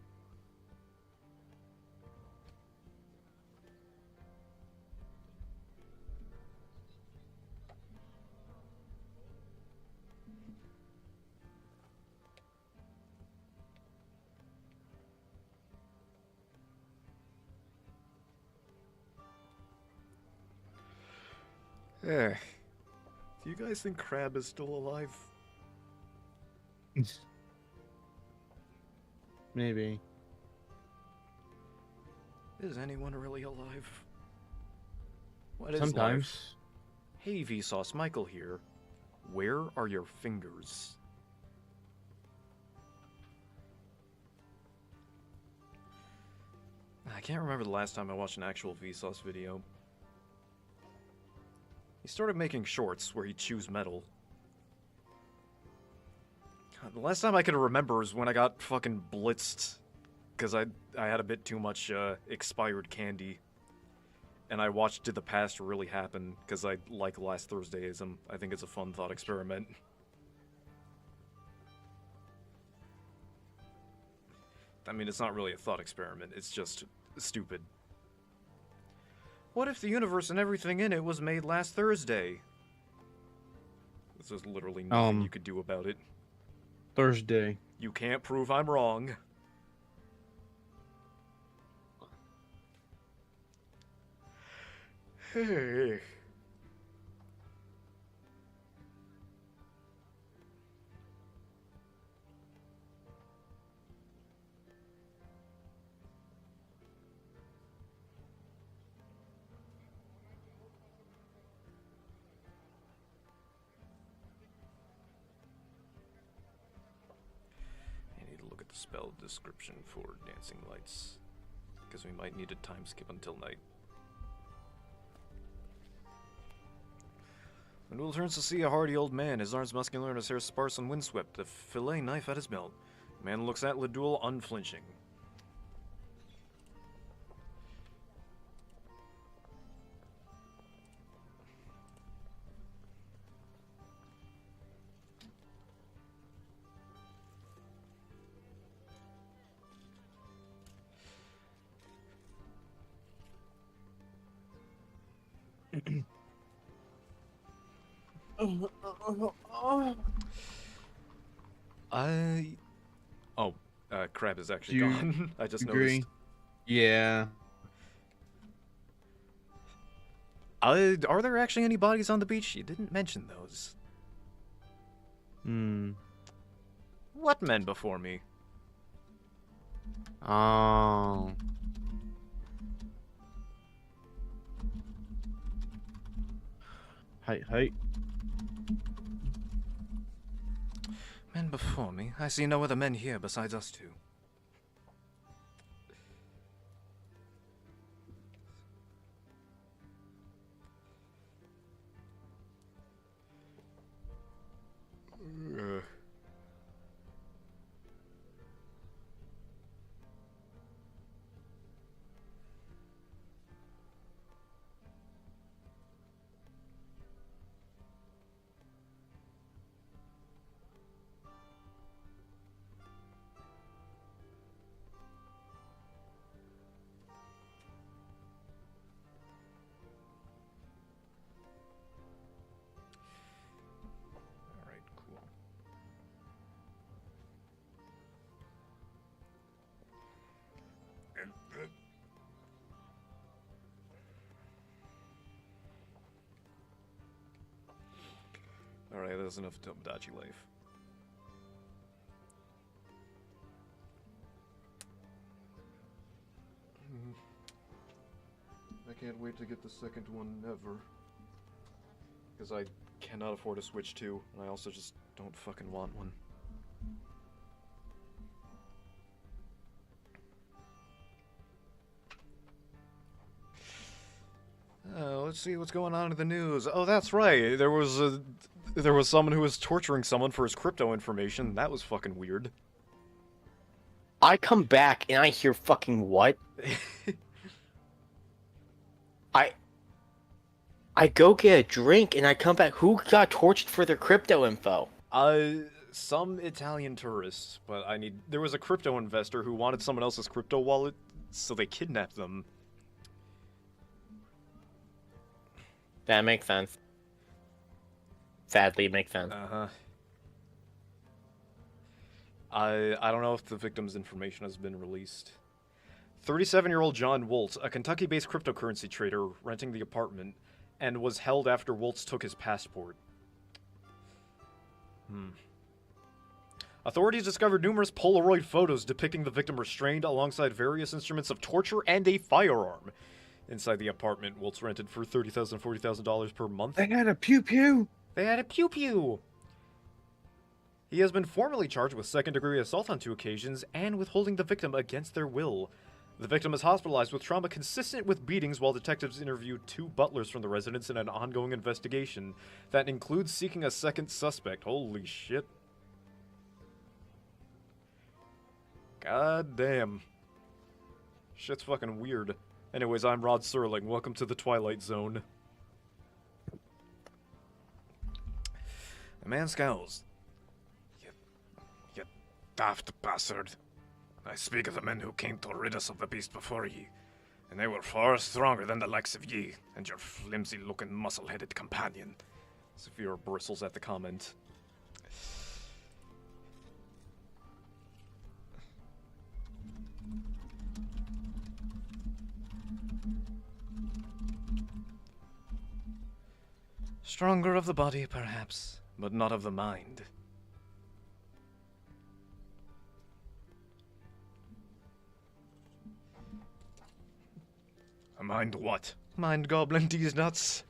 S6: Do you guys think Crab is still alive?
S3: Maybe.
S6: Is anyone really alive? What is
S3: Sometimes.
S6: life? Hey Vsauce, Michael here. Where are your fingers? I can't remember the last time I watched an actual Vsauce video. He started making shorts where he chews metal. The last time I can remember is when I got fucking blitzed because I had a bit too much expired candy. And I watched Did the Past Really Happen because I like Last Thursdayism. I think it's a fun thought experiment. I mean, it's not really a thought experiment, it's just stupid. What if the universe and everything in it was made last Thursday? There's literally nothing you could do about it.
S3: Thursday.
S6: You can't prove I'm wrong. Hey. I need to look at the spell description for dancing lights, because we might need a time skip until night. When Will turns to see a hardy old man, his arms muscular and his hair sparse and windswept, a fillet knife at his belt. The man looks at Ledul unflinching. Crab is actually
S3: Do you
S6: gone. I just
S3: agree?
S6: noticed.
S3: Yeah.
S6: Are there actually any bodies on the beach? You didn't mention those. What men before me?
S3: Oh. Hey.
S6: Men before me? I see no other men here besides us two. Alright, cool. Alright, that's enough Tomodachi life. I can't wait to get the second one ever. Because I cannot afford a Switch 2, and I also just don't fucking want one. Let's see what's going on in the news. Oh, that's right. There was someone who was torturing someone for his crypto information. That was fucking weird.
S1: I come back and I hear fucking what? I go get a drink and I come back. Who got tortured for their crypto info?
S6: Some Italian tourists, but there was a crypto investor who wanted someone else's crypto wallet, so they kidnapped them.
S1: That makes sense. Sadly, it makes sense.
S6: Uh-huh. I don't know if the victim's information has been released. 37-year-old John Woltz, a Kentucky-based cryptocurrency trader, renting the apartment, and was held after Woltz took his passport. Authorities discovered numerous Polaroid photos depicting the victim restrained alongside various instruments of torture and a firearm inside the apartment Woltz rented for $30,000, $40,000 per month.
S3: They had a pew-pew!
S6: They had a pew-pew! He has been formally charged with second-degree assault on 2 occasions and with holding the victim against their will. The victim is hospitalized with trauma consistent with beatings while detectives interviewed 2 butlers from the residence in an ongoing investigation that includes seeking a second suspect. Holy shit. God damn. Shit's fucking weird. Anyways, I'm Rod Serling. Welcome to the Twilight Zone. The man scowls.
S9: You daft bastard. I speak of the men who came to rid us of the beast before ye, and they were far stronger than the likes of ye and your flimsy-looking, muscle-headed companion.
S6: Saphira bristles at the comment. Stronger of the body, perhaps, but not of the mind.
S9: A mind what?
S6: Mind goblin, these nuts.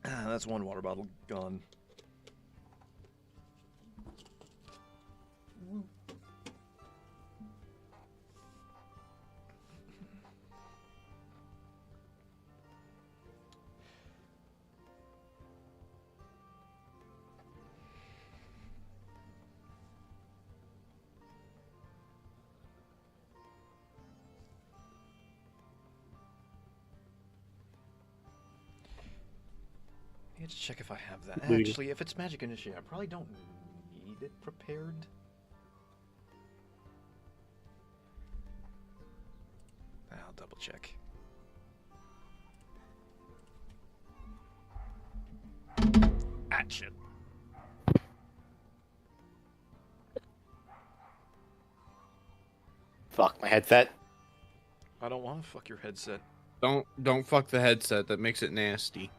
S6: Ah, that's one water bottle gone. I need to check if I have that.
S2: Please.
S6: Actually, if it's magic initiate, I probably don't need it prepared. I'll double check.
S9: Action.
S1: Fuck my headset.
S6: I don't want to fuck your headset.
S3: Don't fuck the headset. That makes it nasty.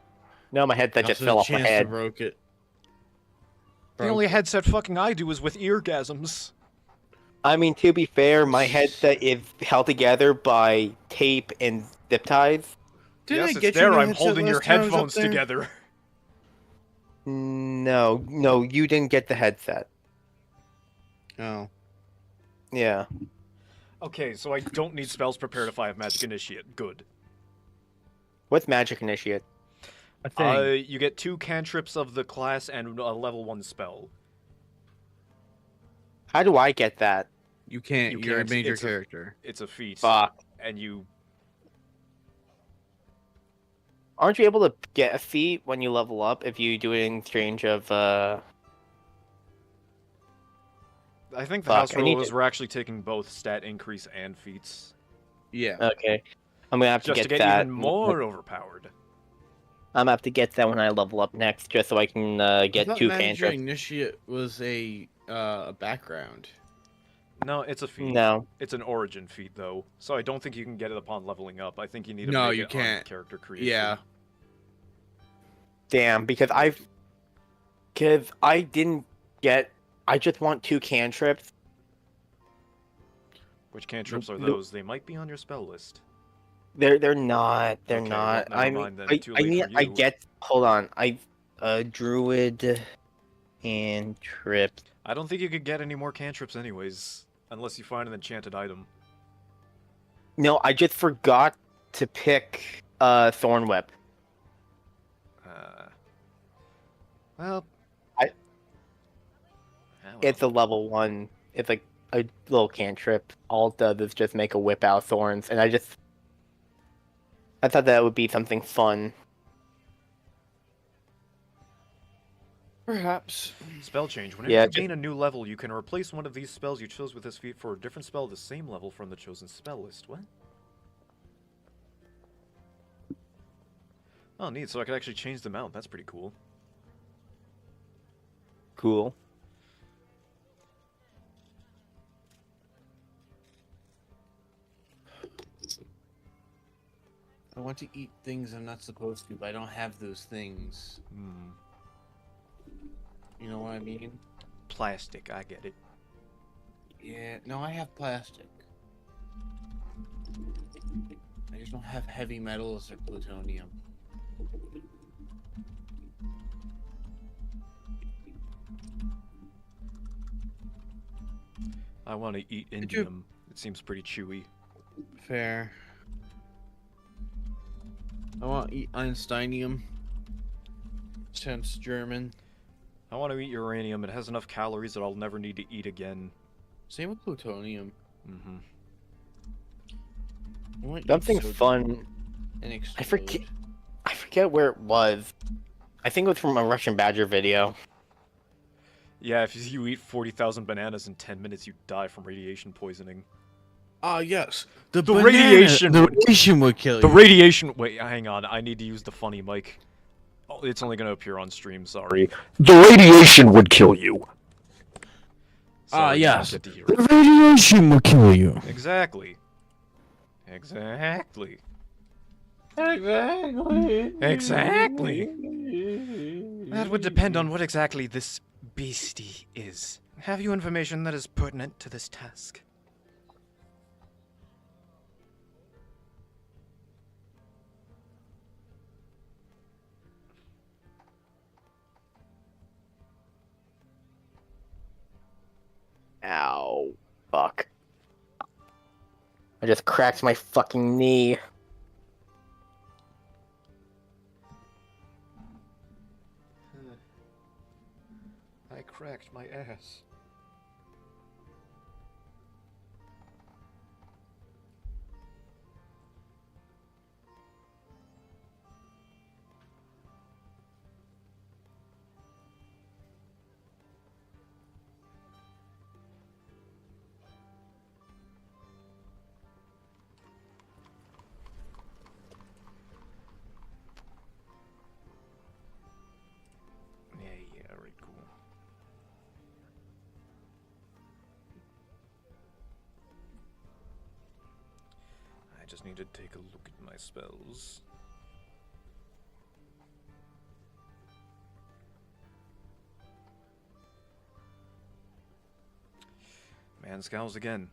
S1: No, my headset just
S3: Also,
S1: fell
S3: a
S1: off my
S3: chance to
S1: head.
S3: broke it.
S6: The only headset fucking I do is with eargasms.
S1: I mean, to be fair, my headset is held together by tape and zip ties.
S3: Didn't I
S6: Yes,
S3: get
S6: it's
S3: you a
S6: there.
S3: new
S6: I'm
S3: headset
S6: holding your
S3: last time I was up
S6: headphones
S3: there?
S6: together.
S1: No, you didn't get the headset.
S3: Oh.
S1: Yeah.
S6: Okay, so I don't need spells prepared if I have magic initiate. Good.
S1: What's magic initiate?
S3: A thing.
S6: You get 2 cantrips of the class and a level 1 spell.
S1: How do I get that?
S3: You can't.
S6: you
S3: You're
S6: can't,
S3: a major
S6: it's a-
S3: character.
S6: It's a feat.
S1: Fuck.
S6: And you...
S1: Aren't you able to get a feat when you level up if you do it in exchange of,
S6: I think the
S1: Fuck,
S6: house
S1: I need
S6: rule is
S1: to-
S6: we're actually taking both stat increase and feats.
S3: Yeah.
S1: Okay. I'm gonna have to
S6: Just
S1: get
S6: to get
S1: that.
S6: even more overpowered.
S1: I'm gonna have to get that when I level up next, just so I can
S3: I
S1: get
S3: thought
S1: 2
S3: Magic
S1: cantrips.
S3: Initiate was a background.
S6: No, it's a feat.
S1: No.
S6: It's an origin feat, though. So I don't think you can get it upon leveling up. I think you need to
S3: No,
S6: make
S3: you
S6: it
S3: can't.
S6: on character creation.
S3: Yeah.
S1: Damn, because I didn't get. I just want 2 cantrips.
S6: Which cantrips are
S1: Nope.
S6: those? They might be on your spell list.
S1: They're not. They're
S6: Okay,
S1: not.
S6: well, never
S1: I mean,
S6: mind then. Too late
S1: need.
S6: for
S1: I
S6: you.
S1: get. Hold on. Druid and trip.
S6: I don't think you could get any more cantrips anyways, unless you find an enchanted item.
S1: No, I just forgot to pick Thorn Whip.
S6: Well...
S1: I-
S6: Ah, well.
S1: It's a level 1. It's like a little cantrip. All it does is just make a whip out of thorns, and I thought that would be something fun.
S3: Perhaps.
S6: Spell change. Whenever
S1: Yeah,
S6: you gain a new level, you can replace one of these spells you chose with this feat for a different spell of the same level from the chosen spell list. What? Oh, neat. So I could actually change them out. That's pretty cool.
S1: Cool.
S3: I want to eat things I'm not supposed to, but I don't have those things.
S6: Hmm.
S3: You know what I mean?
S6: Plastic. I get it.
S3: Yeah. No, I have plastic. I just don't have heavy metals or plutonium.
S6: I want to eat
S3: Did you-
S6: indium. It seems pretty chewy.
S3: Fair. I want to eat Einsteinium. Since German.
S6: I want to eat uranium. It has enough calories that I'll never need to eat again.
S3: Same with plutonium.
S6: Mm-hmm.
S3: I want to eat
S1: Something
S3: sodium
S1: fun.
S3: and
S1: I forget.
S3: explode.
S1: I forget where it was. I think it was from a Russian Badger video.
S6: Yeah, if you eat 40,000 bananas in 10 minutes, you die from radiation poisoning.
S3: Ah, yes. The
S6: radiation
S3: The
S6: would-
S3: radiation would kill you.
S6: The radiation... Wait, hang on. I need to use the funny mic. Oh, it's only gonna appear on stream. Sorry.
S2: The radiation would kill you.
S6: Sorry, you
S3: yes.
S6: don't get to hear
S7: The
S6: it.
S7: radiation will kill you.
S6: Exactly. Exactly.
S7: Exactly.
S6: Exactly. That would depend on what exactly this beastie is. Have you information that is pertinent to this task?
S1: Ow. Fuck. I just cracked my fucking knee.
S6: I cracked my ass. Yeah, right, cool. I just need to take a look at my spells. Man scowls again.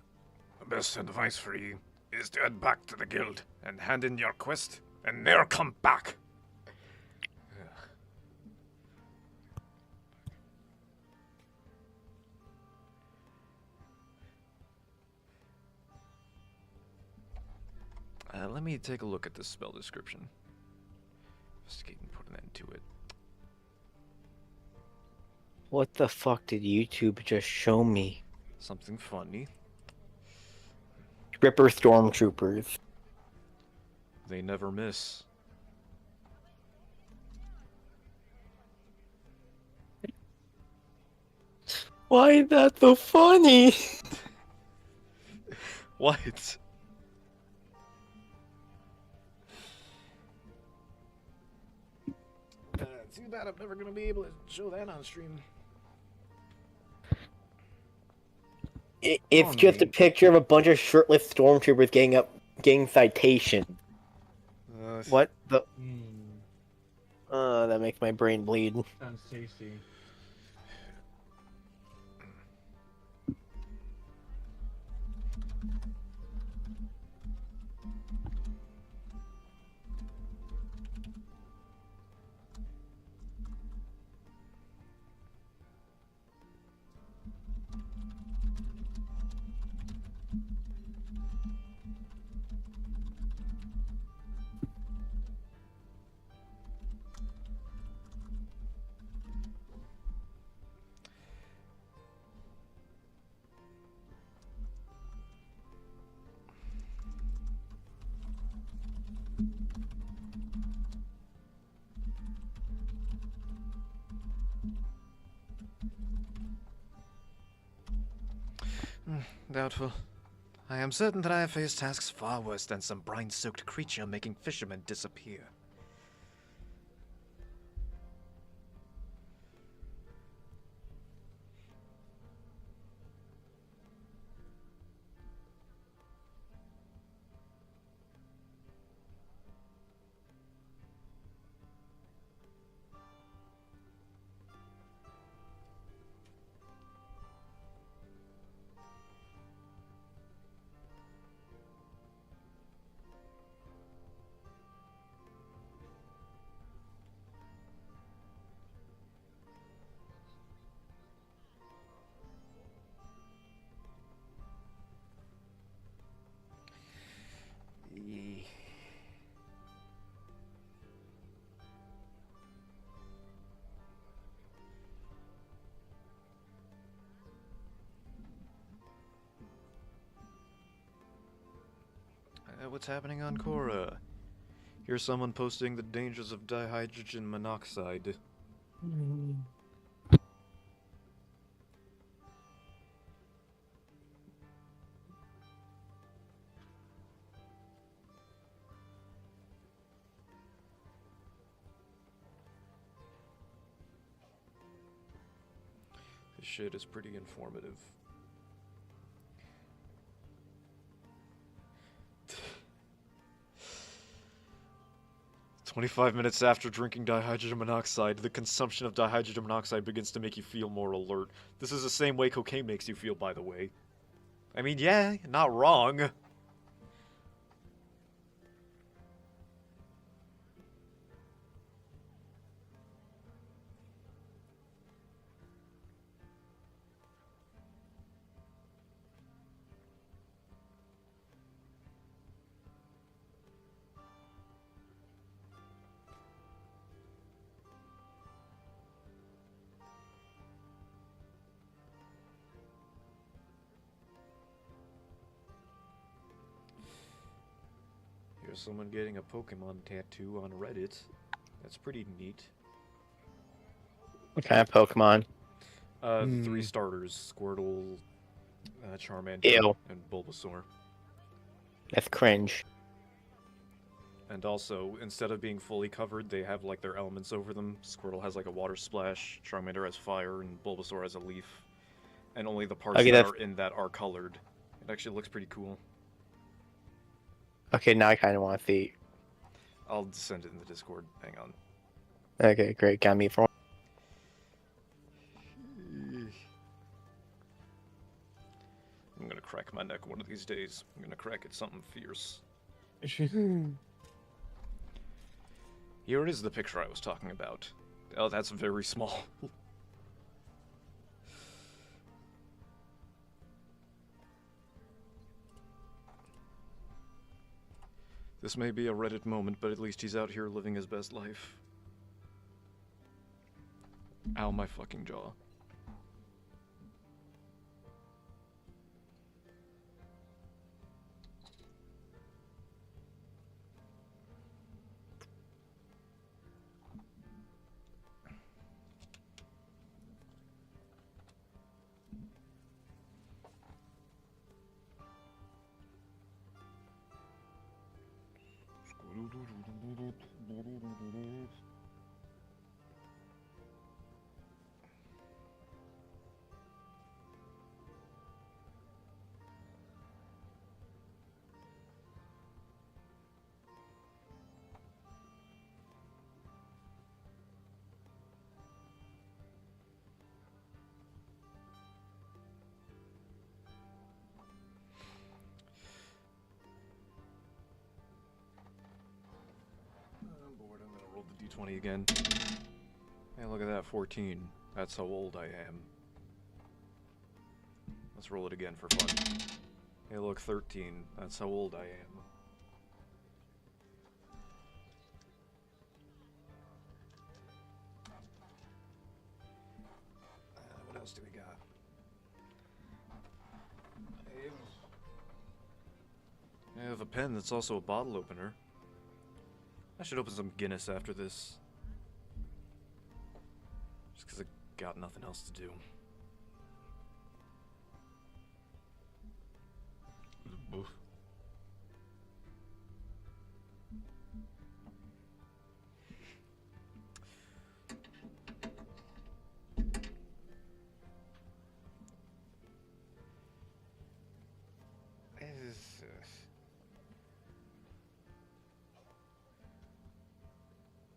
S9: The best advice for you is to head back to the guild and hand in your quest and ne'er come back.
S6: Let me take a look at this spell description. Investigate and put an end to it.
S1: What the fuck did YouTube just show me?
S6: Something funny.
S1: Ripper Stormtroopers.
S6: They never miss.
S1: Why is that so funny?
S6: What? Too bad I'm never gonna be able to show that on stream.
S1: It's just a picture of a bunch of shirtless stormtroopers getting citation. What the? That makes my brain bleed.
S7: Sounds tasty.
S6: Doubtful. I am certain that I have faced tasks far worse than some brine-soaked creature making fishermen disappear. What's happening on Korra? Here's someone posting the dangers of dihydrogen monoxide. This shit is pretty informative. "25 minutes after drinking dihydrogen monoxide, the consumption of dihydrogen monoxide begins to make you feel more alert." This is the same way cocaine makes you feel, by the way. I mean, yeah, not wrong. Here's someone getting a Pokemon tattoo on Reddit. That's pretty neat.
S1: What kind of Pokemon?
S6: The 3 starters: Squirtle, Charmander,
S1: Ew.
S6: and Bulbasaur.
S1: That's cringe.
S6: And also, instead of being fully covered, they have like their elements over them. Squirtle has like a water splash, Charmander has fire, and Bulbasaur has a leaf. And only the parts
S1: Okay,
S6: that
S1: that's-
S6: are in that are colored. It actually looks pretty cool.
S1: Okay, now I kind of want to see.
S6: I'll send it in the Discord. Hang on.
S1: Okay, great. Got me for one.
S6: I'm gonna crack my neck one of these days. I'm gonna crack it something fierce. Here is the picture I was talking about. Oh, that's very small. This may be a Reddit moment, but at least he's out here living his best life. Ow, my fucking jaw. I'm bored. I'm gonna roll the d20 again. Hey, look at that, 14. That's how old I am. Let's roll it again for fun. Hey, look, 13. That's how old I am. What else do we got? I have a pen that's also a bottle opener. I should open some Guinness after this. Just because I got nothing else to do. Oof.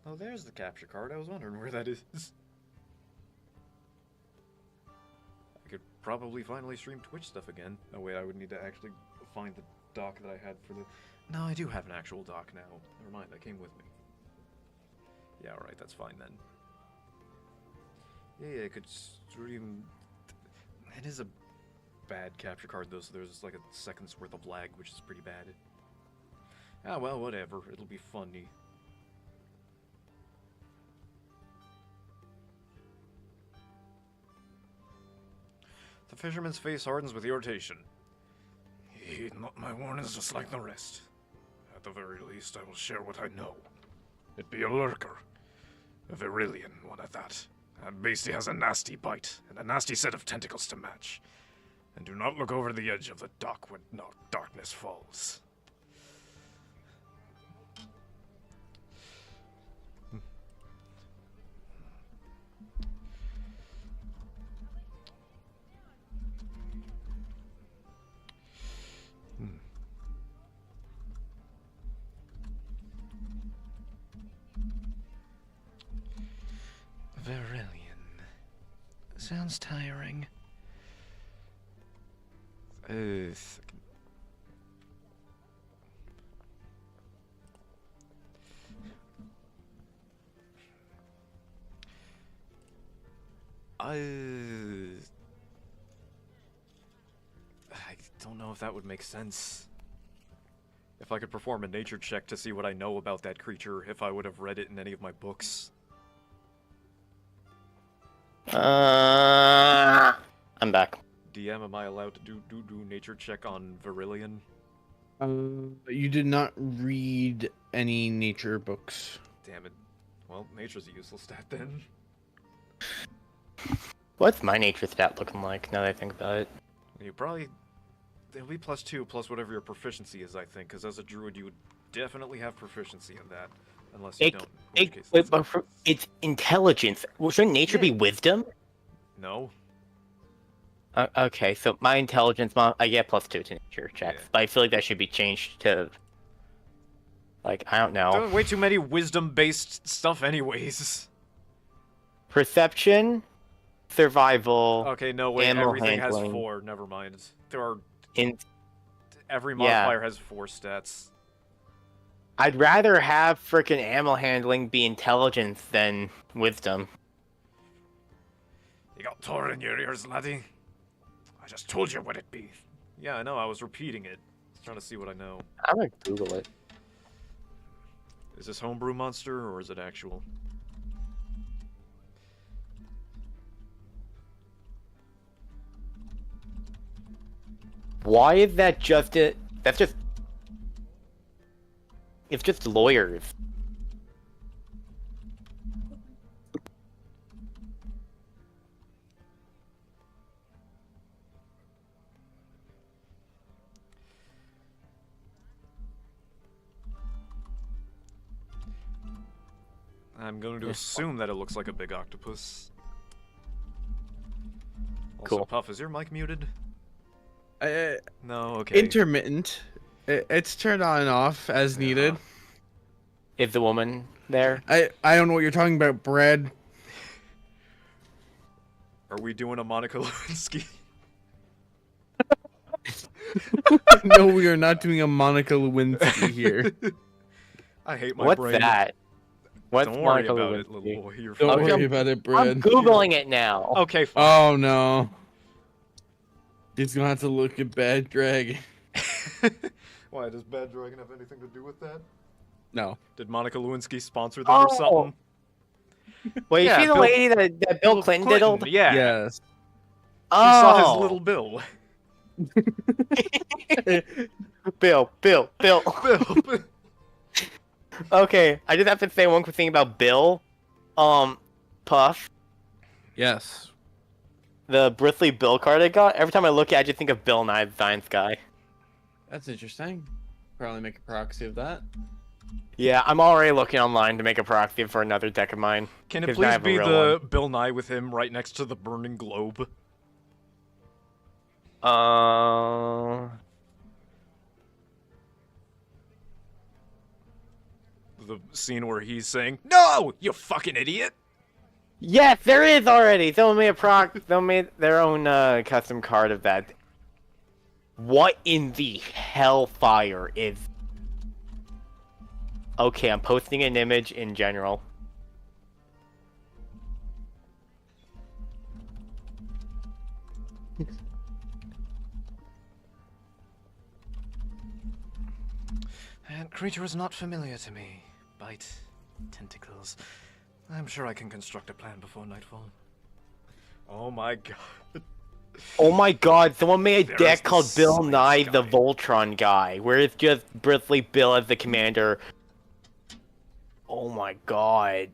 S6: Oh, there's the capture card. I was wondering where that is. I could probably finally stream Twitch stuff again. Oh wait, I would need to actually find the doc that I had for the... No, I do have an actual doc now. Never mind, that came with me. Yeah, alright, that's fine then. Yeah, I could stream... It is a bad capture card though, so there's like a second's worth of lag, which is pretty bad. Ah, well, whatever. It'll be funny. The fisherman's face hardens with irritation.
S9: Heed not my warnings just like the rest. At the very least, I will share what I know. It be a lurker. A Virillion one at that. That beastie has a nasty bite, and a nasty set of tentacles to match. And do not look over the edge of the dock when darkness falls.
S8: Verillion. Sounds tiring.
S6: I don't know if that would make sense. If I could perform a nature check to see what I know about that creature, if I would have read it in any of my books.
S1: I'm back.
S6: DM, am I allowed to do nature check on Verillion?
S3: You did not read any nature books.
S6: Damn it. Well, nature's a useless stat then.
S1: What's my nature stat looking like now that I think about it?
S6: You probably... It'll be +2 plus whatever your proficiency is, I think, because as a druid you would definitely have proficiency in that. Unless you don't. In which case
S1: It's intelligence. Well, shouldn't nature be wisdom?
S6: No.
S1: Okay, so my intelligence, I get +2 to nature checks,
S6: Yeah.
S1: but I feel like that should be changed to, like, I don't know.
S6: There are way too many wisdom-based stuff anyways.
S1: Perception, survival.
S6: Okay, no, wait,
S1: Animal
S6: everything
S1: handling.
S6: has 4, never mind. There are...
S1: In
S6: Every
S1: Yeah.
S6: modifier has 4 stats.
S1: I'd rather have frickin' animal handling be intelligence than wisdom.
S9: You got tar in your ears, laddie. I just told you what it be.
S6: Yeah, I know, I was repeating it. I was trying to see what I know.
S1: I'm gonna Google it.
S6: Is this homebrew monster, or is it actual?
S1: Why is that just it? That's just... It's just lawyers.
S6: I'm going to assume that it looks like a big octopus. Also,
S1: Cool.
S6: Puff, is your mic muted? No, okay.
S3: Intermittent. It's turned on and off as needed.
S1: Is the woman there?
S3: I don't know what you're talking about, Brad.
S6: Are we doing a Monica Lewinsky?
S3: No, we are not doing a Monica Lewinsky here.
S6: I hate my
S1: What's
S6: brain.
S1: that? What's
S6: Don't worry
S1: Monica
S6: about it,
S1: Lewinsky?
S6: little boy. You're
S3: Don't
S6: fine.
S3: worry about it, Brad.
S1: I'm Googling it now.
S6: Okay, fine.
S3: Oh no. He's gonna have to look at Bad Dragon.
S6: Why, does Bad Dragon have anything to do with that?
S3: No.
S6: Did Monica Lewinsky sponsor them or something?
S1: Wait,
S6: Yeah,
S1: is she the
S6: Bill-
S1: lady that Bill Clinton diddled?
S6: Yeah.
S3: Yes.
S6: She saw
S1: Oh.
S6: his little bill.
S1: Bill.
S6: Bill.
S1: Okay, I just have to say one quick thing about Bill. Puff.
S3: Yes.
S1: The bristly Bill card I got. Every time I look at it, I just think of Bill Nye, the Science Guy.
S3: That's interesting. Probably make a proxy of that.
S1: Yeah, I'm already looking online to make a proxy for another deck of mine.
S6: Can it
S1: 'cause I
S6: please
S1: have a
S6: be
S1: real
S6: the
S1: one.
S6: Bill Nye with him right next to the burning globe? The scene where he's saying, "No, you fucking idiot!"
S1: Yes, there is already. Someone made someone made their own custom card of that. What in the hellfire is? Okay, I'm posting an image in general.
S6: That creature is not familiar to me. Bite, tentacles. I'm sure I can construct a plan before nightfall. Oh my god.
S1: Oh my god, someone made a
S9: There is
S1: deck
S9: the
S1: called Bill
S9: science
S1: Nye the
S9: guy.
S1: Voltron guy, where it's just Bristly Bill as the commander. Oh my god.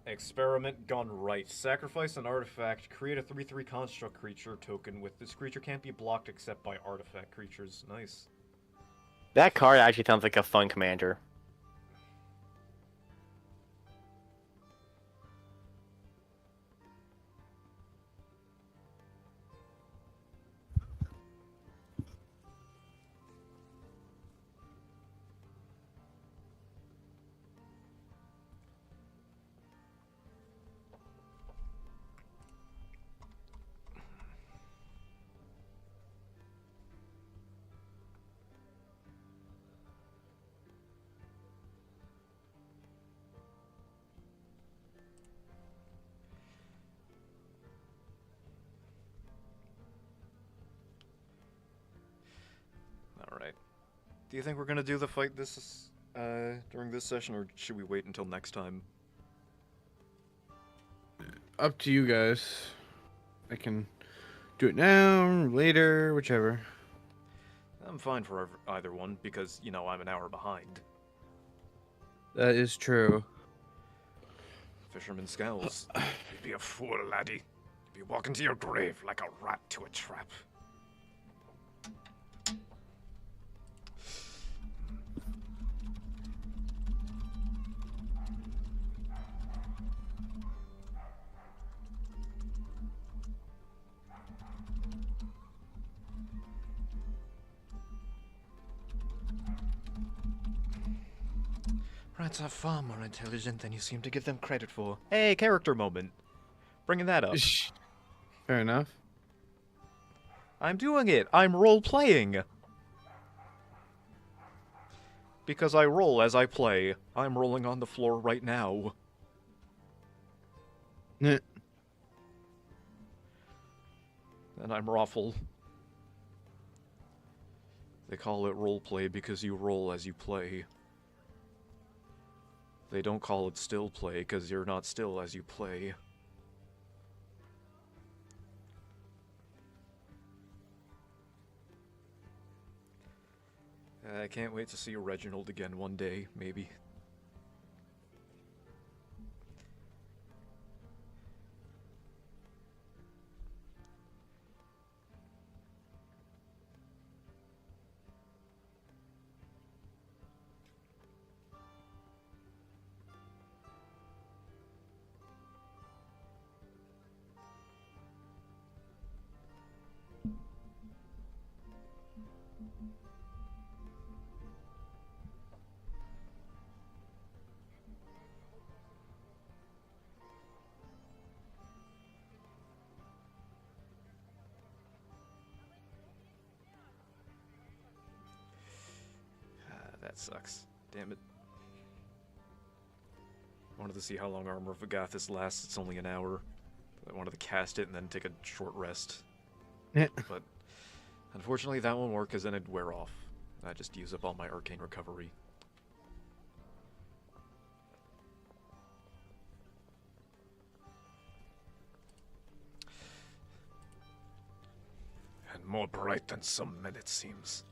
S6: Experiment gone right. Sacrifice an artifact, create a 3/3 construct creature token with this creature can't be blocked except by artifact creatures. Nice.
S1: That card actually sounds like a fun commander.
S6: Do you think we're gonna do the fight during this session, or should we wait until next time?
S3: Up to you guys. I can do it now, later, whichever.
S6: I'm fine for either one, because, you know, I'm an hour behind.
S3: That is true.
S6: Fisherman scowls.
S9: You'd be a fool, laddie. You'd be walking to your grave like a rat to a trap.
S6: Rats are far more intelligent than you seem to give them credit for. Hey, character moment. Bringing that up.
S3: Fair enough.
S6: I'm doing it. I'm role-playing. Because I roll as I play. I'm rolling on the floor right now.
S3: Nah.
S6: And I'm Raffle. They call it roleplay because you roll as you play. They don't call it still play because you're not still as you play. I can't wait to see Reginald again one day, maybe. That sucks. Damn it. I wanted to see how long Armor of Agathis lasts. It's only an hour. I wanted to cast it and then take a short rest.
S3: Yeah.
S6: But unfortunately that won't work because then it'd wear off. I just use up all my arcane recovery.
S9: And more bright than some men, it seems.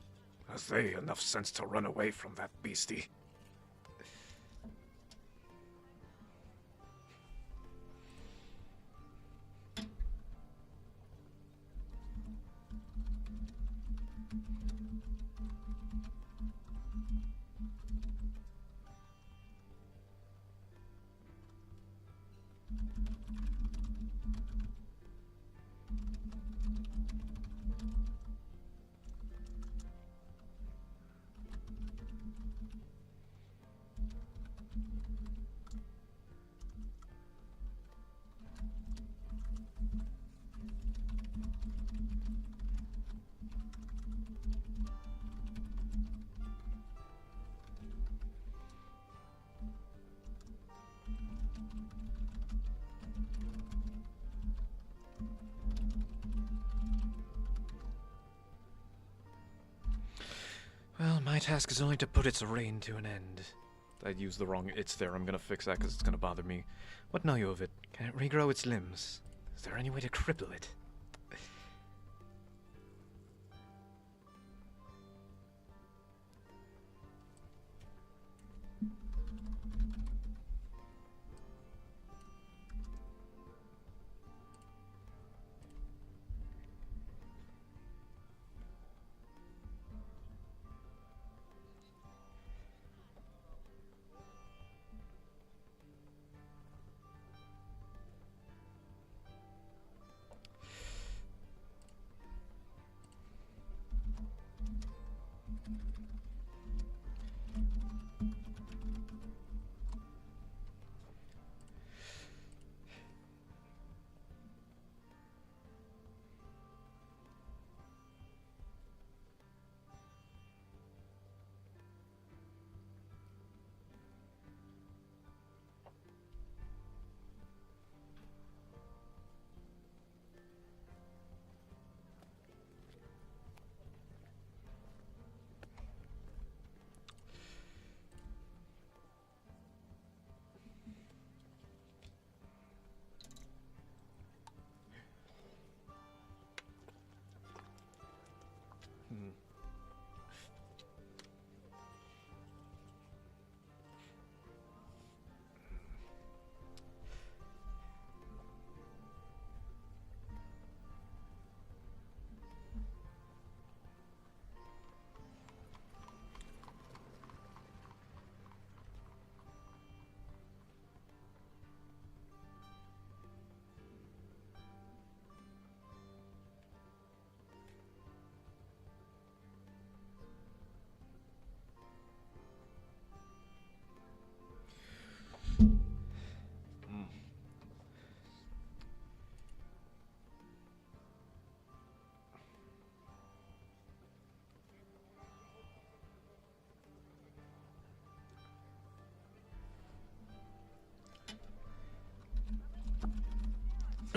S9: Has they enough sense to run away from that beastie?
S6: Well, my task is only to put its reign to an end. I'd use the wrong "it's" there. I'm gonna fix that because it's gonna bother me. What know you of it? Can it regrow its limbs? Is there any way to cripple it?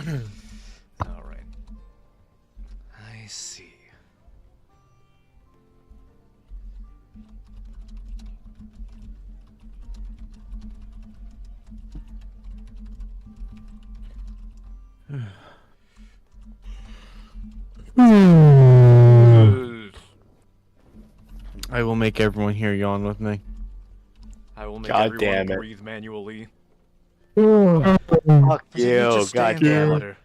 S6: Alright. I see.
S7: I will make everyone here yawn with me.
S6: I will make
S1: God
S6: everyone
S1: damn it.
S6: breathe manually.
S1: Fuck
S6: Does it
S1: you,
S6: just stay
S1: god
S6: in the
S1: damn it.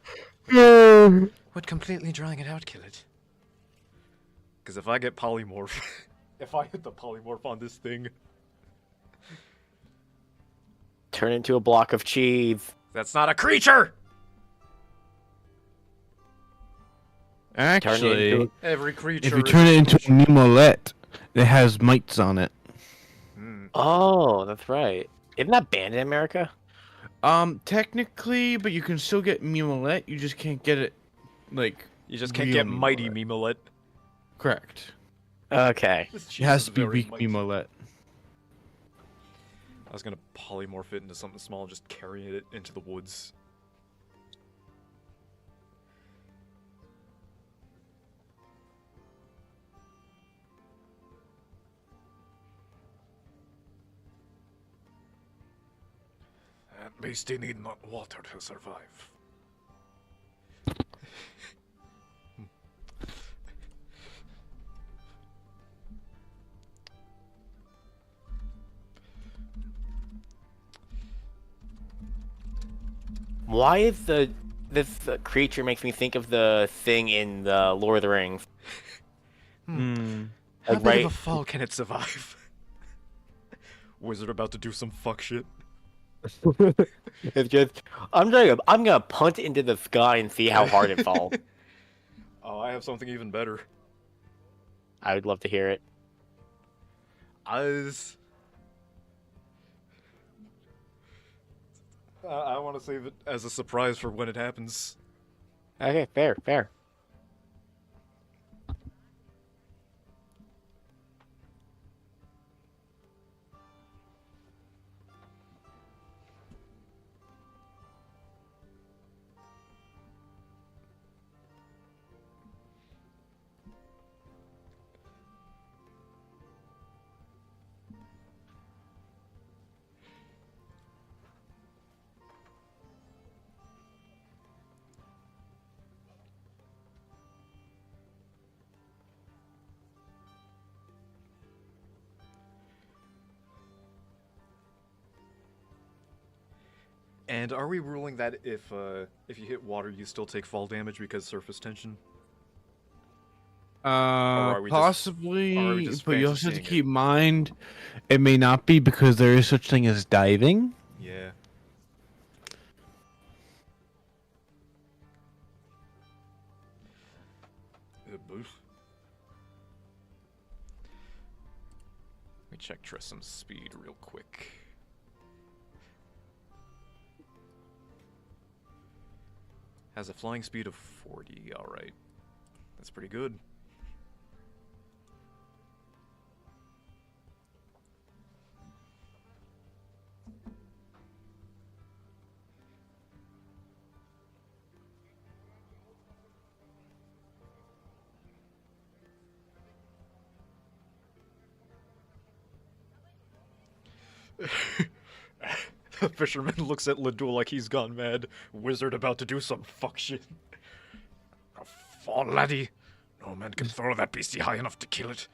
S6: water? Would completely drying it out kill it? Because if I get polymorph, if I hit the polymorph on this thing,
S1: Turn into a block of cheese.
S6: that's not a creature.
S7: Actually,
S1: into-
S6: Every creature.
S7: if you
S6: is
S7: turn
S6: a
S7: it into a
S6: creature.
S7: Mimolette, it has mites on it.
S1: Oh, that's right. Isn't that banned in America?
S7: Technically, but you can still get Mimolette. You just can't get it, like.
S6: You just can't
S7: real
S6: get mighty
S7: Mimolette.
S6: Mimolette.
S7: Correct.
S1: Okay.
S6: This
S7: It
S6: cheese
S7: has
S6: is
S7: to be
S6: very
S7: weak
S6: mighty.
S7: Mimolette.
S6: I was gonna polymorph it into something small, and just carry it into the woods.
S9: At least they need not water to survive.
S1: Why is this creature makes me think of the thing in the Lord of the Rings?
S7: Hmm.
S6: How
S1: Like,
S6: big
S1: right-
S6: of a fall can it survive? Wizard about to do some fuck shit.
S1: It's just I'm gonna punt into the sky and see how hard it falls.
S6: Oh, I have something even better.
S1: I would love to hear it.
S6: I want to save it as a surprise for when it happens.
S1: Okay, fair.
S6: And are we ruling that if you hit water, you still take fall damage because surface tension? are we just-
S7: Possibly,
S6: or are we just
S7: but you also have to
S6: fantasying it?
S7: keep in mind it may not be because there is such thing as diving.
S6: Yeah. Let me check Trissam's speed real quick. Has a flying speed of 40, alright. That's pretty good. The fisherman looks at Ladul like he's gone mad. Wizard about to do some fuck shit.
S9: A fall, laddie. No man can throw that beastie high enough to kill it.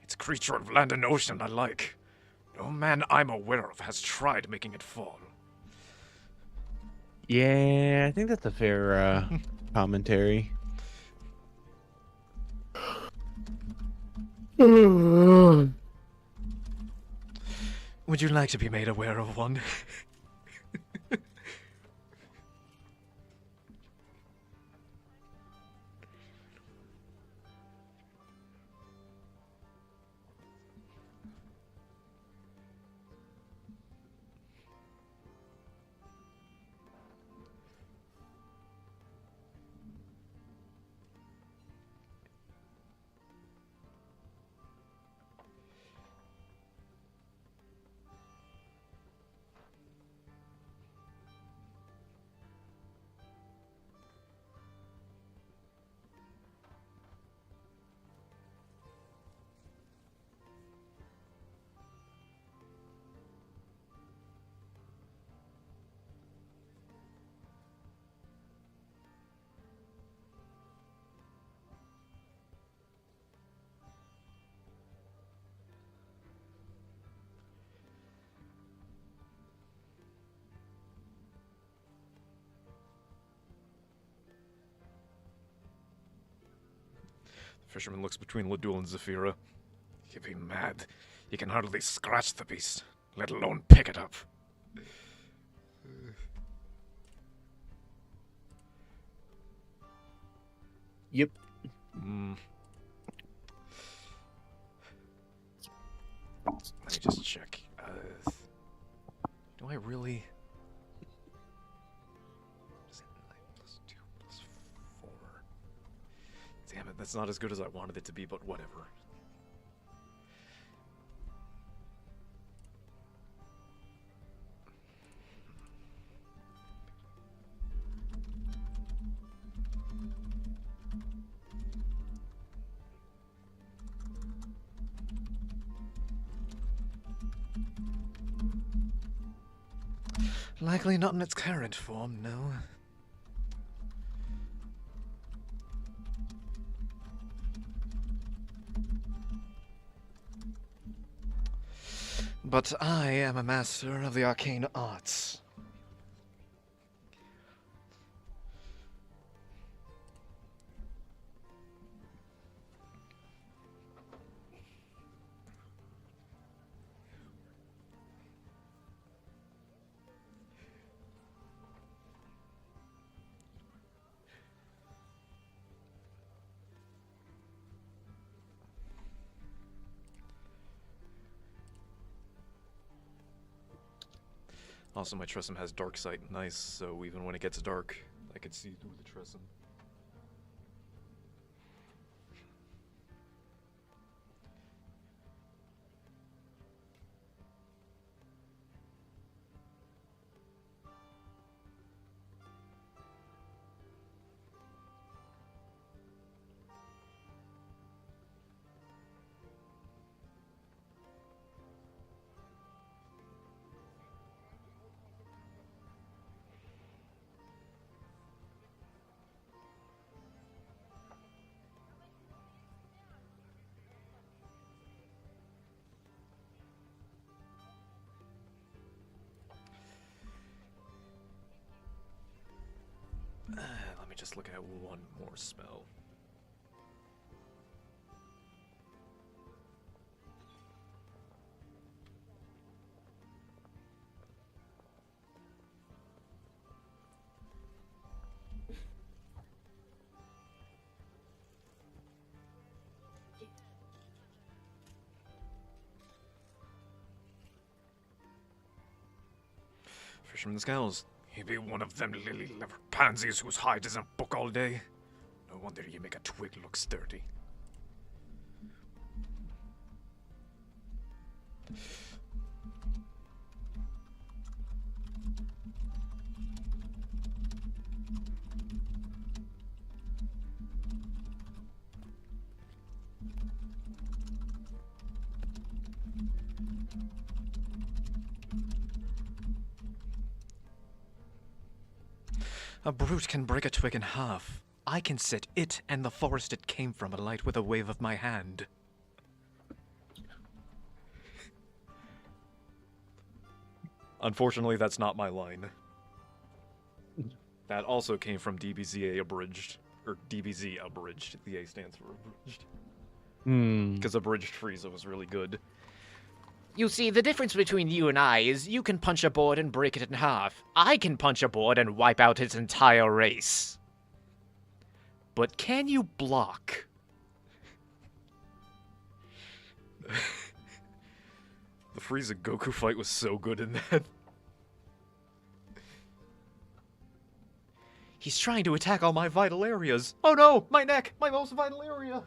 S9: It's a creature of land and ocean alike. No man I'm aware of has tried making it fall.
S7: Yeah, I think that's a fair commentary.
S6: Would you like to be made aware of one? Fisherman looks between Ladul and Zafira.
S9: You be mad. You can hardly scratch the beast, let alone pick it up.
S4: Yep.
S6: Let me just check. Do I really? Is it 9 plus 2 plus 4? Damn it, that's not as good as I wanted it to be, but whatever. Likely not in its current form, no. But I am a master of the arcane arts. Also, my Tressum has dark sight. Nice, so even when it gets dark, I can see through the Tressum. Let me just look at one more spell. Fisherman's Gals.
S9: He be one of them lily-livered pansies whose hide isn't book all day. No wonder you make a twig look sturdy.
S6: A brute can break a twig in half. I can set it and the forest it came from alight with a wave of my hand. Unfortunately, that's not my line. That also came from DBZ Abridged. Or DBZ Abridged. The A stands for Abridged. Because Abridged Frieza was really good.
S8: You see, the difference between you and I is you can punch a board and break it in half. I can punch a board and wipe out its entire race. But can you block?
S6: The Frieza Goku fight was so good in that. He's trying to attack all my vital areas. Oh no, my neck, my most vital area.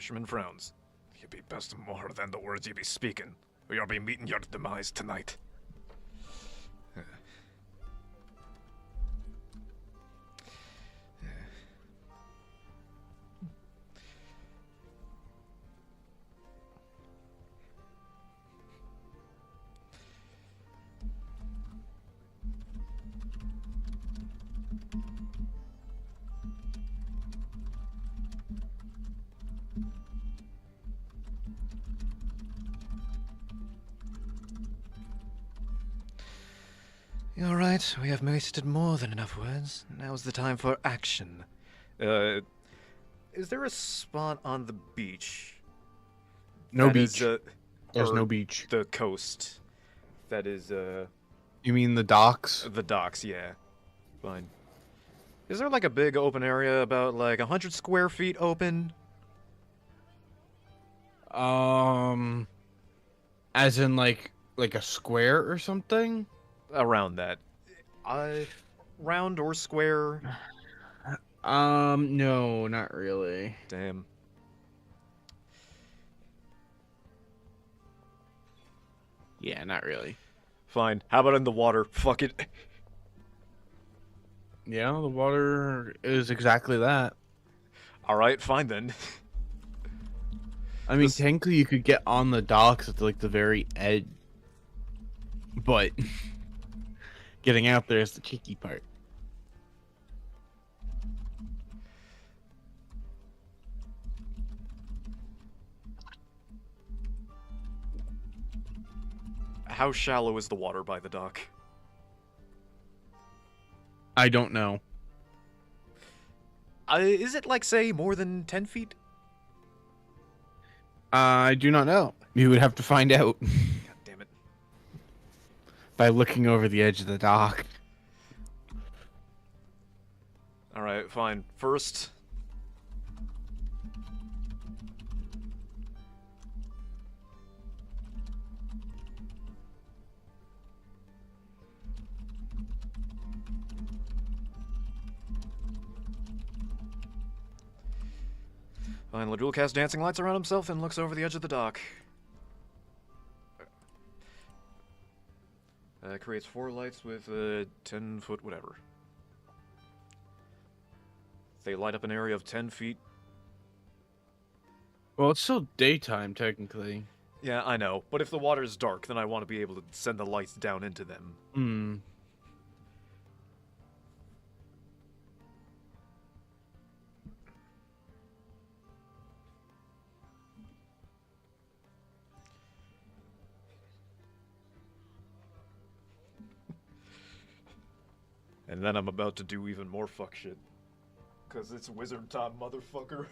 S6: Fisherman frowns.
S9: You be best more than the words you be speaking, or you'll be meeting your demise tonight.
S8: All right, we have wasted more than enough words. Now's the time for action.
S6: Is there a spot on the beach?
S3: No
S6: that
S3: beach.
S6: Is,
S3: There's
S6: or
S3: no beach.
S6: The coast. That is,
S3: You mean the docks?
S6: the docks, yeah. Fine. Is there like a big open area about like 100 square feet open?
S3: As in like a square or something?
S6: Around that. Round or square?
S3: No, not really.
S6: Damn.
S3: Yeah, not really.
S6: Fine. How about in the water? Fuck it.
S3: Yeah, the water is exactly that.
S6: Alright, fine then.
S3: I mean,
S6: This-
S3: technically, you could get on the docks at like the very edge, but getting out there is the tricky part.
S6: How shallow is the water by the dock?
S3: I don't know.
S6: Is it like, say, more than 10 feet?
S3: I do not know. You would have to find out
S6: God damn it.
S3: by looking over the edge of the dock.
S6: Alright, fine. First... Fine, Ladul casts dancing lights around himself and looks over the edge of the dock. Creates 4 lights with 10-foot whatever. They light up an area of 10 feet.
S3: Well, it's still daytime, technically.
S6: Yeah, I know. But if the water's dark, then I want to be able to send the lights down into them.
S3: Hmm.
S6: And then I'm about to do even more fuck shit. Cause it's wizard time, motherfucker.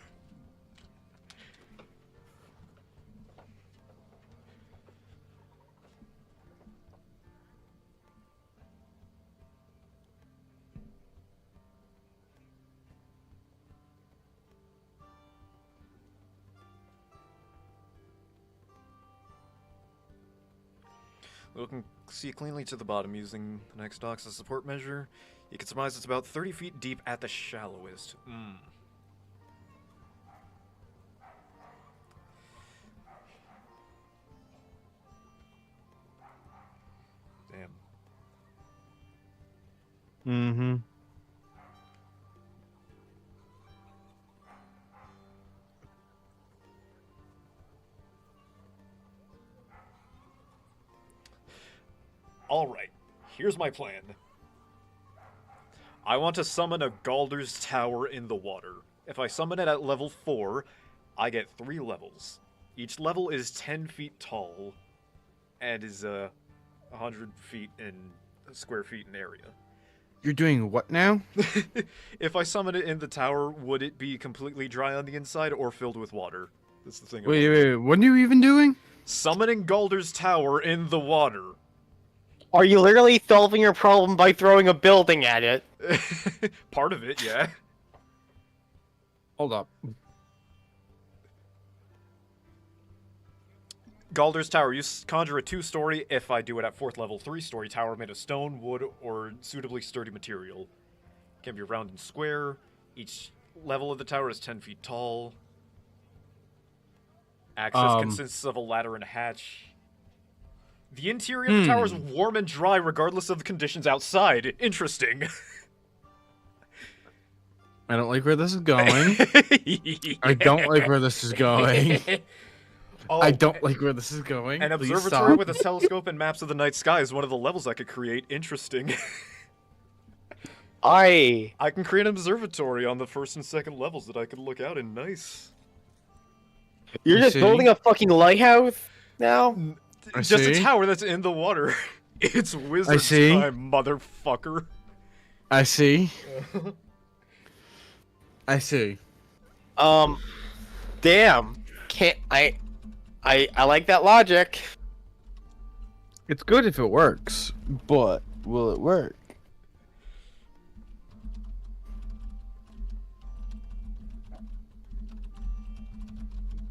S6: You can see cleanly to the bottom using the next dock as a support measure. You can surmise it's about 30 feet deep at the shallowest. Damn.
S3: Mm-hmm.
S6: Alright, here's my plan. I want to summon a Galder's Tower in the water. If I summon it at level 4, I get 3 levels. Each level is 10 feet tall, and is 100 feet in square feet in area.
S3: You're doing what now?
S6: If I summon it in the tower, would it be completely dry on the inside or filled with water? That's the thing.
S3: Wait. What are you even doing?
S6: Summoning Galder's Tower in the water.
S1: Are you literally solving your problem by throwing a building at it?
S6: Part of it, yeah.
S3: Hold up.
S6: Galder's Tower. You conjure a 2-story. If I do it at 4th level, 3-story tower made of stone, wood, or suitably sturdy material. Can be round and square. Each level of the tower is 10 feet tall. Access consists of a ladder and a hatch. The interior of the tower is warm and dry regardless of the conditions outside. Interesting.
S3: I don't like where this is going. I don't like where this is going.
S6: Oh,
S3: I don't like where this is going.
S6: An
S3: Please
S6: observatory
S3: stop.
S6: with a telescope and maps of the night sky is one of the levels I could create. Interesting. I can create an observatory on the first and second levels that I could look out in. Nice.
S1: You're just building a fucking lighthouse now?
S6: Just a tower that's in the water. It's wizard time, motherfucker.
S3: I see. I see.
S1: Damn. Can't I like that logic.
S3: It's good if it works, but will it work?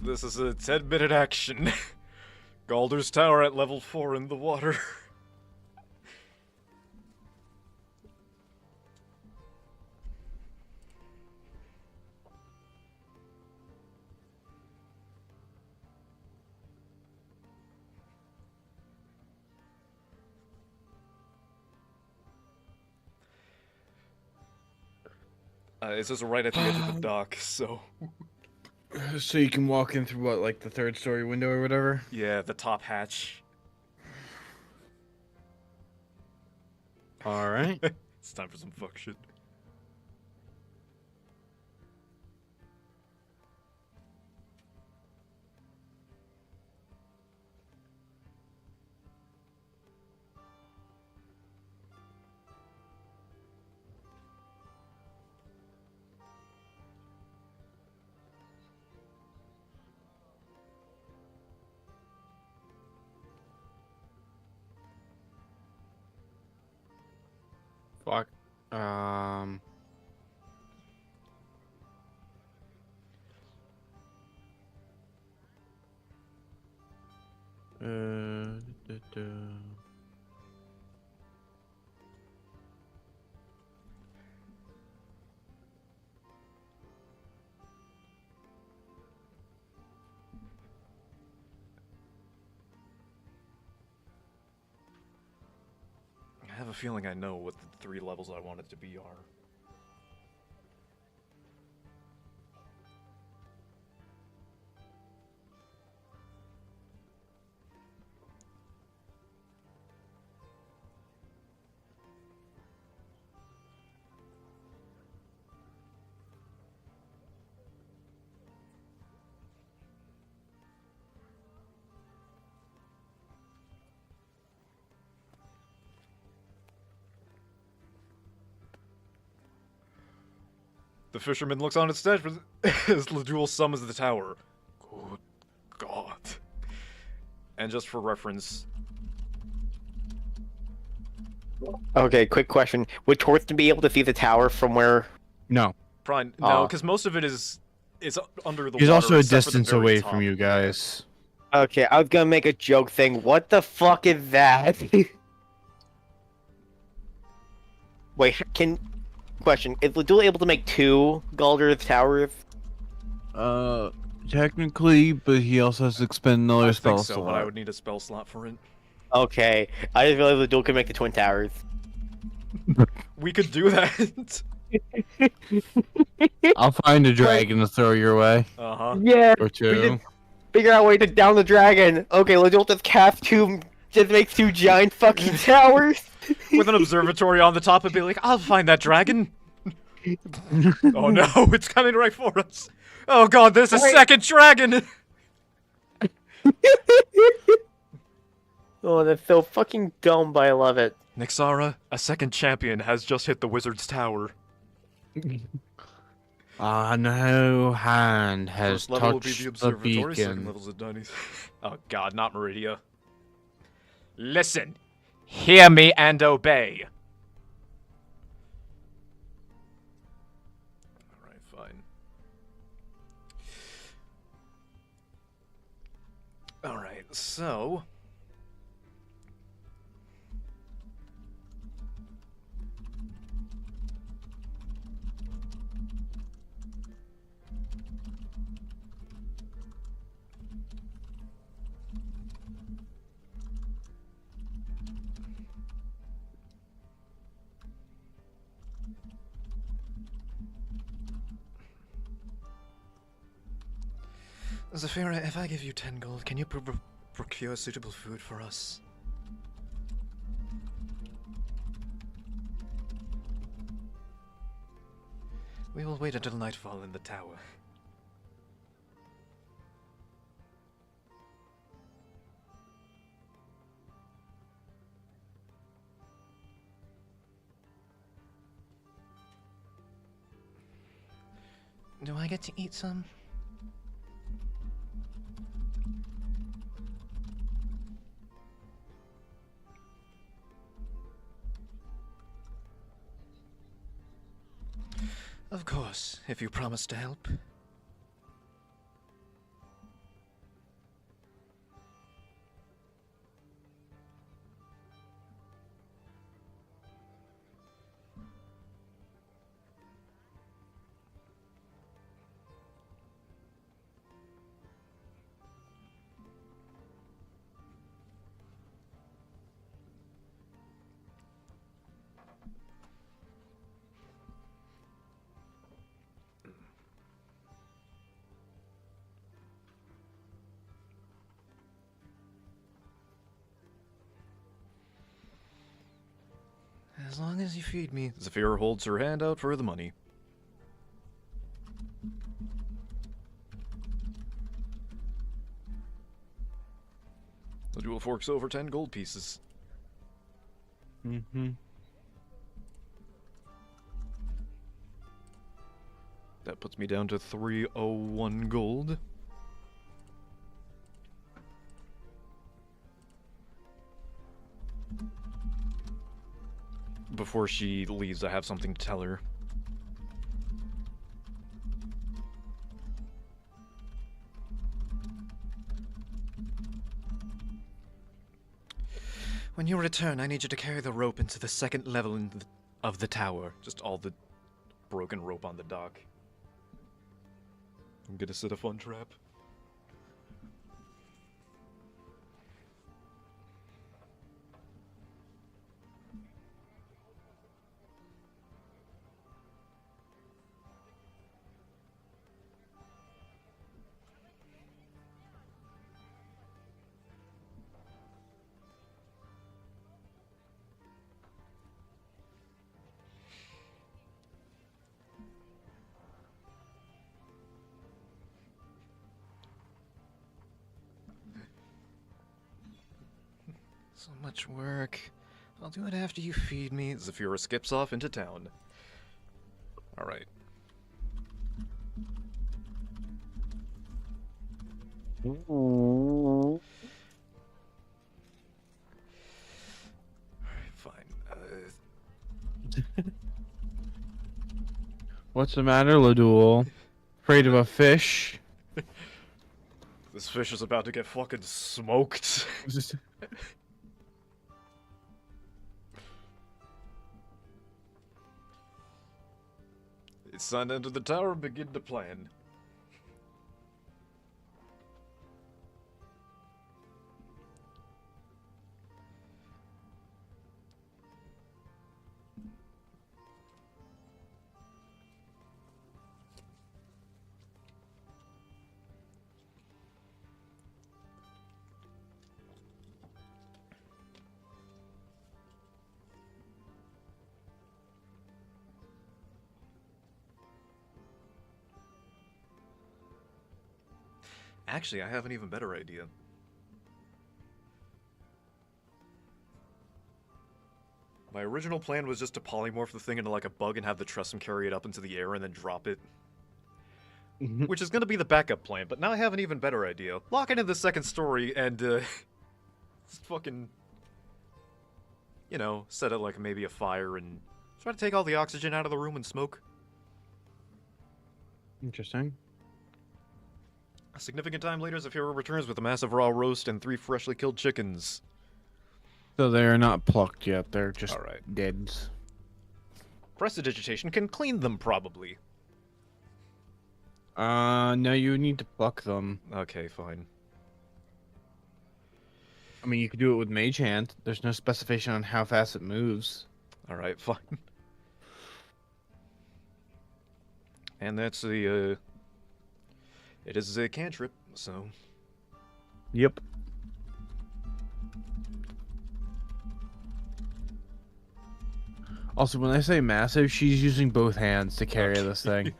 S6: This is a 10-minute action. Galder's Tower at level 4 in the water. It's just right at the edge of the dock, so...
S3: So you can walk in through, what, like the third story window or whatever?
S6: Yeah, the top hatch.
S3: Alright.
S6: It's time for some fuck shit.
S3: Fuck.
S6: I have a feeling I know what the 3 levels I want it to be are. The fisherman looks on instead as Ledul summons the tower. Good God. And just for reference...
S1: Okay, quick question. Would Torsten be able to see the tower from where...
S3: No.
S6: Probably, no, because most of it is under the
S3: He's
S6: water.
S3: also a
S6: except for the
S3: distance
S6: very
S3: away
S6: top.
S3: from you guys.
S1: Okay, I was gonna make a joke thing. What the fuck is that? Wait, Question, is Ledul able to make 2 Galder's towers?
S3: Technically, but he also has to expend another
S6: I
S3: spell
S6: think so,
S3: slot.
S6: but I would need a spell slot for it.
S1: Okay, I just realized Ledul could make the Twin Towers.
S6: We could do that.
S3: I'll find a dragon to throw your way.
S6: Uh-huh.
S1: Yeah,
S3: Or
S1: we
S3: 2.
S1: did figure out a way to down the dragon. Okay, Ledul just makes 2 giant fucking towers.
S6: With an observatory on the top and be like, I'll find that dragon. Oh no, it's coming right for us. Oh god, there's a second dragon!
S1: Oh, that's so fucking dumb, but I love it.
S6: Nixara, a second champion has just hit the wizard's tower.
S3: No hand has
S6: First level will be
S3: touched
S6: the
S3: the
S6: observatory, second
S3: beacon.
S6: level's the dunnies.
S8: Oh god, not Meridia. Listen. Hear me and obey.
S6: Alright, fine. Alright, so... Zafira, if I give you 10 gold, can you procure suitable food for us? We will wait until nightfall in the tower. Do I get to eat some? Of course, if you promise to help. As long as you feed me. Zafira holds her hand out for the money. The dual forks over 10 gold pieces.
S7: Mm-hmm.
S6: That puts me down to 301 gold. Before she leaves, I have something to tell her. When you return, I need you to carry the rope into the second level of the tower. Just all the broken rope on the dock. I'm gonna set a fun trap. So much work. I'll do it after you feed me. Zafira skips off into town. Alright. Alright, fine.
S7: What's the matter, Ladul? Afraid of a fish?
S6: This fish is about to get fucking smoked. It's time to enter the tower and begin to plan. Actually, I have an even better idea. My original plan was just to polymorph the thing into like a bug and have the Tressum carry it up into the air and then drop it. Which is going to be the backup plan, but now I have an even better idea. Lock it in the second story and, fucking, you know, set it like maybe a fire and try to take all the oxygen out of the room and smoke.
S7: Interesting.
S6: A significant time later, Zafira returns with a massive raw roast and 3 freshly killed chickens.
S7: So they're not plucked yet. They're just
S6: Alright.
S7: deads.
S6: Prestidigitation can clean them, probably.
S7: No, you need to pluck them.
S6: Okay, fine.
S7: I mean, you could do it with Mage Hand. There's no specification on how fast it moves.
S6: Alright, fine. And that's the, it is a cantrip. So,
S3: Yep. Also, when I say massive, she's using both hands to carry
S6: Okay.
S3: this thing.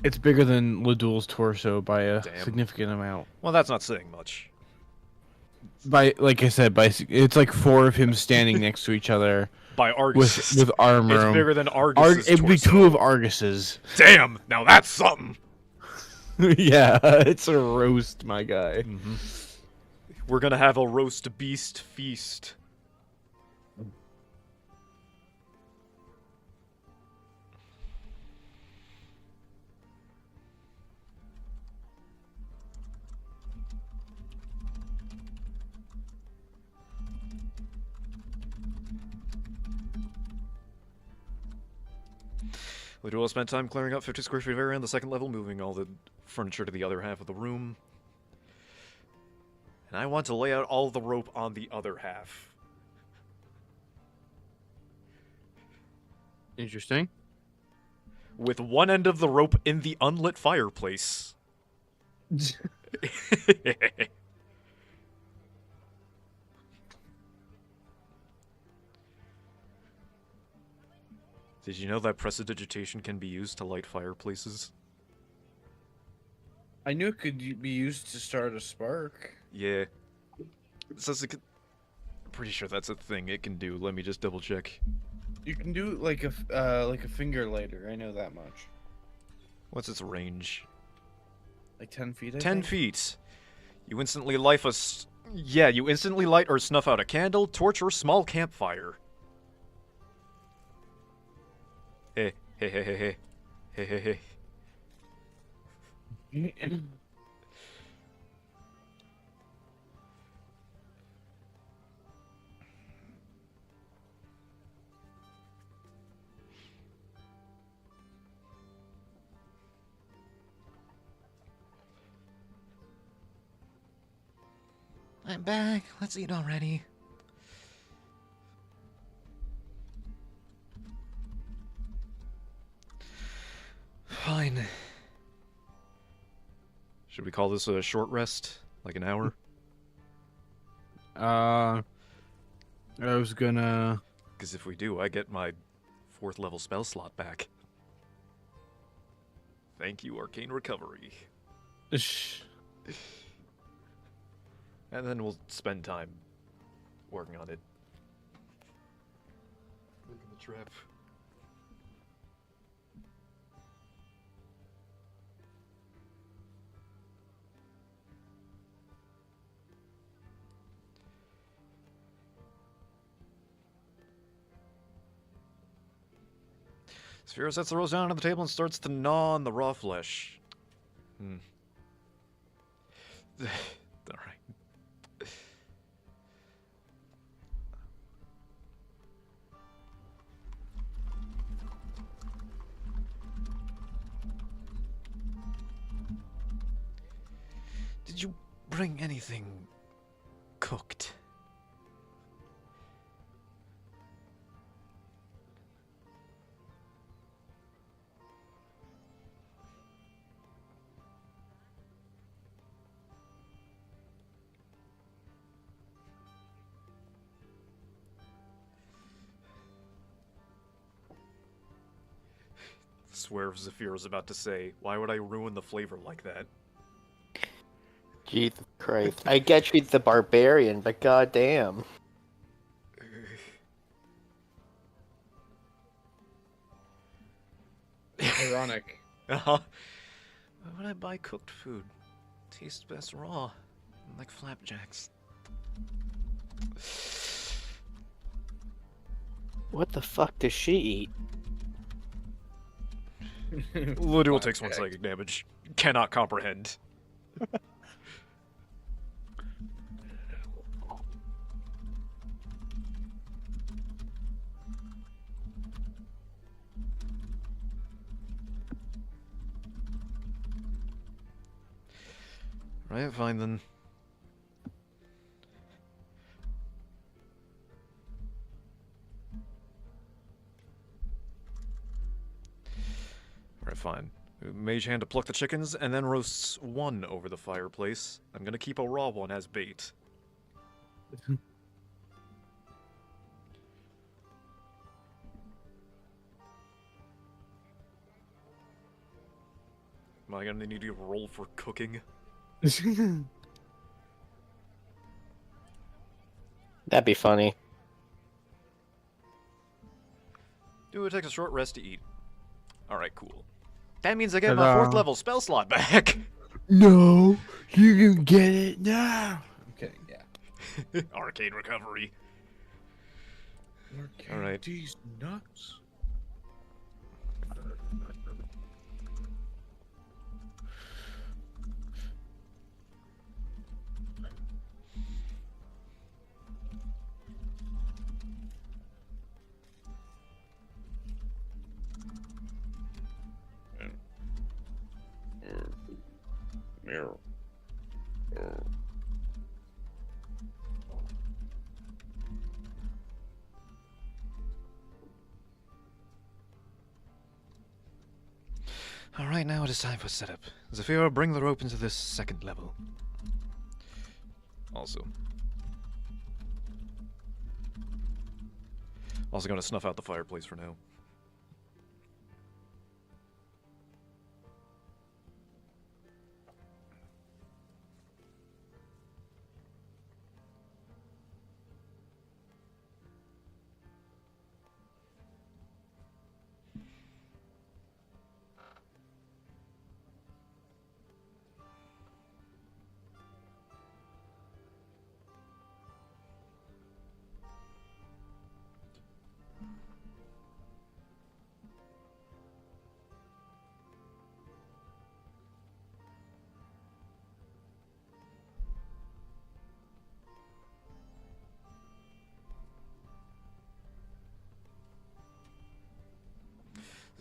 S3: It's bigger than Ladul's torso by a
S6: Damn.
S3: significant amount.
S6: well, that's not saying much.
S3: Like I said, it's like 4 of him standing next to each other
S6: By Argus.
S3: with arm
S6: It's
S3: room.
S6: bigger than Argus's
S3: It'd be
S6: torso.
S3: 2 of Argus's.
S6: Damn! Now that's something!
S3: Yeah, it's a roast, my guy.
S6: Mm-hmm. We're gonna have a roast beast feast. We will spend time clearing out 50 square feet of area on the second level, moving all the furniture to the other half of the room. And I want to lay out all the rope on the other half.
S3: Interesting.
S6: With one end of the rope in the unlit fireplace. Did you know that prestidigitation can be used to light fireplaces?
S3: I knew it could be used to start a spark.
S6: Yeah. It says it could... I'm pretty sure that's a thing it can do. Let me just double check.
S3: You can do like a finger lighter. I know that much.
S6: What's its range?
S3: Like 10 feet. I
S6: 10
S3: think?
S6: feet. You instantly light you instantly light or snuff out a candle, torch, or small campfire. Hey, hey, hey, hey, hey. Hey, hey, hey.
S8: I'm back. Let's eat already.
S6: Fine. Should we call this a short rest? Like an hour?
S3: I was gonna.
S6: Because if we do, I get my 4th level spell slot back. Thank you, Arcane Recovery. And then we'll spend time working on it. Making the trap. Sphero sets the rose down on the table and starts to gnaw on the raw flesh. Alright. Did you bring anything cooked? I swear Zephyr was about to say, why would I ruin the flavor like that?
S1: Jesus Christ. I get she's the barbarian, but goddamn.
S3: Ironic.
S6: Uh-huh. Why would I buy cooked food? Tastes best raw. Like flapjacks.
S1: What the fuck does she eat?
S6: Ludul takes 1 psychic damage. Cannot comprehend. Right, fine then. Alright, fine. Mage hand to pluck the chickens, and then roasts one over the fireplace. I'm gonna keep a raw one as bait. Am I gonna need to roll for cooking?
S1: That'd be funny.
S6: Do it take a short rest to eat. Alright, cool. That means I get my 4th level spell slot back!
S7: No, you can get it now. I'm kidding. Yeah.
S6: Arcane recovery.
S7: All
S6: All right.
S7: These nuts.
S8: Alright, now it is time for setup. Zafira, bring the rope into this 2nd level.
S6: Also gonna snuff out the fireplace for now.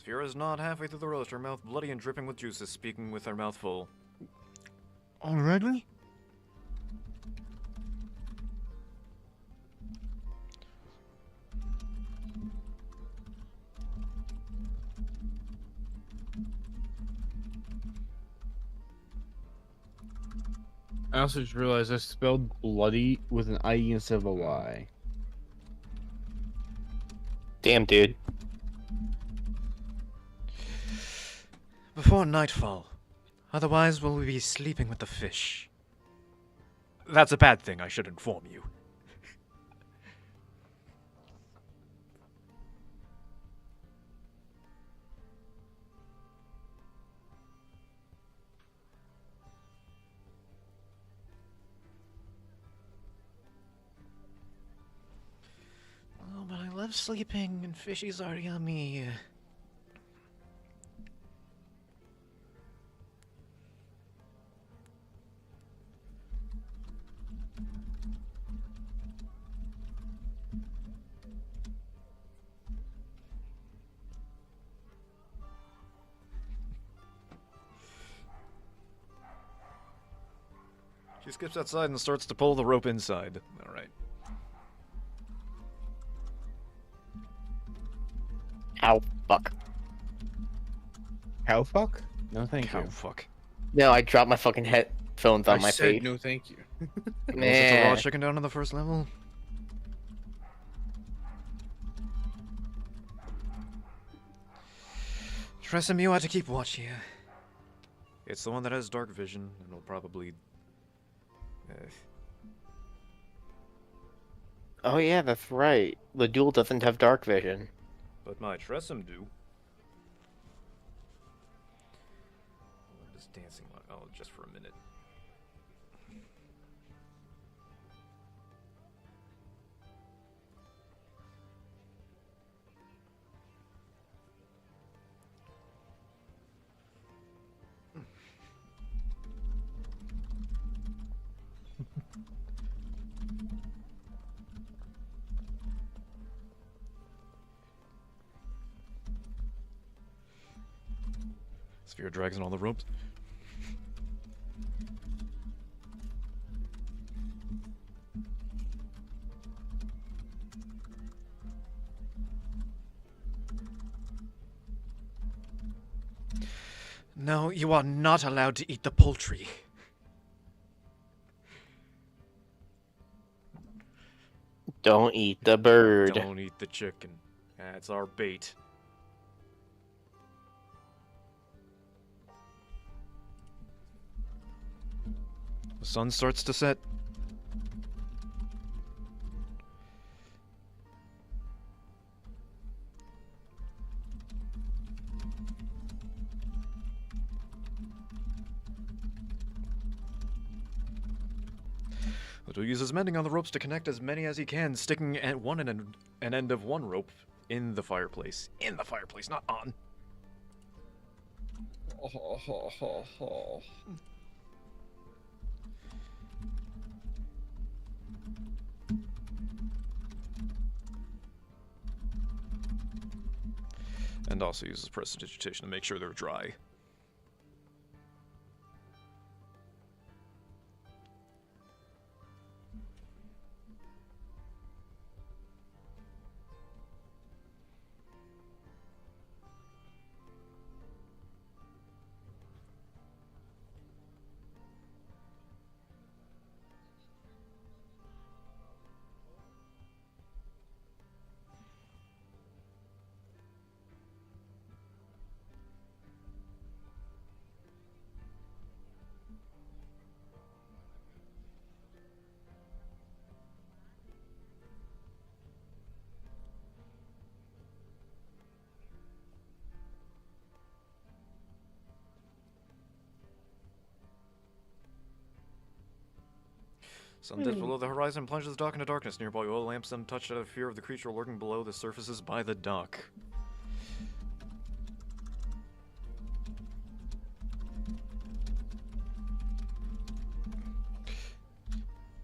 S6: Zafira's not halfway through the roast, her mouth bloody and dripping with juices, speaking with her mouth full.
S7: Already? I also just realized I spelled bloody with an I instead of a Y.
S1: Damn, dude.
S8: Before nightfall. Otherwise, we'll be sleeping with the fish. That's a bad thing, I should inform you. Oh, but I love sleeping, and fishies are yummy.
S6: She skips outside and starts to pull the rope inside. Alright.
S1: Ow, fuck.
S7: Cow fuck? No, thank
S6: Cow
S7: you.
S6: fuck.
S1: No, I dropped my fucking headphones on
S7: I
S1: my
S7: said
S1: feet.
S7: no, thank you.
S6: Was it the raw
S1: Man.
S6: chicken down on the 1st level?
S8: Tressum, you are to keep watch here.
S6: It's the one that has dark vision, and will probably...
S1: Oh yeah, that's right. The duel doesn't have dark vision.
S6: But my Tressum do. What is dancing like? Oh, just for a minute. Sphere drags in all the ropes.
S8: No, you are not allowed to eat the poultry.
S1: Don't eat the bird.
S6: Don't eat the chicken. That's our bait. The sun starts to set. Odo uses mending on the ropes to connect as many as he can, sticking at an end of one rope in the fireplace. In the fireplace, not on. And also uses prestidigitation to make sure they're dry. Sun dips below the horizon, plunges the dock into darkness. Nearby oil lamps untouched out of fear of the creature lurking below the surfaces by the dock.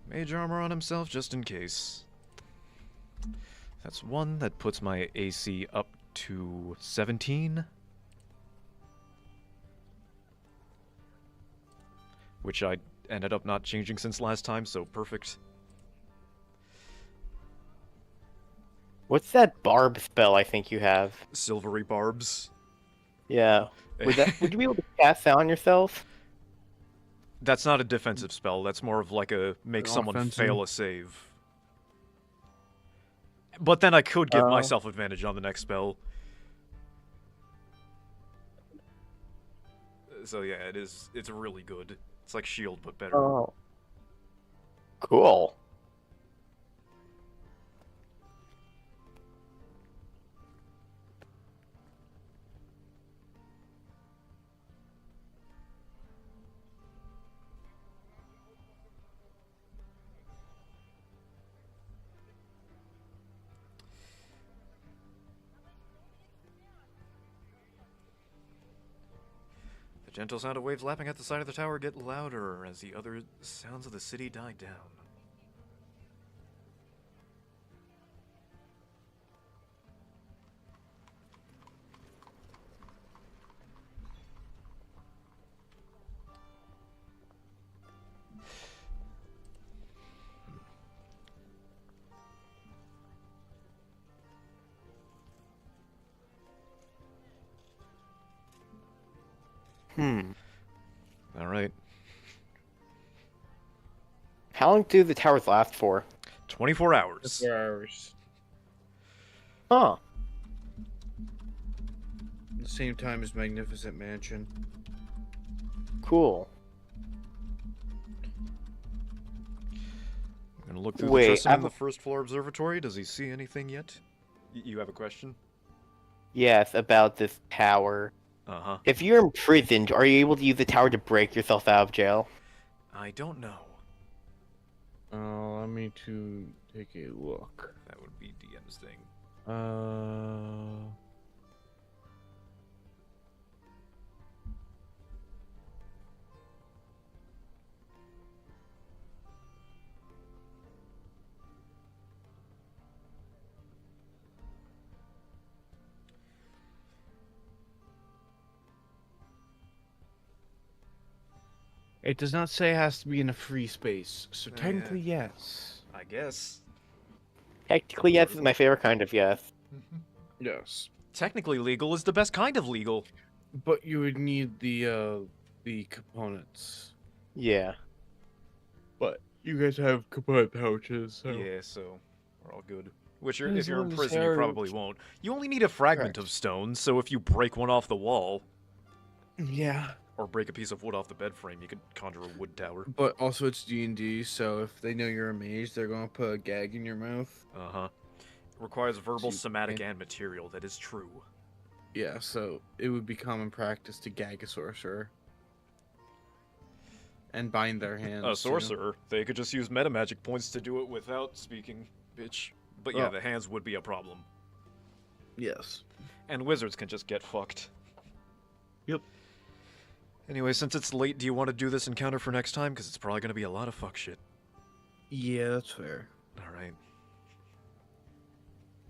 S6: Mage armor on himself just in case. That's one. That puts my AC up to 17. Which I ended up not changing since last time, so perfect.
S1: What's that barb spell I think you have?
S6: Silvery barbs.
S1: Yeah. Would you be able to cast that on yourself?
S6: That's not a defensive spell. That's more of like a make someone
S3: offensive.
S6: fail a save. But then I could give myself advantage on the next spell. So yeah, it's really good. It's like shield, but better.
S1: Oh. Cool.
S6: The gentle sound of waves lapping at the side of the tower get louder as the other sounds of the city die down. All right.
S1: How long do the towers last for?
S6: 24 hours.
S3: 4 hours.
S1: Huh.
S3: The same time as Magnificent Mansion.
S1: Cool.
S6: I'm gonna look through
S1: Wait,
S6: the Tristan in
S1: I'm-
S6: the first floor observatory. Does he see anything yet? You have a question?
S1: Yes, about this tower.
S6: Uh-huh.
S1: If you're imprisoned, are you able to use the tower to break yourself out of jail?
S6: I don't know.
S3: Allow me to take a look.
S6: That would be DM's thing.
S3: It does not say it has to be in a free space, so
S6: Oh,
S3: technically yes.
S6: I guess.
S1: Technically, yes is my favorite kind of yes.
S3: Yes.
S6: Technically legal is the best kind of legal.
S3: But you would need the components.
S1: Yeah.
S3: But you guys have component pouches, so
S6: Yeah, so we're all good. Which,
S3: As
S6: if you're in
S3: long as
S6: prison, you
S3: they're-
S6: probably won't. You only need a fragment
S3: Correct.
S6: of stone, so if you break one off the wall,
S3: yeah.
S6: or break a piece of wood off the bed frame, you could conjure a wood tower.
S3: But also it's D&D, so if they know you're a mage, they're gonna put a gag in your mouth.
S6: Uh-huh. It requires verbal,
S3: So you
S6: somatic,
S3: can't-
S6: and material. That is true.
S3: Yeah, so it would be common practice to gag a sorcerer. And bind their hands.
S6: A sorcerer, they could just use meta magic points to do it without speaking, bitch. But yeah,
S3: Well-
S6: the hands would be a problem.
S3: Yes.
S6: And wizards can just get fucked.
S3: Yep.
S6: Anyway, since it's late, do you want to do this encounter for next time? Because it's probably going to be a lot of fuck shit.
S3: Yeah, that's fair.
S6: Alright.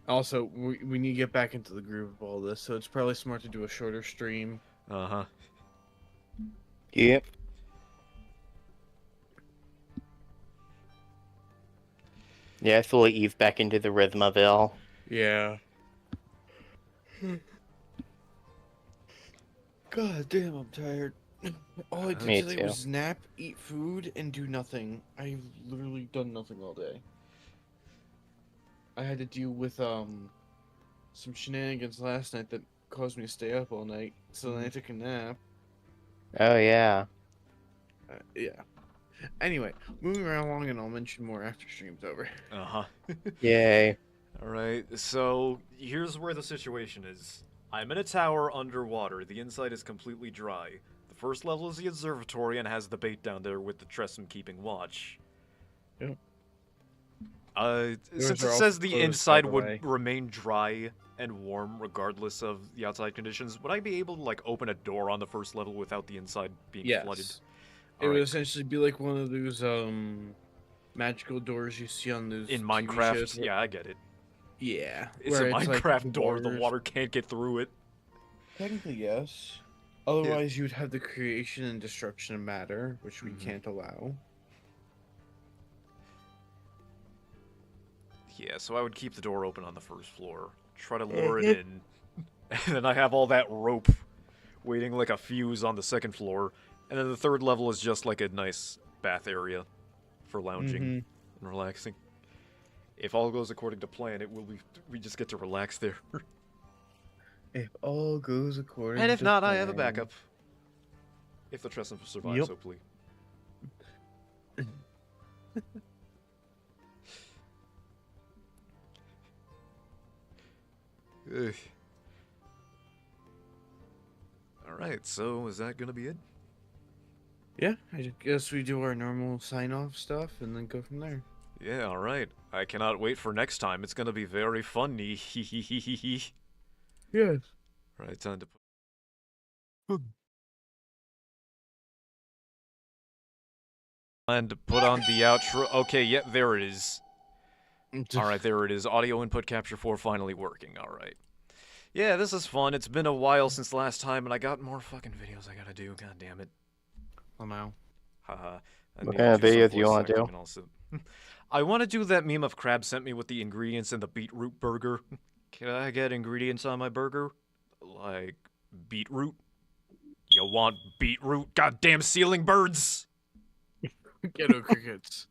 S3: Also, we need to get back into the groove of all this, so it's probably smart to do a shorter stream.
S6: Uh-huh.
S1: Yep. Yeah, slowly ease back into the rhythm of it all.
S3: Yeah. God damn, I'm tired. All I did
S1: Me
S3: today
S1: too.
S3: was nap, eat food, and do nothing. I've literally done nothing all day. I had to deal with some shenanigans last night that caused me to stay up all night. So then I took a nap.
S1: Oh yeah.
S3: Yeah. Anyway, moving right along, and I'll mention more after stream's over.
S6: Uh-huh.
S1: Yay.
S6: Alright, so here's where the situation is. I'm in a tower underwater. The inside is completely dry. The first level is the observatory and has the bait down there with the Tressum keeping watch.
S3: Yep.
S6: Since
S3: are
S6: it
S3: all
S6: says the
S3: closed, by
S6: inside
S3: the
S6: would
S3: way.
S6: remain dry and warm regardless of the outside conditions, would I be able to, like, open a door on the first level without the inside being flooded?
S3: Yes. It would essentially be like one of those magical doors you see on those
S6: In
S3: TV
S6: Minecraft,
S3: shows where-
S6: yeah, I get it.
S3: Yeah.
S6: It's a
S3: where like,
S6: Minecraft door, the
S3: borders-
S6: water can't get through it.
S3: Technically, yes. Otherwise, you would have the creation and destruction of matter, which we can't allow.
S6: Yeah, so I would keep the door open on the first floor, try to lure it in, and then I have all that rope waiting like a fuse on the second floor, and then the third level is just like a nice bath area for lounging and relaxing. If all goes according to plan, it will be. We just get to relax there.
S3: If all goes according
S6: And if
S3: to
S6: not, I have a
S3: plan.
S6: backup. If the Tressum survives,
S3: Yep.
S6: hopefully. Ugh. Alright, so is that gonna be it?
S3: Yeah, I guess we do our normal sign-off stuff and then go from there.
S6: Yeah, alright. I cannot wait for next time. It's gonna be very funny.
S3: Yes.
S6: Right, time to and to put on the outro. Okay, yeah, there it is. Alright, there it is. Audio input capture 4 finally working. Alright. Yeah, this is fun. It's been a while since last time, and I got more fucking videos I gotta do. God damn it.
S3: Somehow.
S6: Haha. I
S1: What
S6: need
S1: kind of
S6: to do some
S1: videos do you
S6: voice
S1: wanna do?
S6: acting and also- I want to do that meme of Crab sent me with the ingredients in the beetroot burger. Can I get ingredients on my burger? Like, beetroot? You want beetroot? Goddamn ceiling birds!
S3: Ghetto crickets.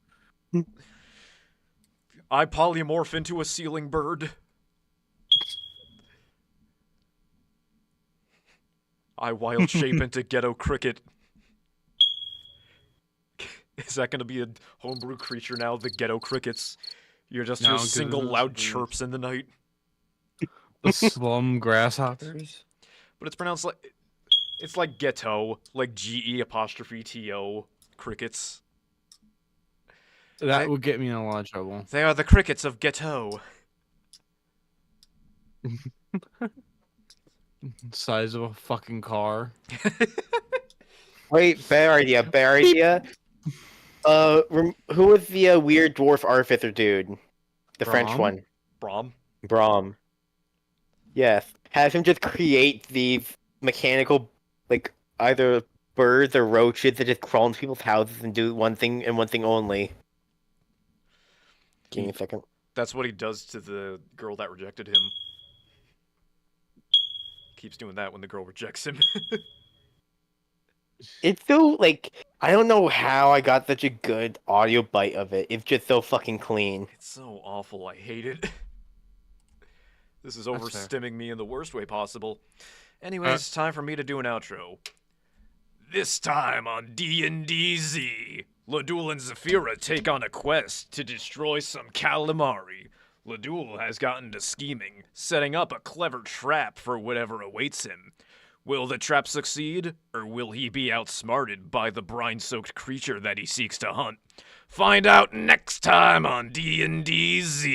S6: I polymorph into a ceiling bird. I wild shape into ghetto cricket. Is that gonna be a homebrew creature now? The ghetto crickets. You're just
S3: No,
S6: your
S3: 'cause
S6: single
S3: those
S6: loud
S3: are the-
S6: chirps in the night.
S3: The slum grasshoppers.
S6: But it's pronounced like it's like ghetto, like GE''TO crickets.
S3: That would get me in a lot of trouble.
S6: They are the crickets of ghetto.
S3: Size of a fucking car.
S1: Wait, better idea, better idea. Who was the weird dwarf artificer dude? The French
S3: Brom?
S1: one.
S6: Brom.
S1: Brom. Yes. Have him just create these mechanical, like, either birds or roaches that just crawl into people's houses and do one thing and one thing only. Give me a second.
S6: That's what he does to the girl that rejected him. keeps doing that when the girl rejects him.
S1: It's so, like, I don't know how I got such a good audio bite of it. It's just so fucking clean.
S6: It's so awful. I hate it. This is
S7: That's fair.
S6: overstimming me in the worst way possible. Anyways, time for me to do an outro. This time on D&D Z, Ladul and Zafira take on a quest to destroy some calamari. Ladul has gotten to scheming, setting up a clever trap for whatever awaits him. Will the trap succeed, or will he be outsmarted by the brine-soaked creature that he seeks to hunt? Find out next time on D&D Z.